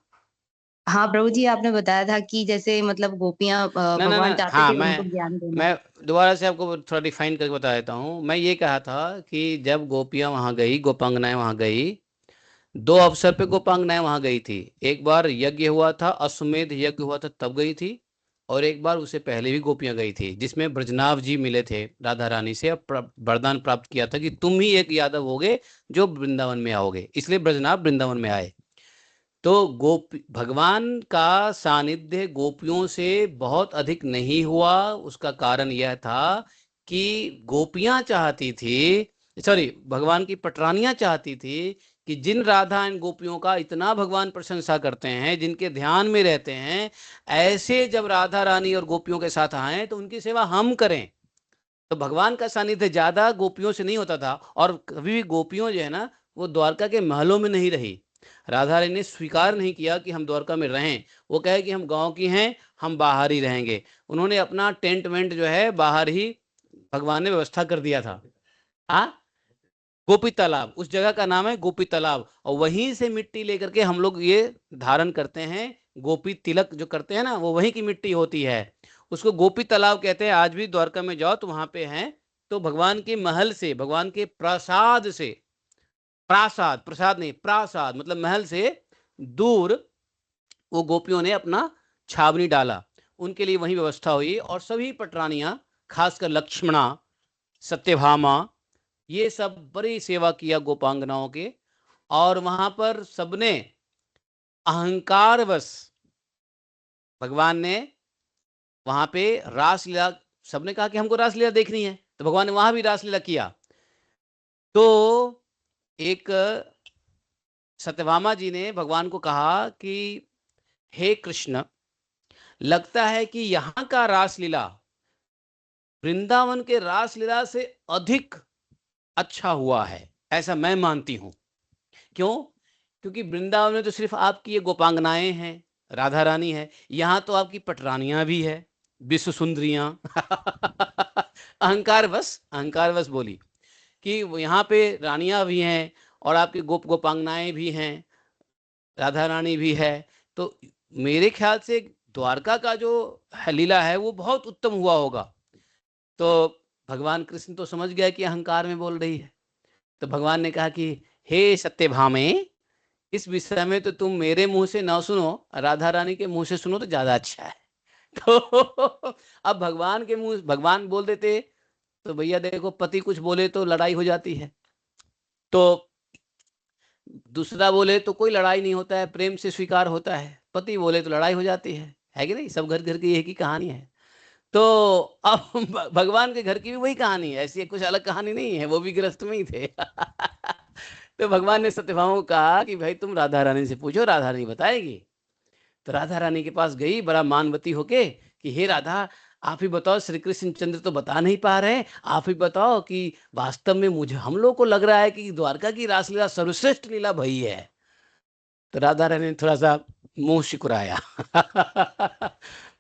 हाँ प्रभु जी, आपने बताया था कि जैसे मतलब गोपियां ना ना भगवान ना, चाहते हाँ, थे उनको ज्ञान देना। मैं दोबारा से आपको थोड़ा डिफाइन करके बता देता हूँ। मैं ये कहा था कि जब गोपियां वहां गई, गोपांगनाएं वहां गई, दो अवसर पे गोपांगनाएं वहां गई थी। एक बार यज्ञ हुआ था, अश्वमेध यज्ञ हुआ था, तब गई थी। और एक बार उससे पहले भी गोपियां गई थी, जिसमें ब्रजनाभ जी मिले थे राधा रानी से, और वरदान प्राप्त किया था कि तुम ही एक यादव होगे जो वृंदावन में आओगे, इसलिए ब्रजनाभ वृंदावन में आए। तो भगवान का सानिध्य गोपियों से बहुत अधिक नहीं हुआ। उसका कारण यह था कि गोपियां चाहती थी, सॉरी, भगवान की पटरानियां चाहती थी कि जिन राधा इन गोपियों का इतना भगवान प्रशंसा करते हैं, जिनके ध्यान में रहते हैं, ऐसे जब राधा रानी और गोपियों के साथ आए तो उनकी सेवा हम करें। तो भगवान का सानिध्य ज्यादा गोपियों से नहीं होता था। और कभी भी गोपियों जो है ना, वो द्वारका के महलों में नहीं रही। राधा रानी ने स्वीकार नहीं किया कि हम द्वारका में रहें। वो कहे कि हम गांव की हैं, हम बाहर ही रहेंगे। उन्होंने अपना टेंट वेंट जो है बाहर ही भगवान ने व्यवस्था कर दिया था। हाँ, गोपी तालाब, उस जगह का नाम है गोपी तालाब। और वहीं से मिट्टी लेकर के हम लोग ये धारण करते हैं। गोपी तिलक जो करते हैं ना, वो वहीं की मिट्टी होती है। उसको गोपी तालाब कहते हैं। आज भी द्वारका में जाओ तो वहां पे हैं। तो भगवान के महल से, भगवान के प्रसाद से, प्रासाद, प्रसाद नहीं, प्रासाद मतलब महल से दूर वो गोपियों ने अपना छावनी डाला। उनके लिए वही व्यवस्था हुई। और सभी पटरानियां, खासकर लक्ष्मणा, सत्यभामा, ये सब बड़ी सेवा किया गोपांगनाओं के। और वहां पर सबने अहंकारवश, भगवान ने वहां पे रासलीला, सबने कहा कि हमको रासलीला देखनी है, तो भगवान ने वहां भी रासलीला किया। तो एक सत्यभामा जी ने भगवान को कहा कि हे कृष्ण, लगता है कि यहाँ का रासलीला वृंदावन के रासलीला से अधिक अच्छा हुआ है, ऐसा मैं मानती हूं। क्यों? क्योंकि वृंदावन में तो सिर्फ आपकी ये गोपांगनाएं हैं, राधा रानी है। यहाँ तो आपकी पटरानियां भी है, विश्व सुंदरियां अहंकार बस बोली कि यहाँ पे रानियां भी हैं और आपकी गोपांगनाएं भी हैं, राधा रानी भी है। तो मेरे ख्याल से द्वारका का जो लीला है वो बहुत उत्तम हुआ होगा। तो भगवान कृष्ण तो समझ गया कि अहंकार में बोल रही है। तो भगवान ने कहा कि हे सत्यभामे, इस विषय में तो तुम मेरे मुंह से ना सुनो, राधा रानी के मुंह से सुनो तो ज्यादा अच्छा है। तो अब भगवान के मुंह, भगवान बोल देते तो भैया देखो, पति कुछ बोले तो लड़ाई हो जाती है, तो दूसरा बोले तो कोई लड़ाई नहीं होता है, प्रेम से स्वीकार होता है। पति बोले तो लड़ाई हो जाती है कि नहीं? सब घर घर की एक ही कहानी है। तो अब भगवान के घर की भी वही कहानी है, ऐसी कुछ अलग कहानी नहीं है, वो भी गृहस्थ में ही थे तो भगवान ने सत्यभामा को कहा कि भाई तुम राधा रानी से पूछो, राधा रानी बताएगी। तो राधा रानी के पास गई बड़ा मानवती होके कि हे राधा, आप ही बताओ, श्री कृष्ण चंद्र तो बता नहीं पा रहे, आप ही बताओ कि वास्तव में मुझे, हम लोग को लग रहा है कि द्वारका की रासलीला सर्वश्रेष्ठ लीला भई है। तो राधा रानी ने थोड़ा सा मुंह सिकुराया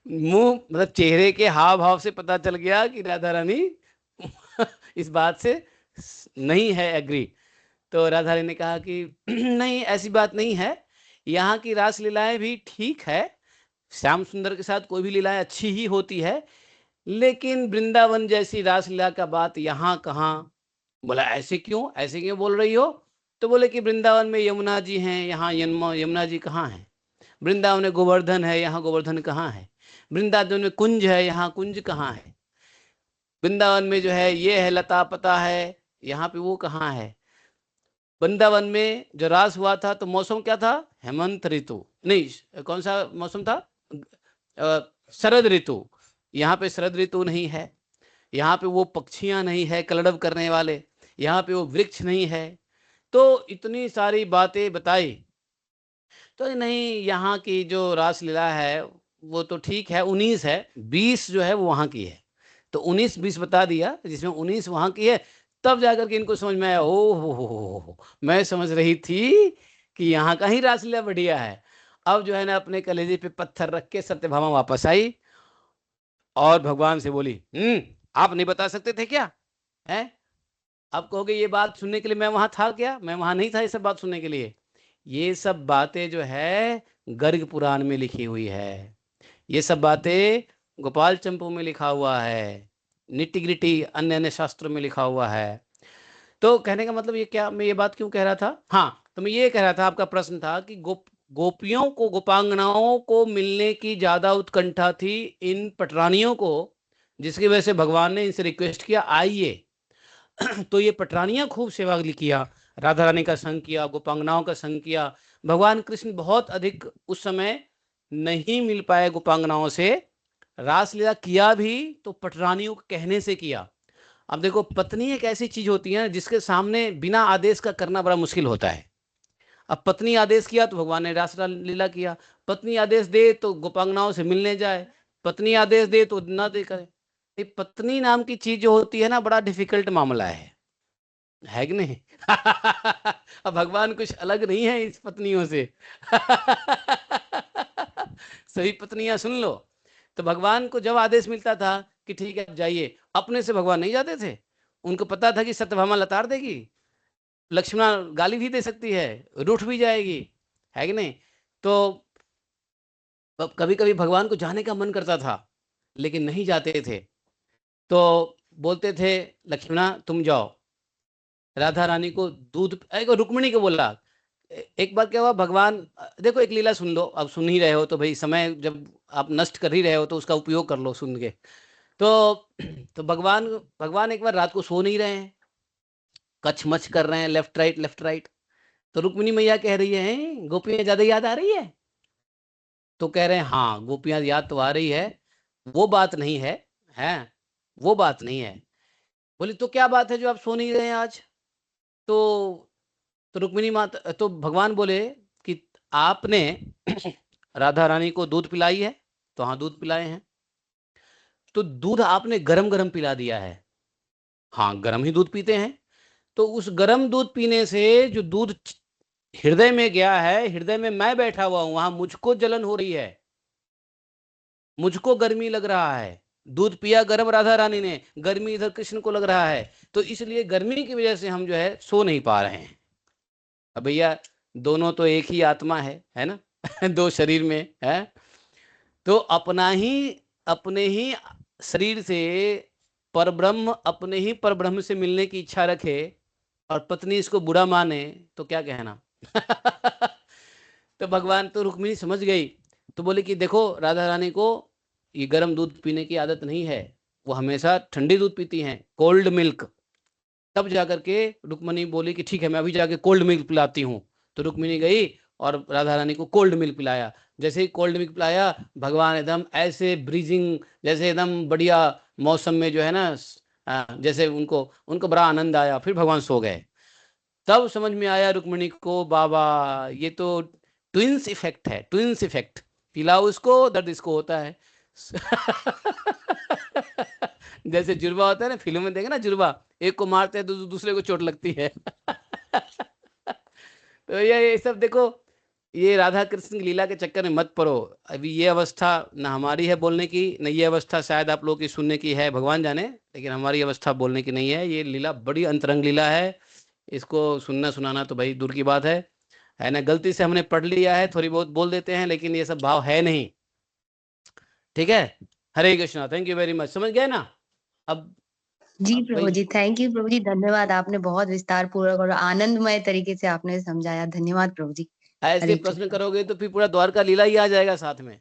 मुंह मतलब चेहरे के हाव भाव से पता चल गया कि राधा रानी इस बात से नहीं है एग्री। तो राधा रानी ने कहा कि नहीं, ऐसी बात नहीं है, यहाँ की रास लीलाएं भी ठीक है, श्याम सुंदर के साथ कोई भी लीलाएं अच्छी ही होती है, लेकिन वृंदावन जैसी रासलीला का बात यहाँ कहाँ। बोला ऐसे क्यों बोल रही हो? तो बोले कि वृंदावन में यमुना जी हैं, यहाँ यमुना जी कहाँ है? वृंदावन में गोवर्धन है, यहाँ गोवर्धन कहाँ है? वृंदावन में कुंज है, यहाँ कुंज कहाँ है? वृंदावन में जो है ये है, लता पता है, यहाँ पे वो कहाँ है? वृंदावन में जो रास हुआ था तो मौसम क्या था? हेमंत ऋतु, नहीं, कौन सा मौसम था? शरद ऋतु। यहाँ पे शरद ऋतु नहीं है, यहाँ पे वो पक्षियां नहीं है कलरव करने वाले, यहाँ पे वो वृक्ष नहीं है। तो इतनी सारी बातें बताई। तो नहीं, यहाँ की जो रासलीला है वो तो ठीक है, 19 है, 20 जो है वो वहाँ की है। तो 19-20 बता दिया, जिसमें 19 वहाँ की है। तब जाकर के इनको समझ में आया, ओ हो, मैं समझ रही थी कि यहाँ का ही रासलीला बढ़िया है। अब जो है ना, अपने कलेजे पे पत्थर रख के सत्यभामा वापस आई और भगवान से बोली, आप नहीं बता सकते थे क्या? है, अब कहोगे ये बात सुनने के लिए मैं वहां था क्या? मैं वहां नहीं था ये सब बात सुनने के लिए। ये सब बातें जो है गर्ग पुराण में लिखी हुई है, ये सब बातें गोपाल चंपू में लिखा हुआ है, निटी ग्रिटी अन्य अन्य शास्त्रों में लिखा हुआ है। तो कहने का मतलब ये क्या, मैं ये बात क्यों कह रहा था? हाँ, तो मैं ये कह रहा था, आपका प्रश्न था कि गोपियों को, गोपांगनाओं को मिलने की ज्यादा उत्कंठा थी इन पटरानियों को, जिसकी वजह से भगवान ने इनसे रिक्वेस्ट किया आइए। तो ये पटरानियां खूब सेवा किया, राधा रानी का संग किया, गोपांगनाओं का संग किया। भगवान कृष्ण बहुत अधिक उस समय नहीं मिल पाए गोपांगनाओं से, रासलीला किया भी तो पटरानियों के कहने से किया। अब देखो, पत्नी एक ऐसी चीज होती है जिसके सामने बिना आदेश का करना बड़ा मुश्किल होता है। अब पत्नी आदेश किया तो भगवान ने रासलीला किया, पत्नी आदेश दे तो गोपांगनाओं से मिलने जाए, पत्नी आदेश दे तो ना दे करे। ये पत्नी नाम की चीज जो होती है ना, बड़ा डिफिकल्ट मामला है कि नहीं? अब भगवान कुछ अलग नहीं है इस पत्नियों से सभी पत्नियां सुन लो। तो भगवान को जब आदेश मिलता था कि ठीक है जाइए, अपने से भगवान नहीं जाते थे। उनको पता था कि सत्यभामा लताड़ देगी, लक्ष्मण गाली भी दे सकती है, रूठ भी जाएगी, है कि नहीं? तो कभी कभी भगवान को जाने का मन करता था लेकिन नहीं जाते थे। तो बोलते थे लक्ष्मणा तुम जाओ, राधा रानी को दूध, रुक्मिणी को बोला। एक बार क्या हुआ, भगवान, देखो एक लीला सुन लो, अब सुन ही रहे हो तो भाई, समय जब आप नष्ट कर ही रहे हो तो उसका उपयोग कर लो सुन के। तो भगवान एक बार रात को सो नहीं रहे हैं, कचमच कर रहे हैं, लेफ्ट राइट लेफ्ट राइट। तो रुक्मिणी मैया कह रही है गोपियां ज्यादा याद आ रही है? तो कह रहे हैं हाँ गोपियां याद तो आ रही है, वो बात नहीं है, वो बात नहीं है। बोली तो क्या बात है जो आप सो नहीं रहे हैं आज? तो रुक्मिणी माता, तो भगवान बोले कि आपने राधा रानी को दूध पिलाई है? तो हाँ दूध पिलाए हैं। तो दूध आपने गरम गरम पिला दिया है? हाँ गरम ही दूध पीते हैं। तो उस गरम दूध पीने से जो दूध हृदय में गया है, हृदय में मैं बैठा हुआ हूं, वहां मुझको जलन हो रही है, मुझको गर्मी लग रहा है। दूध पिया गरम राधा रानी ने, गर्मी इधर कृष्ण को लग रहा है, तो इसलिए गर्मी की वजह से हम जो है सो नहीं पा रहे हैं। अब भैया दोनों तो एक ही आत्मा है ना दो शरीर में है। तो अपने ही शरीर से परब्रह्म, अपने ही परब्रह्म से मिलने की इच्छा रखे और पत्नी इसको बुरा माने तो क्या कहना तो भगवान, तो रुक्मिणी समझ गई, तो बोले कि देखो राधा रानी को ये गर्म दूध पीने की आदत नहीं है, वो हमेशा ठंडी दूध पीती हैं, कोल्ड मिल्क। तब जाकर के रुक्मिणी बोली कि ठीक है मैं अभी जाके कोल्ड मिल्क पिलाती हूँ। तो रुक्मिणी गई और राधा रानी को कोल्ड मिल्क पिलाया। जैसे ही कोल्ड मिल्क पिलाया, भगवान एकदम ऐसे ब्रीजिंग, जैसे एकदम बढ़िया मौसम में जो है ना, जैसे उनको बड़ा आनंद आया। फिर भगवान सो गए। तब समझ में आया रुक्मिणी को, बाबा ये तो ट्विंस इफेक्ट है, ट्विंस इफेक्ट। पिलाओ उसको, दर्द इसको होता है। जैसे जुड़वा होता है ना, फिल्म में देखे ना, जुड़वा एक को मारते हैं तो दूसरे को चोट लगती है। तो ये सब देखो, ये राधा कृष्ण की लीला के चक्कर में मत पड़ो। अभी ये अवस्था न हमारी है बोलने की, न ये अवस्था शायद आप लोगों की सुनने की है, भगवान जाने, लेकिन हमारी अवस्था बोलने की नहीं है। ये लीला बड़ी अंतरंग लीला है, इसको सुनना सुनाना तो भाई दूर की बात है ना। गलती से हमने पढ़ लिया है, थोड़ी बहुत बोल देते हैं, लेकिन ये सब भाव है नहीं, ठीक है। Hare Krishna, thank you very much, समझ गए ना अब? जी प्रभु जी, थैंक यू प्रभु जी, धन्यवाद। आपने बहुत विस्तार पूर्वक और आनंदमय तरीके से आपने समझाया, धन्यवाद प्रभु जी। ऐसे प्रश्न करोगे तो फिर पूरा द्वारका लीला ही आ जाएगा साथ में।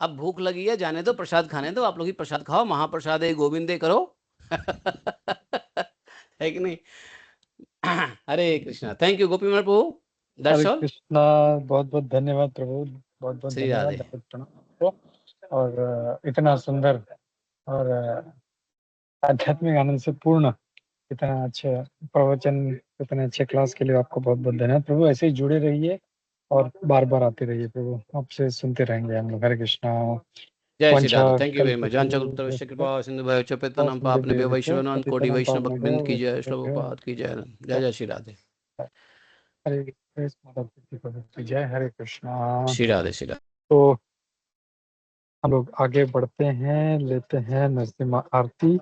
अब भूख लगी है, जाने दो, प्रसाद खाने दो, आप लोग ही प्रसाद खाओ, महाप्रसाद है गोविंदे करो। है कि नहीं? हरे कृष्णा, थैंक यू गोपी प्रभु, हरे दैट्स ऑल। कृष्णा, बहुत बहुत धन्यवाद प्रभु, बहुत बहुत श्री धन्यवाद राधे। आपको। और इतना सुंदर और आध्यात्मिक आनंद से पूर्ण इतना अच्छे प्रवचन, इतने अच्छे क्लास के लिए आपको बहुत बहुत धन्यवाद प्रभु। ऐसे ही जुड़े रहिए और बार बार आते रहिए प्रभु, आपसे सुनते रहेंगे हम लोग। हरे कृष्णा। जय श्री वंशा Radhe, thank you very much. जान कल्पतरु चक्रवर्ती कृपा सिंधु भय चपेतनम पापने वैष्णव कोटि पतितनं वैष्णव पावनेभ्यो भक्तबिंद की जय, वैष्णवेभ्यो श्लोकपाद की जय, जय जय श्री राधे। हरे कृष्ण, जय हरे कृष्णा। श्री राधे श्री राधे। तो हम लोग आगे बढ़ते हैं, लेते हैं नरसिम्हा आरती।